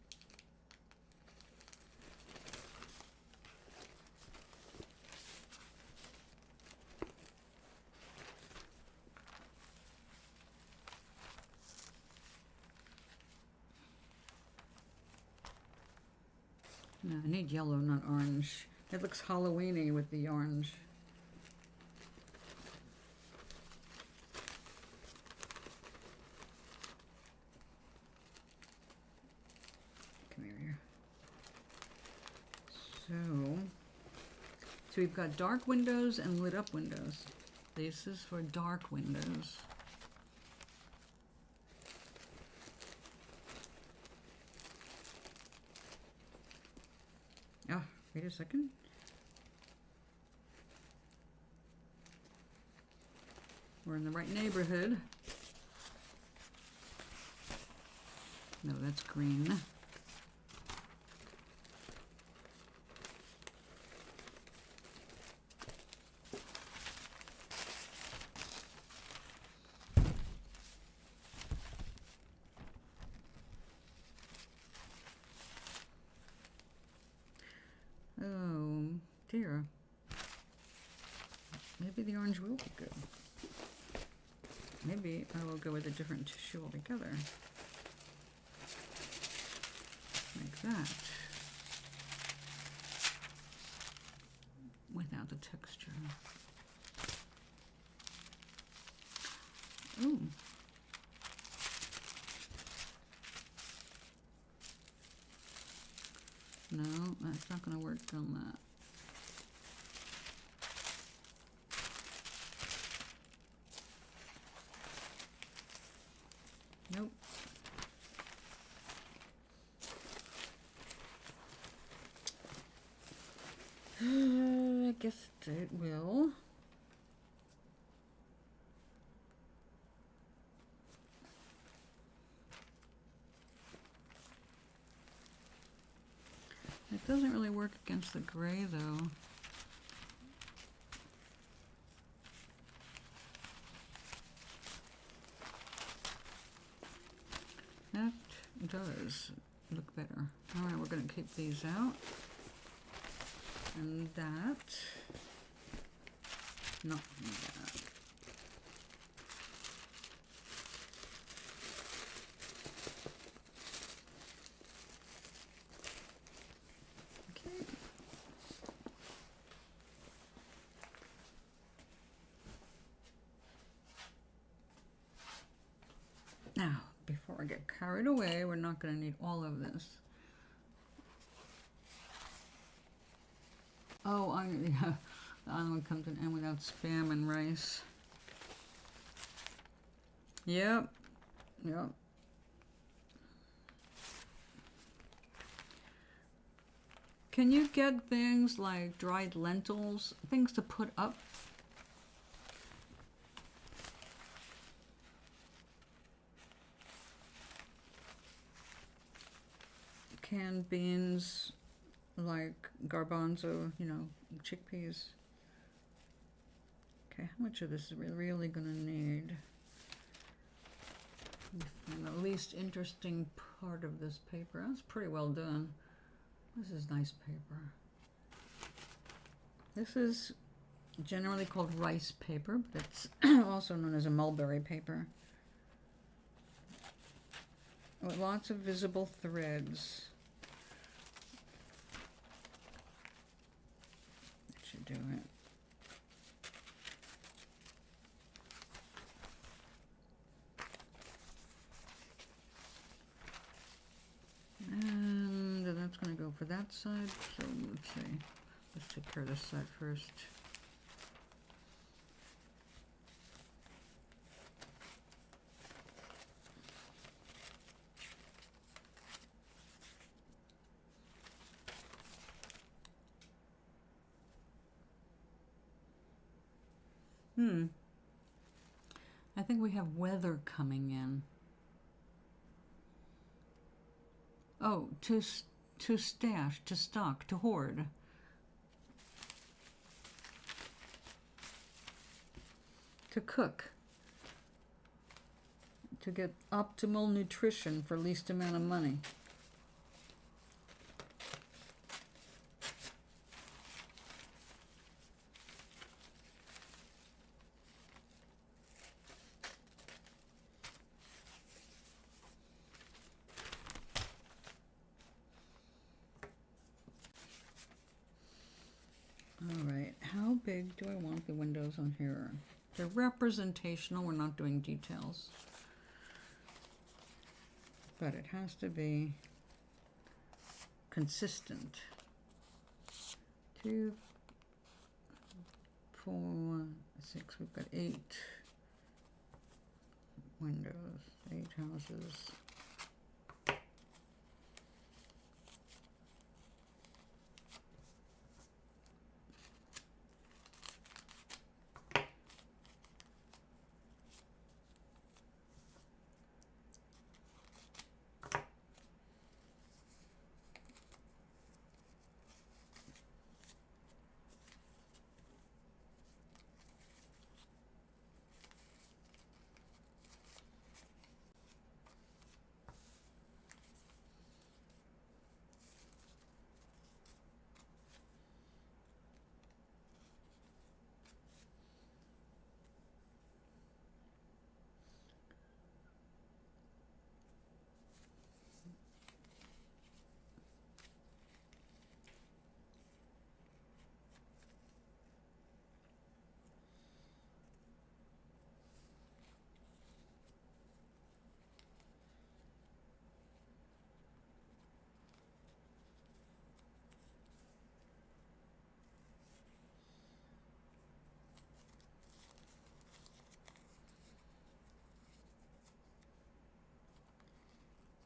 No, I need yellow, not orange. It looks Halloween-y with the orange. Come here. So we've got dark windows and lit up windows. This is for dark windows. Oh, wait a second. We're in the right neighborhood. No, that's green. Oh dear. Maybe the orange will be good. Maybe I will go with a different tissue altogether. Like that. Without the texture. Ooh. No, that's not going to work on that. Nope. I guess it will. It doesn't really work against the gray though. That does look better. All right, we're going to keep these out. And that. Not that. Okay. Now, before I get carried away, we're not going to need all of this. Oh, yeah, the other one comes to an end without spam and rice. Yep, yep. Can you get things like dried lentils, things to put up? Canned beans, like garbanzo, you know, chickpeas. Okay, how much of this is we really gonna need? And the least interesting part of this paper. That's pretty well done. This is nice paper. This is generally called rice paper, but it's also known as a mulberry paper. With lots of visible threads. That should do it. And that's going to go for that side. So let's see. Let's take care of this side first. I think we have weather coming in. Oh, to stash, to stock, to hoard. To cook. To get optimal nutrition for least amount of money. Alright, how big do I want the windows on here? They're representational, we're not doing details. But it has to be consistent. 2, 4, 6, we've got 8 windows, 8 houses.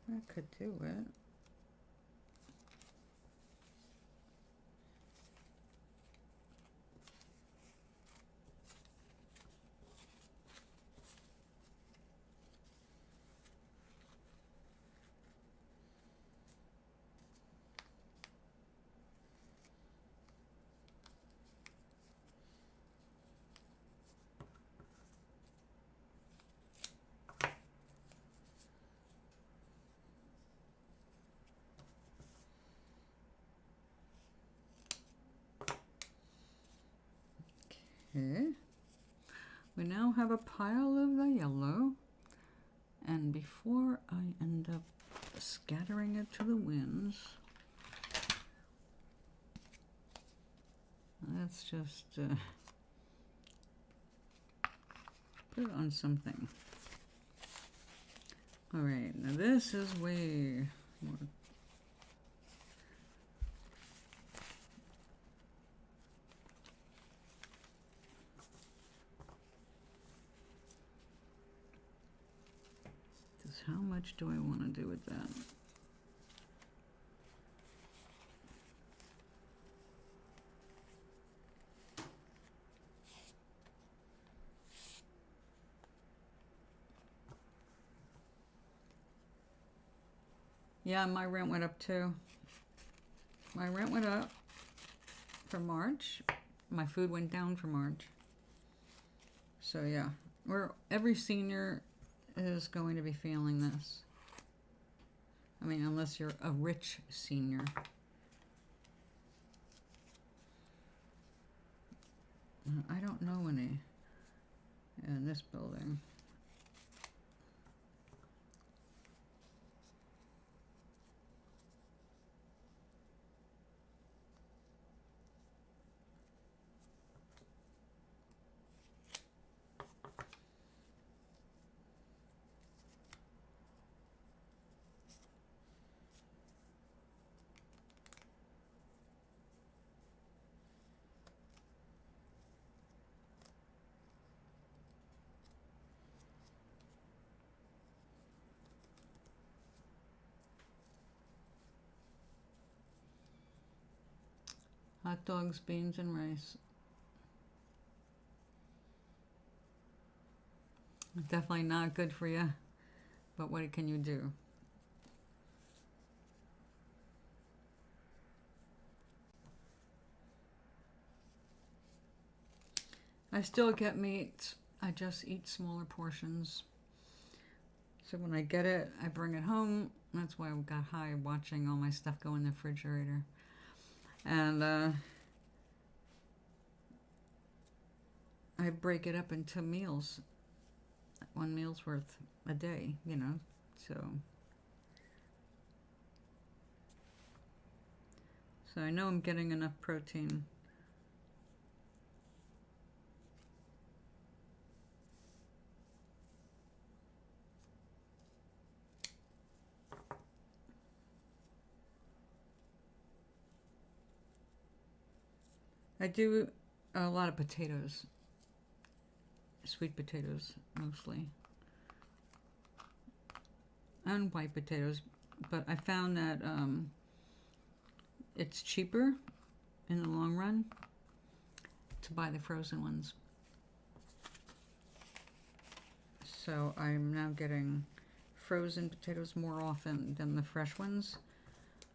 That could do it. Okay. We now have a pile of the yellow, and before I end up scattering it to the winds, let's just put it on something. All right, now this is way more. How much do I want to do with that? Yeah, my rent went up too. My rent went up for March. My food went down for March. So yeah, every senior is going to be feeling this. I mean, unless you're a rich senior. I don't know any in this building. Hot dogs, beans, and rice. Definitely not good for you, but what can you do? I still get meat. I just eat smaller portions. So when I get it, I bring it home. That's why I got high watching all my stuff go in the refrigerator. And I break it up into meals. One meal's worth a day, you know. So I know I'm getting enough protein. I do a lot of potatoes, sweet potatoes mostly, and white potatoes, but I found that it's cheaper in the long run to buy the frozen ones. So I'm now getting frozen potatoes more often than the fresh ones,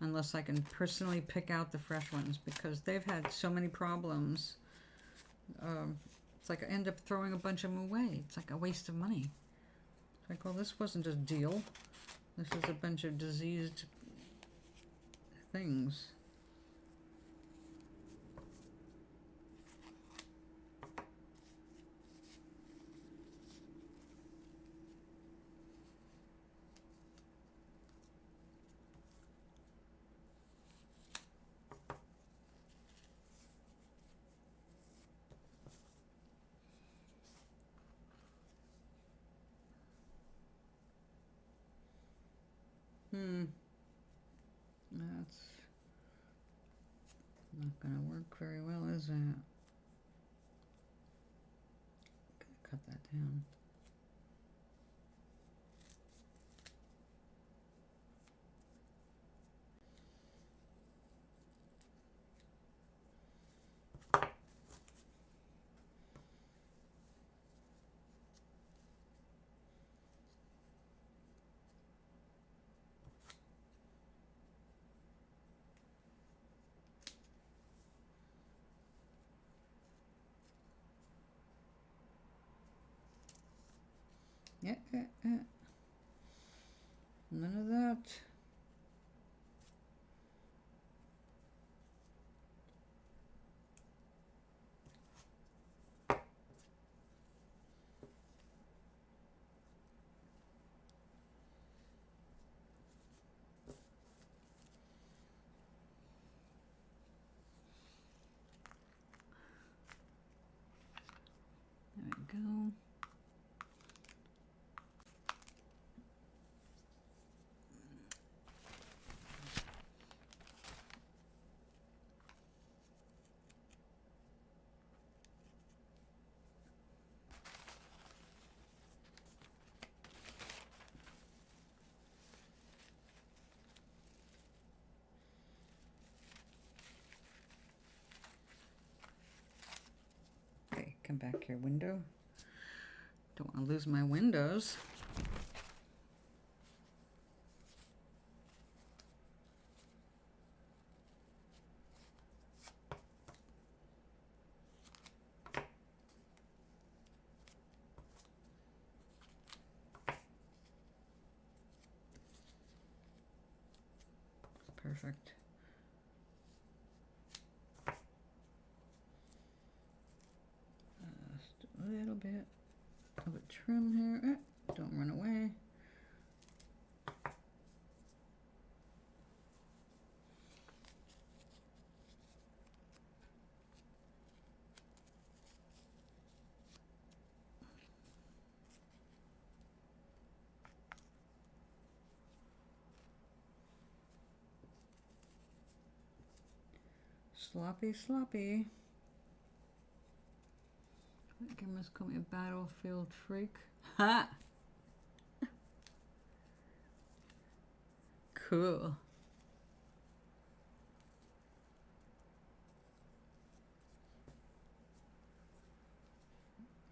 unless I can personally pick out the fresh ones, because they've had so many problems. It's like I end up throwing a bunch of them away. It's like a waste of money. It's like, well, this wasn't a deal. This is a bunch of diseased things. That's not gonna work very well, is it? Gotta cut that down. Yeah. None of that. There we go. Okay, come back here, window. Don't want to lose my windows. Perfect. Just a little bit of a trim here. Don't run away. Sloppy, sloppy. You must call me a battlefield freak. Ha! Cool.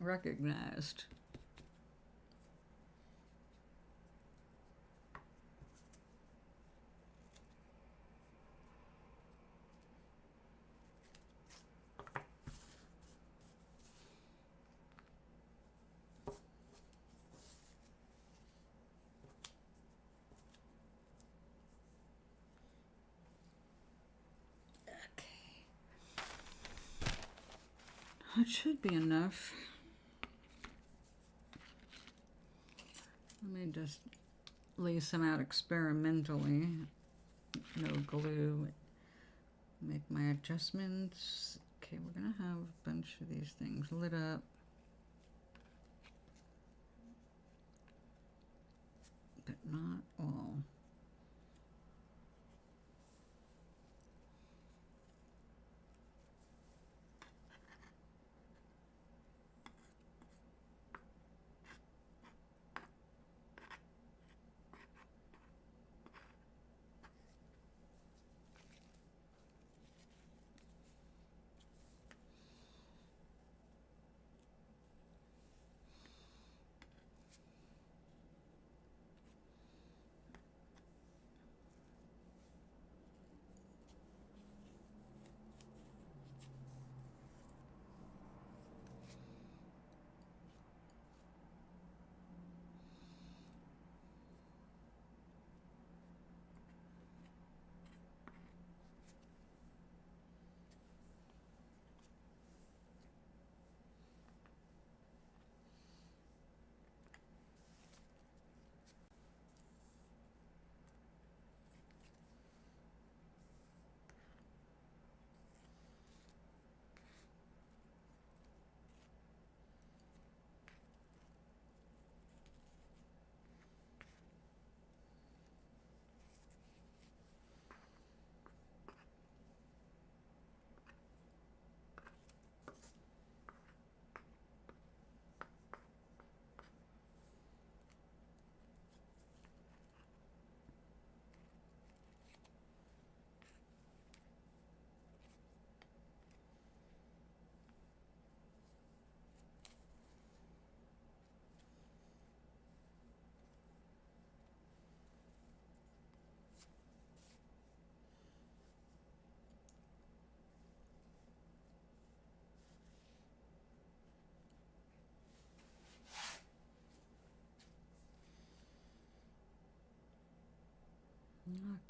Recognized. That should be enough. Let me just lay some out experimentally. No glue. Make my adjustments. Okay, we're gonna have a bunch of these things lit up. But not all.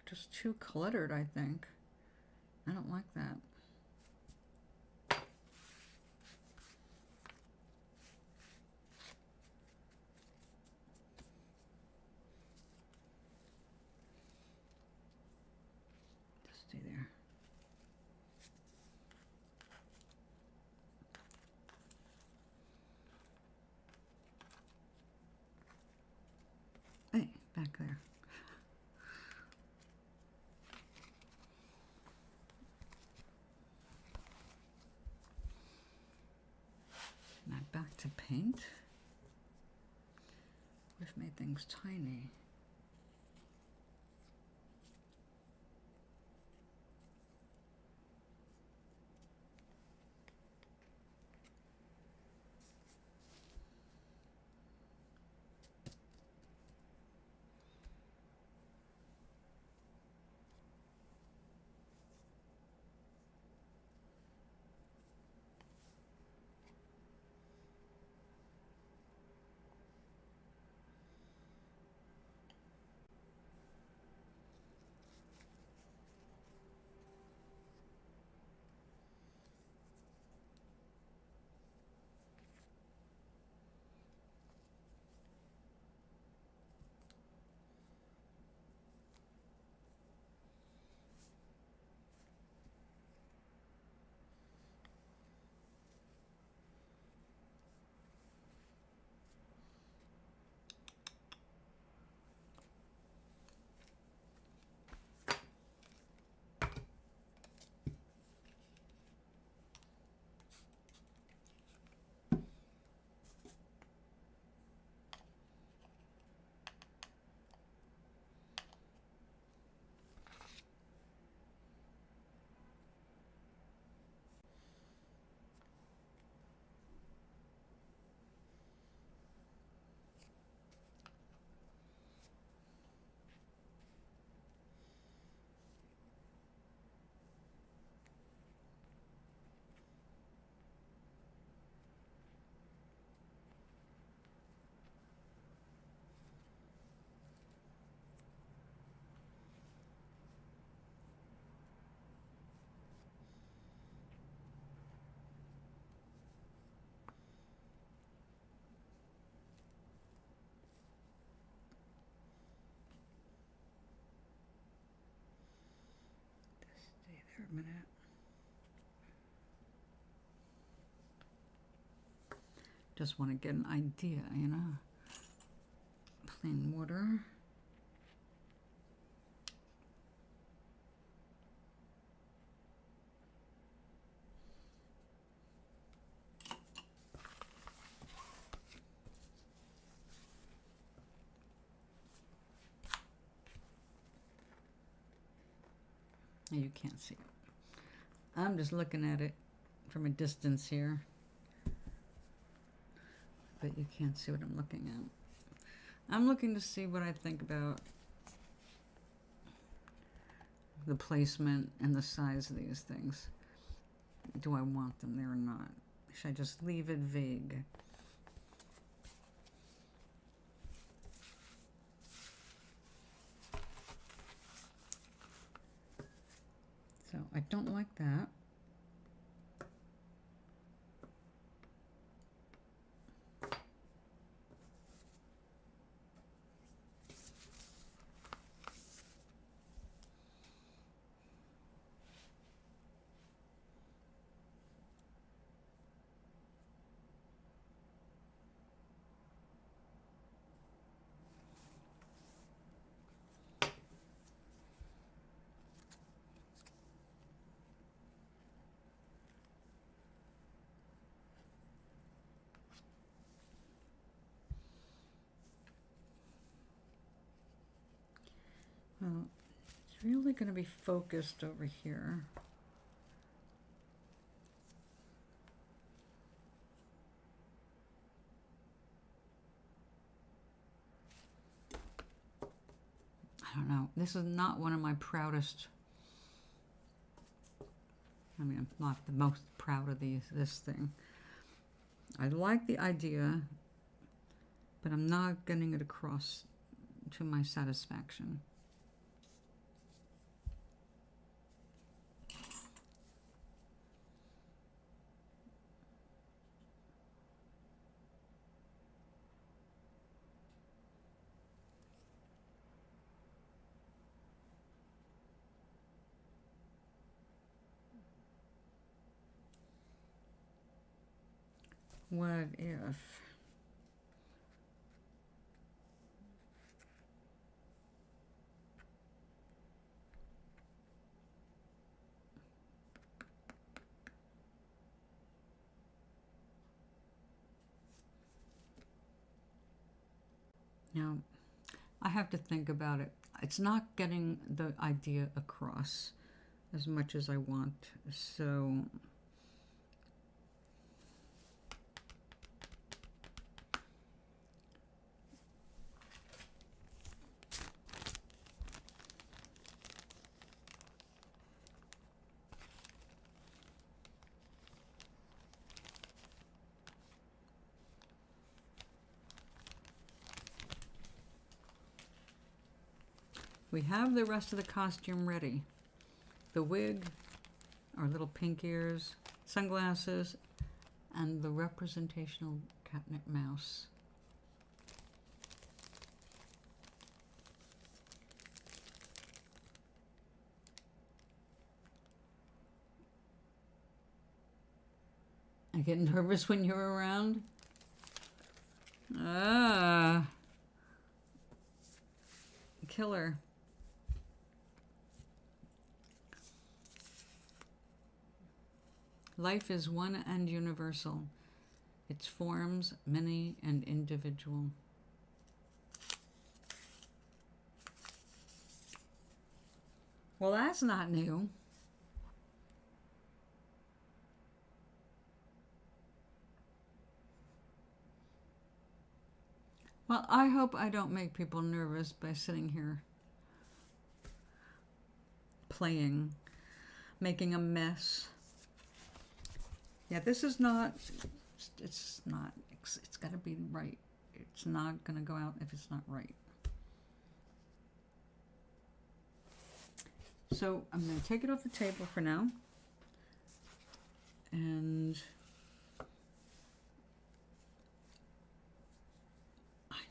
Just too cluttered, I think. I don't like that. Just stay there. Hey, back there. Now back to paint. We've made things tiny. minute. Just want to get an idea, you know. Plain water. You can't see it. I'm just looking at it from a distance here. But you can't see what I'm looking at. I'm looking to see what I think about the placement and the size of these things. Do I want them there or not? Should I just leave it vague? So I don't like that. Well, it's really going to be focused over here. I don't know. This is not one of my proudest. I mean, I'm not the most proud of this thing. I like the idea, but I'm not getting it across to my satisfaction. What if? Now, I have to think about it. It's not getting the idea across as much as I want, so we have the rest of the costume ready. The wig, our little pink ears, sunglasses, and the representational catnip mouse. I get nervous when you're around. Killer. Life is one and universal. Its forms, many and individual. Well, that's not new. Well, I hope I don't make people nervous by sitting here playing, making a mess. Yeah, this is not, it's got to be right. It's not going to go out if it's not right. So I'm going to take it off the table for now. And I know.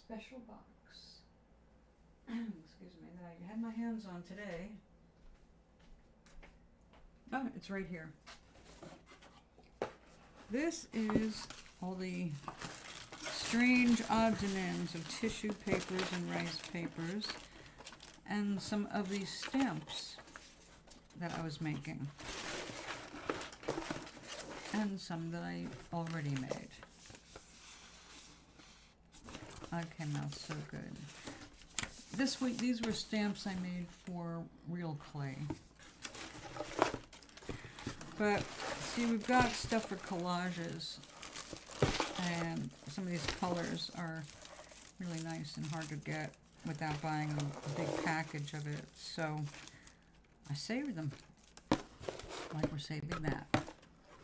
special box. Excuse me, that I had my hands on today. Oh, it's right here. This is all the strange odds and ends of tissue papers and rice papers, and some of these stamps that I was making, and some that I already made. That came out so good. This week, these were stamps I made for real clay. But see, we've got stuff for collages, and some of these colors are really nice and hard to get without buying a big package of it. So I saved them, like we're saving that.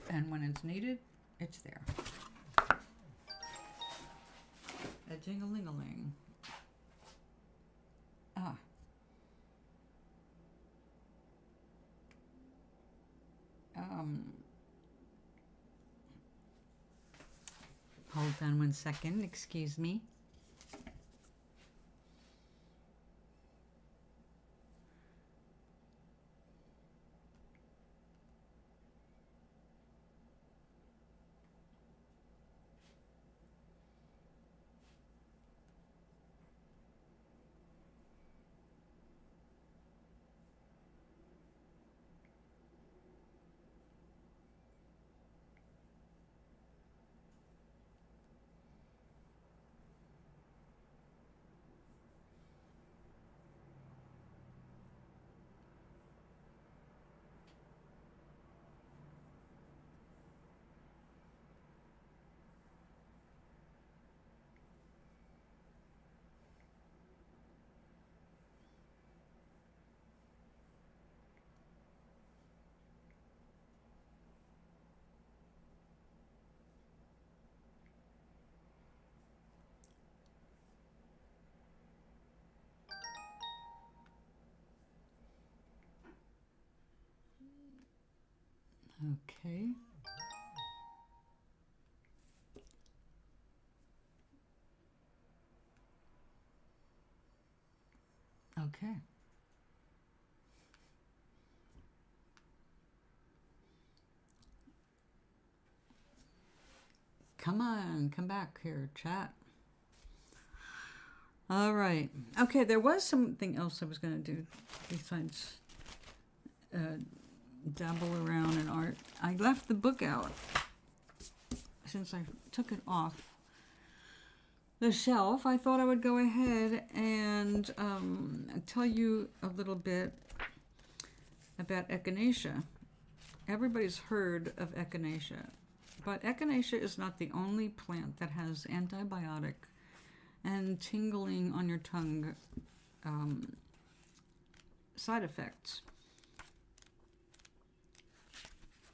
And when it's needed, it's there. A jing-a-ling-a-ling. Ah. Hold on 1 second, excuse me. Okay. Okay. Come on, come back here, chat. All right. Okay, there was something else I was going to do besides dabble around in art. I left the book out since I took it off the shelf. I thought I would go ahead and tell you a little bit about echinacea. Everybody's heard of echinacea, but echinacea is not the only plant that has antibiotic and tingling on your tongue side effects.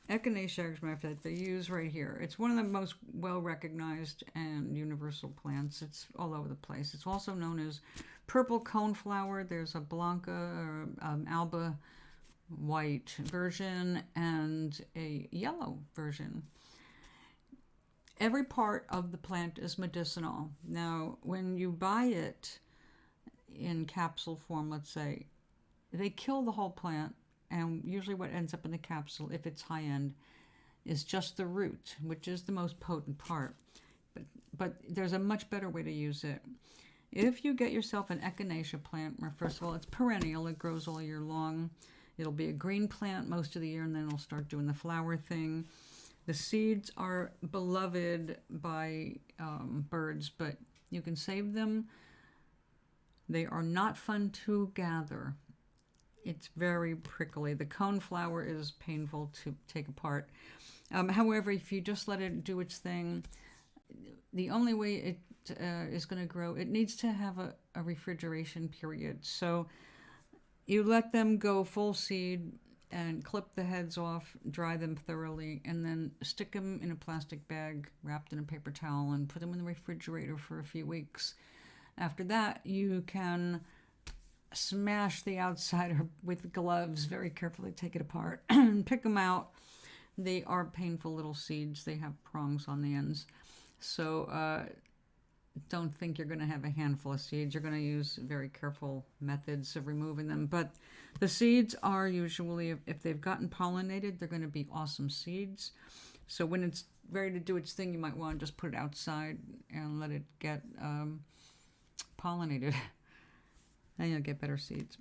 Echinacea, as a matter of fact, they use right here. It's one of the most well-recognized and universal plants. It's all over the place. It's also known as purple coneflower. There's a Blanca or Alba white version and a yellow version. Every part of the plant is medicinal. Now, when you buy it in capsule form, let's say, they kill the whole plant, and usually what ends up in the capsule, if it's high-end, is just the root, which is the most potent part. But there's a much better way to use it. If you get yourself an echinacea plant, where first of all, it's perennial, it grows all year long. It'll be a green plant most of the year, and then it'll start doing the flower thing. The seeds are beloved by birds, but you can save them. They are not fun to gather. It's very prickly. The coneflower is painful to take apart. However, if you just let it do its thing, the only way it is going to grow, it needs to have a refrigeration period. So you let them go full seed and clip the heads off, dry them thoroughly, and then stick them in a plastic bag wrapped in a paper towel and put them in the refrigerator for a few weeks. After that, you can smash the outside with gloves, very carefully take it apart, and pick them out. They are painful little seeds. They have prongs on the ends. So don't think you're going to have a handful of seeds. You're going to use very careful methods of removing them. But the seeds are usually, if they've gotten pollinated, they're going to be awesome seeds. So when it's ready to do its thing, you might want to just put it outside and let it get pollinated. Then you'll get better seeds.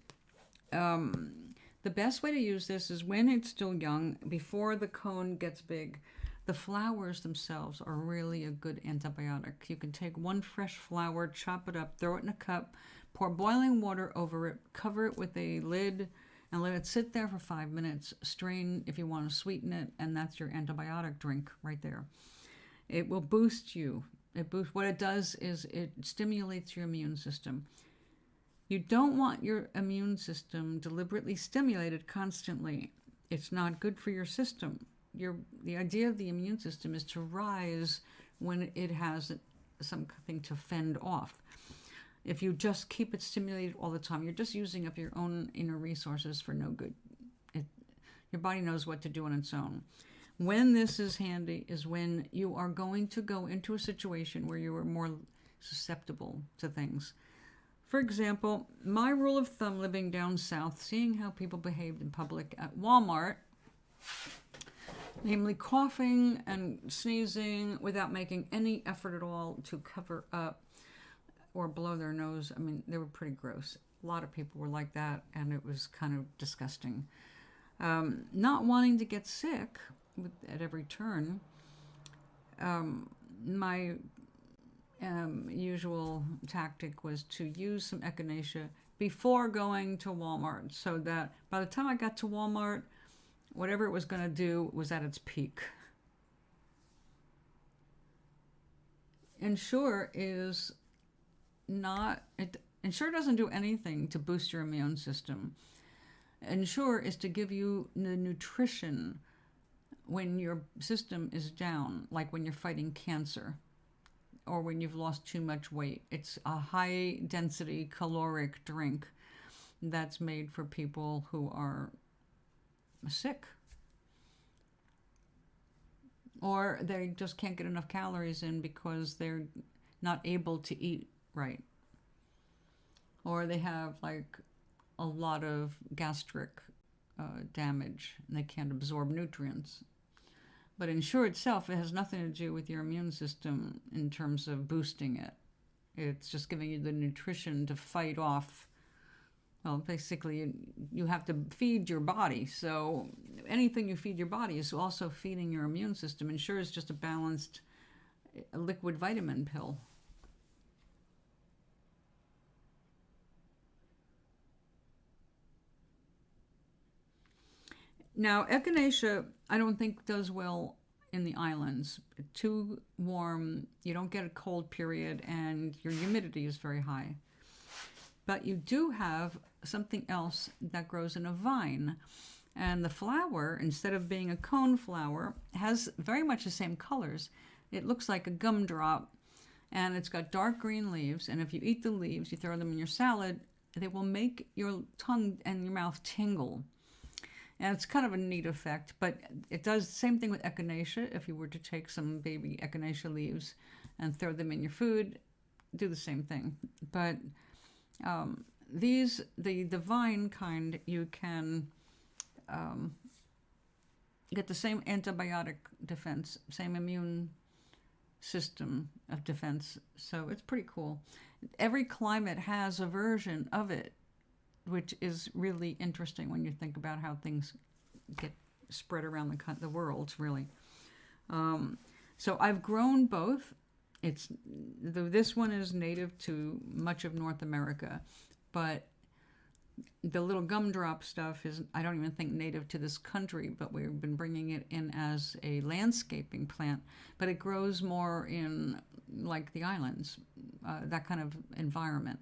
The best way to use this is when it's still young, before the cone gets big. The flowers themselves are really a good antibiotic. You can take one fresh flower, chop it up, throw it in a cup, pour boiling water over it, cover it with a lid, and let it sit there for 5 minutes. Strain if you want to sweeten it, and that's your antibiotic drink right there. It will boost you. What it does is it stimulates your immune system. You don't want your immune system deliberately stimulated constantly. It's not good for your system. The idea of the immune system is to rise when it has something to fend off. If you just keep it stimulated all the time, you're just using up your own inner resources for no good. Your body knows what to do on its own. When this is handy is when you are going to go into a situation where you are more susceptible to things. For example, my rule of thumb living down south, seeing how people behaved in public at Walmart, namely coughing and sneezing without making any effort at all to cover up or blow their nose. I mean, they were pretty gross. A lot of people were like that, and it was kind of disgusting. Not wanting to get sick at every turn, my usual tactic was to use some echinacea before going to Walmart, so that by the time I got to Walmart, whatever it was going to do was at its peak. Ensure doesn't do anything to boost your immune system. Ensure is to give you the nutrition when your system is down, like when you're fighting cancer or when you've lost too much weight. It's a high density caloric drink that's made for people who are sick, or they just can't get enough calories in because they're not able to eat right, or they have like a lot of gastric damage and they can't absorb nutrients. But Ensure itself, it has nothing to do with your immune system in terms of boosting it. It's just giving you the nutrition to fight off. Well, basically, you have to feed your body. So anything you feed your body is also feeding your immune system. Ensure is just a balanced liquid vitamin pill. Now, echinacea, I don't think does well in the islands. Too warm, you don't get a cold period, and your humidity is very high. But you do have something else that grows in a vine. And the flower, instead of being a cone flower, has very much the same colors. It looks like a gumdrop, and it's got dark green leaves. And if you eat the leaves, you throw them in your salad, they will make your tongue and your mouth tingle. And it's kind of a neat effect, but it does the same thing with echinacea. If you were to take some baby echinacea leaves and throw them in your food, do the same thing. But the vine kind, you can get the same antibiotic defense, same immune system of defense. So it's pretty cool. Every climate has a version of it, which is really interesting when you think about how things get spread around the world, really. So I've grown both. This one is native to much of North America, but the little gumdrop stuff is, I don't even think native to this country, but we've been bringing it in as a landscaping plant. But it grows more in like the islands, that kind of environment.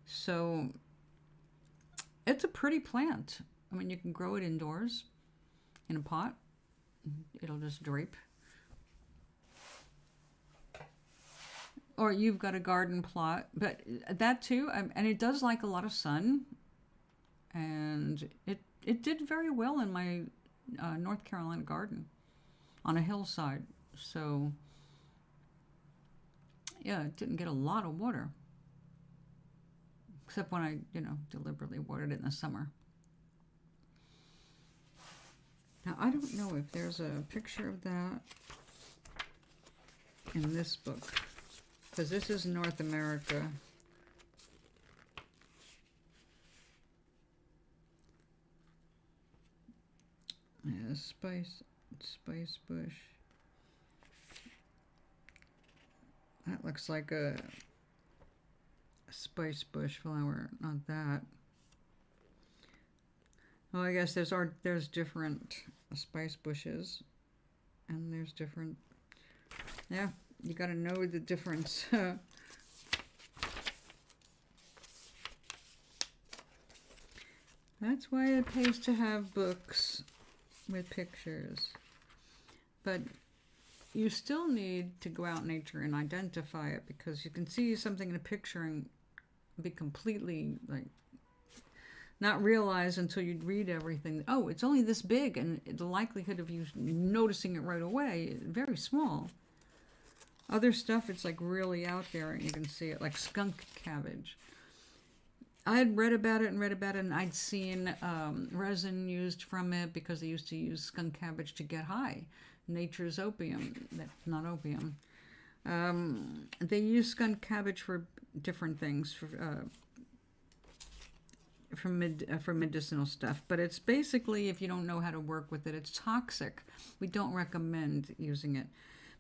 So it's a pretty plant. I mean, you can grow it indoors in a pot. It'll just drape. Or you've got a garden plot, but that too, and it does like a lot of sun. And it did very well in my North Carolina garden on a hillside. So yeah, it didn't get a lot of water. Except when I, deliberately watered it in the summer. Now, I don't know if there's a picture of that in this book, because this is North America. Yeah, spice bush. That looks like a spice bush flower, not that. Well, I guess there's different spice bushes, and there's different. Yeah, you got to know the difference. That's why it pays to have books with pictures. But you still need to go out in nature and identify it, because you can see something in a picture and be completely not realize until you read everything. Oh, it's only this big, and the likelihood of you noticing it right away is very small. Other stuff, it's like really out there and you can see it, like skunk cabbage. I had read about it, and I'd seen resin used from it because they used to use skunk cabbage to get high. Nature's opium. That's not opium. They use skunk cabbage for different things, for medicinal stuff. But it's basically, if you don't know how to work with it, it's toxic. We don't recommend using it.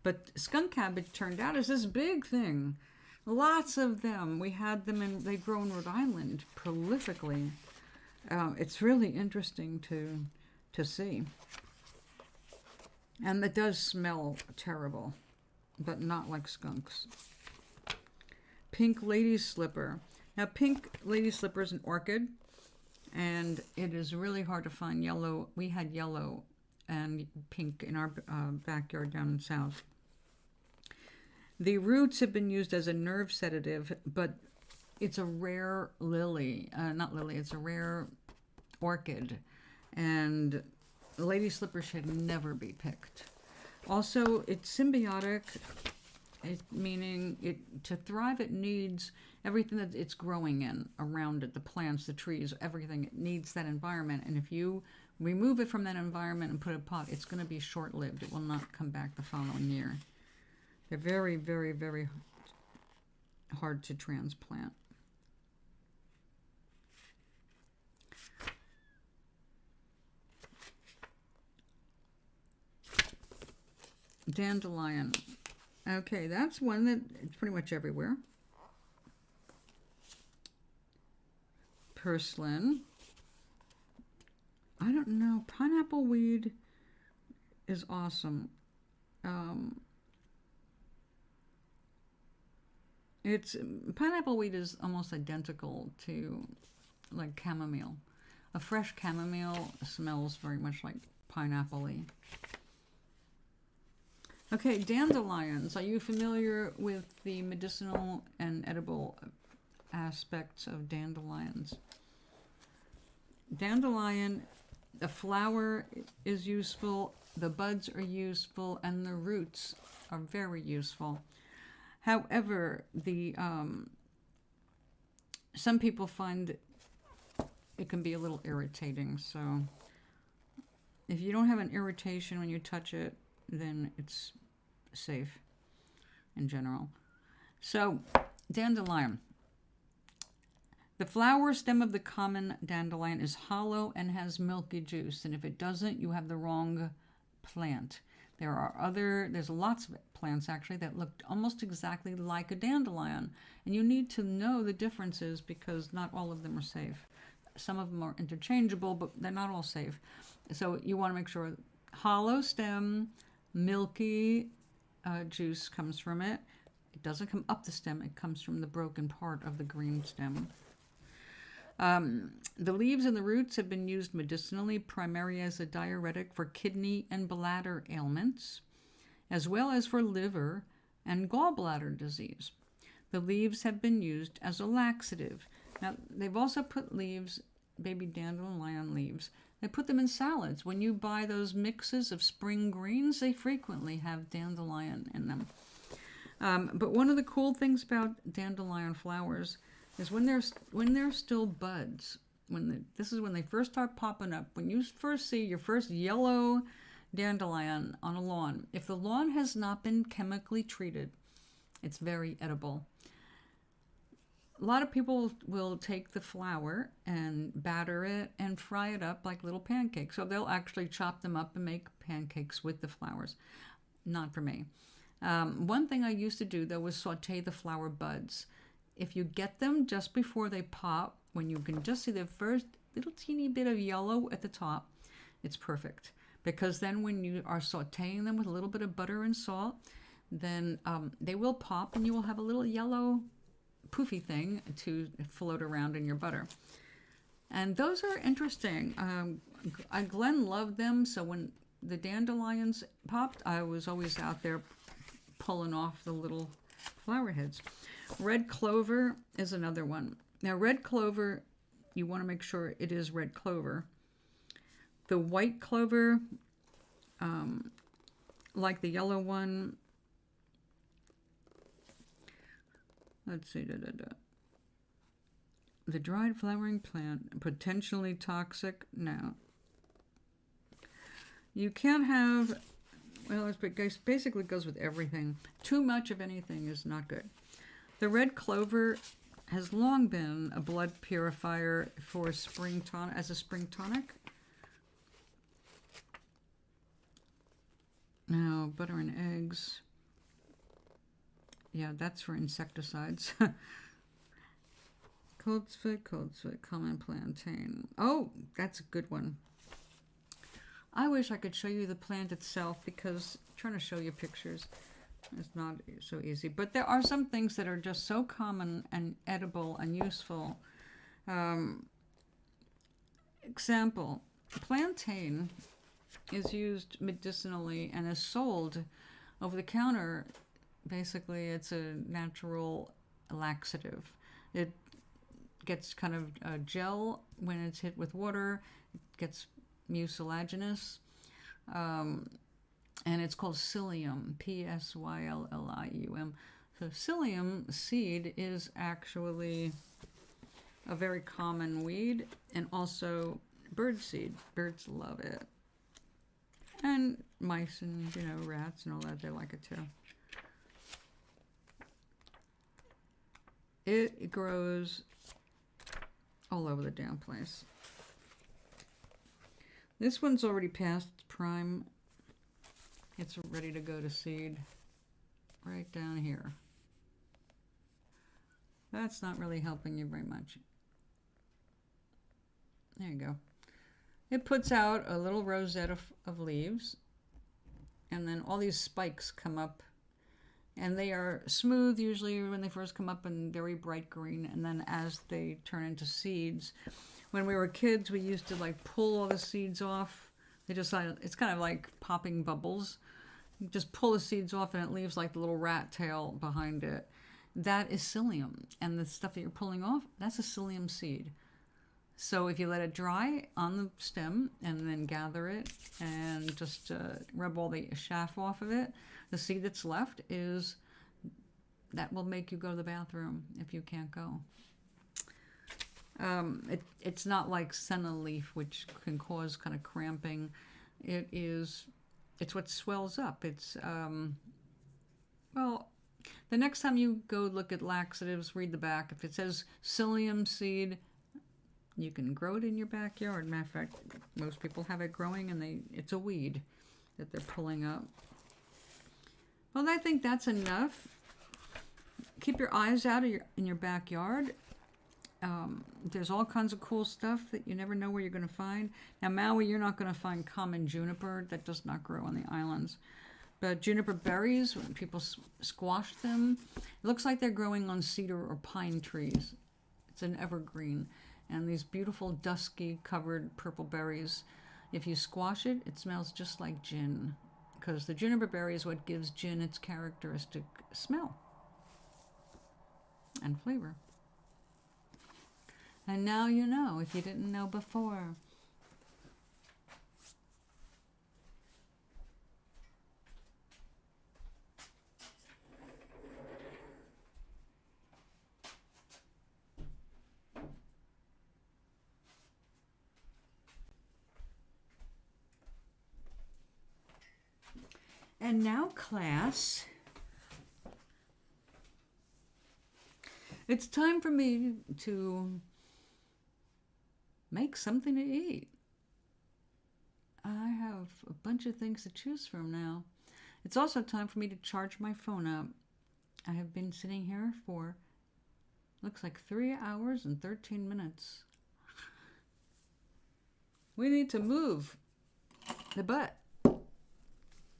But skunk cabbage turned out as this big thing. Lots of them. We had them, and they grow in Rhode Island prolifically. It's really interesting to see. And it does smell terrible, but not like skunks. Pink lady slipper. Now, pink lady slipper is an orchid, and it is really hard to find yellow. We had yellow and pink in our backyard down in south. The roots have been used as a nerve sedative, but it's a rare lily. Not lily, it's a rare orchid. And lady slipper should never be picked. Also, it's symbiotic, meaning to thrive, it needs everything that it's growing in around it, the plants, the trees, everything. It needs that environment. And if you remove it from that environment and put it in a pot, it's going to be short-lived. It will not come back the following year. They're very, very, very hard to transplant. Dandelion. Okay, that's one that it's pretty much everywhere. Purslane. I don't know. Pineapple weed is awesome. Pineapple weed is almost identical to like chamomile. A fresh chamomile smells very much like pineapple-y. Okay, dandelions. Are you familiar with the medicinal and edible aspects of dandelions? Dandelion, the flower is useful, the buds are useful, and the roots are very useful. However, some people find it can be a little irritating. So if you don't have an irritation when you touch it, then it's safe in general. So, dandelion. The flower stem of the common dandelion is hollow and has milky juice. And if it doesn't, you have the wrong plant. There's lots of plants actually that look almost exactly like a dandelion. And you need to know the differences because not all of them are safe. Some of them are interchangeable, but they're not all safe. So you want to make sure hollow stem, milky juice comes from it. It doesn't come up the stem, it comes from the broken part of the green stem. The leaves and the roots have been used medicinally, primarily as a diuretic for kidney and bladder ailments, as well as for liver and gallbladder disease. The leaves have been used as a laxative. Now, they've also put leaves, baby dandelion leaves, they put them in salads. When you buy those mixes of spring greens, they frequently have dandelion in them. But one of the cool things about dandelion flowers is when they're still buds. This is when they first start popping up. When you first see your first yellow dandelion on a lawn, if the lawn has not been chemically treated, it's very edible. A lot of people will take the flower and batter it and fry it up like little pancakes. So they'll actually chop them up and make pancakes with the flowers. Not for me. One thing I used to do, though, was saute the flower buds. If you get them just before they pop, when you can just see the first little teeny bit of yellow at the top, it's perfect. Because then when you are sauteing them with a little bit of butter and salt, then they will pop and you will have a little yellow poofy thing to float around in your butter. And those are interesting. Glenn loved them, so when the dandelions popped, I was always out there pulling off the little flower heads. Red clover is another one. Now, red clover, you want to make sure it is red clover. The white clover, like the yellow one, let's see, the dried flowering plant, potentially toxic? No. You can't have, well, it basically goes with everything. Too much of anything is not good. The red clover has long been a blood purifier for as a spring tonic. Now, butter and eggs. Yeah, that's for insecticides. Coltsfoot, common plantain. Oh, that's a good one. I wish I could show you the plant itself because trying to show you pictures is not so easy. But there are some things that are just so common and edible and useful. Example, plantain is used medicinally and is sold over the counter. Basically, it's a natural laxative. It gets kind of gel when it's hit with water. It gets mucilaginous. And it's called psyllium, Psyllium. So psyllium seed is actually a very common weed, and also bird seed. Birds love it. And mice and, rats and all that, they like it too. It grows all over the damn place. This one's already past its prime. It's ready to go to seed right down here. That's not really helping you very much. There you go. It puts out a little rosette of leaves, and then all these spikes come up, and they are smooth usually when they first come up and very bright green, and then as they turn into seeds. When we were kids, we used to pull all the seeds off. It's kind of like popping bubbles. You just pull the seeds off and it leaves like the little rat tail behind it. That is psyllium. And the stuff that you're pulling off, that's a psyllium seed. So if you let it dry on the stem and then gather it and just rub all the chaff off of it, the seed that's left that will make you go to the bathroom if you can't go. It's not like senna leaf, which can cause kind of cramping. It's what swells up. It's, the next time you go look at laxatives, read the back. If it says psyllium seed, you can grow it in your backyard. Matter of fact, most people have it growing, and it's a weed that they're pulling up. Well, I think that's enough. Keep your eyes out in your backyard. There's all kinds of cool stuff that you never know where you're going to find. Now, Maui, you're not going to find common juniper. That does not grow on the islands. But juniper berries, when people squash them, it looks like they're growing on cedar or pine trees. It's an evergreen. And these beautiful dusky covered purple berries, if you squash it, it smells just like gin. Because the juniper berry is what gives gin its characteristic smell and flavor. And now you know, if you didn't know before. And now, class, it's time for me to make something to eat. I have a bunch of things to choose from now. It's also time for me to charge my phone up. I have been sitting here for, looks like 3 hours and 13 minutes. We need to move the butt.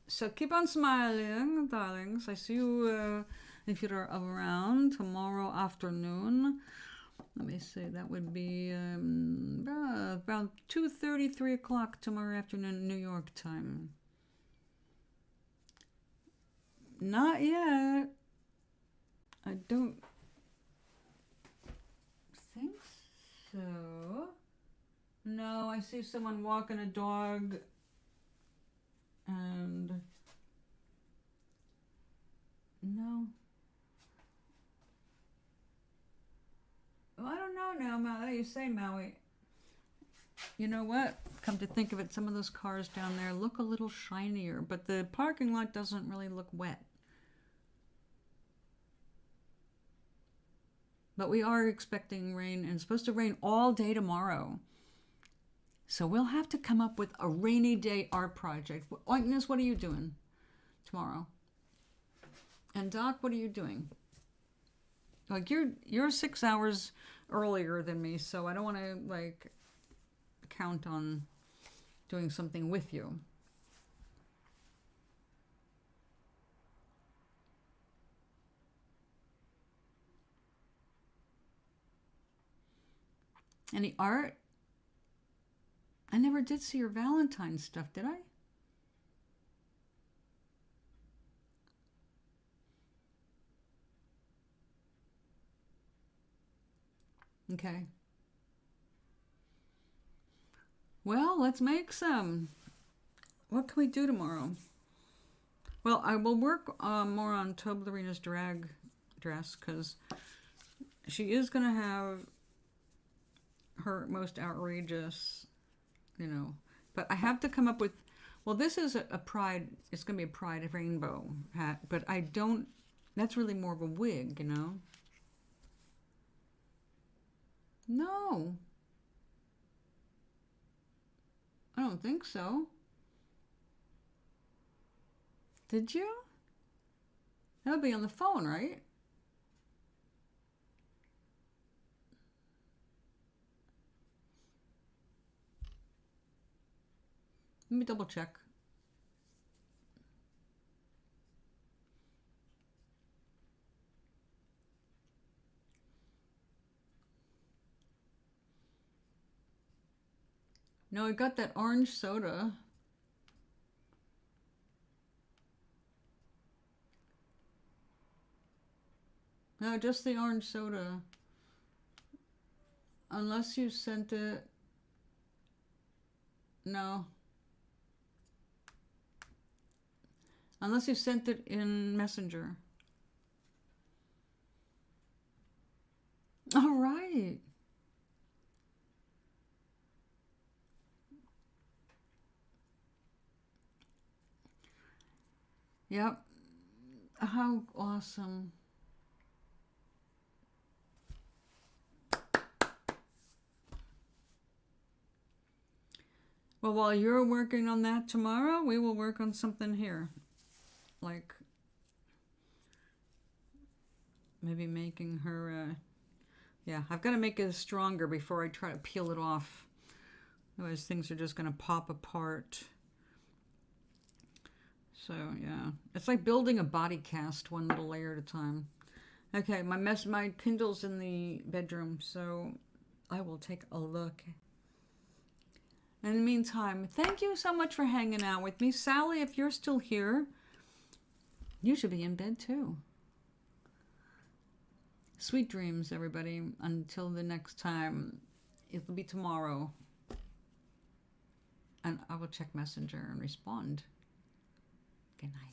So keep on smiling, darlings. I see you if you're around tomorrow afternoon. Let me see, that would be about 2:30, 3 o'clock tomorrow afternoon, New York time. Not yet. I don't think so. No, I see someone walking a dog and no. Well, I don't know now, Maui. You say, Maui. You know what? Come to think of it, some of those cars down there look a little shinier, but the parking lot doesn't really look wet. But we are expecting rain, and it's supposed to rain all day tomorrow. So we'll have to come up with a rainy day art project. Agnes, what are you doing tomorrow? And Doc, what are you doing? Like you're 6 hours earlier than me, so I don't want to like count on doing something with you. Any art? I never did see your Valentine's stuff, did I? Okay. Well, let's make some. What can we do tomorrow? Well, I will work more on Toblerina's drag dress because she is going to have her most outrageous, but I have to come up with, well, this is a pride, it's going to be a pride rainbow hat, but that's really more of a wig, No. I don't think so. Did you? That would be on the phone, right? Let me double check. No, I got that orange soda. No, just the orange soda. Unless you sent it. No. Unless you sent it in Messenger. All right. Yep. How awesome. Well, while you're working on that tomorrow, we will work on something here. Like maybe making her, yeah, I've got to make it stronger before I try to peel it off. Otherwise things are just going to pop apart. So, yeah, it's like building a body cast one little layer at a time. Okay, my Kindle's in the bedroom, so I will take a look. In the meantime, thank you so much for hanging out with me. Sally, if you're still here, you should be in bed too. Sweet dreams, everybody. Until the next time, it'll be tomorrow. And I will check Messenger and respond. Good night.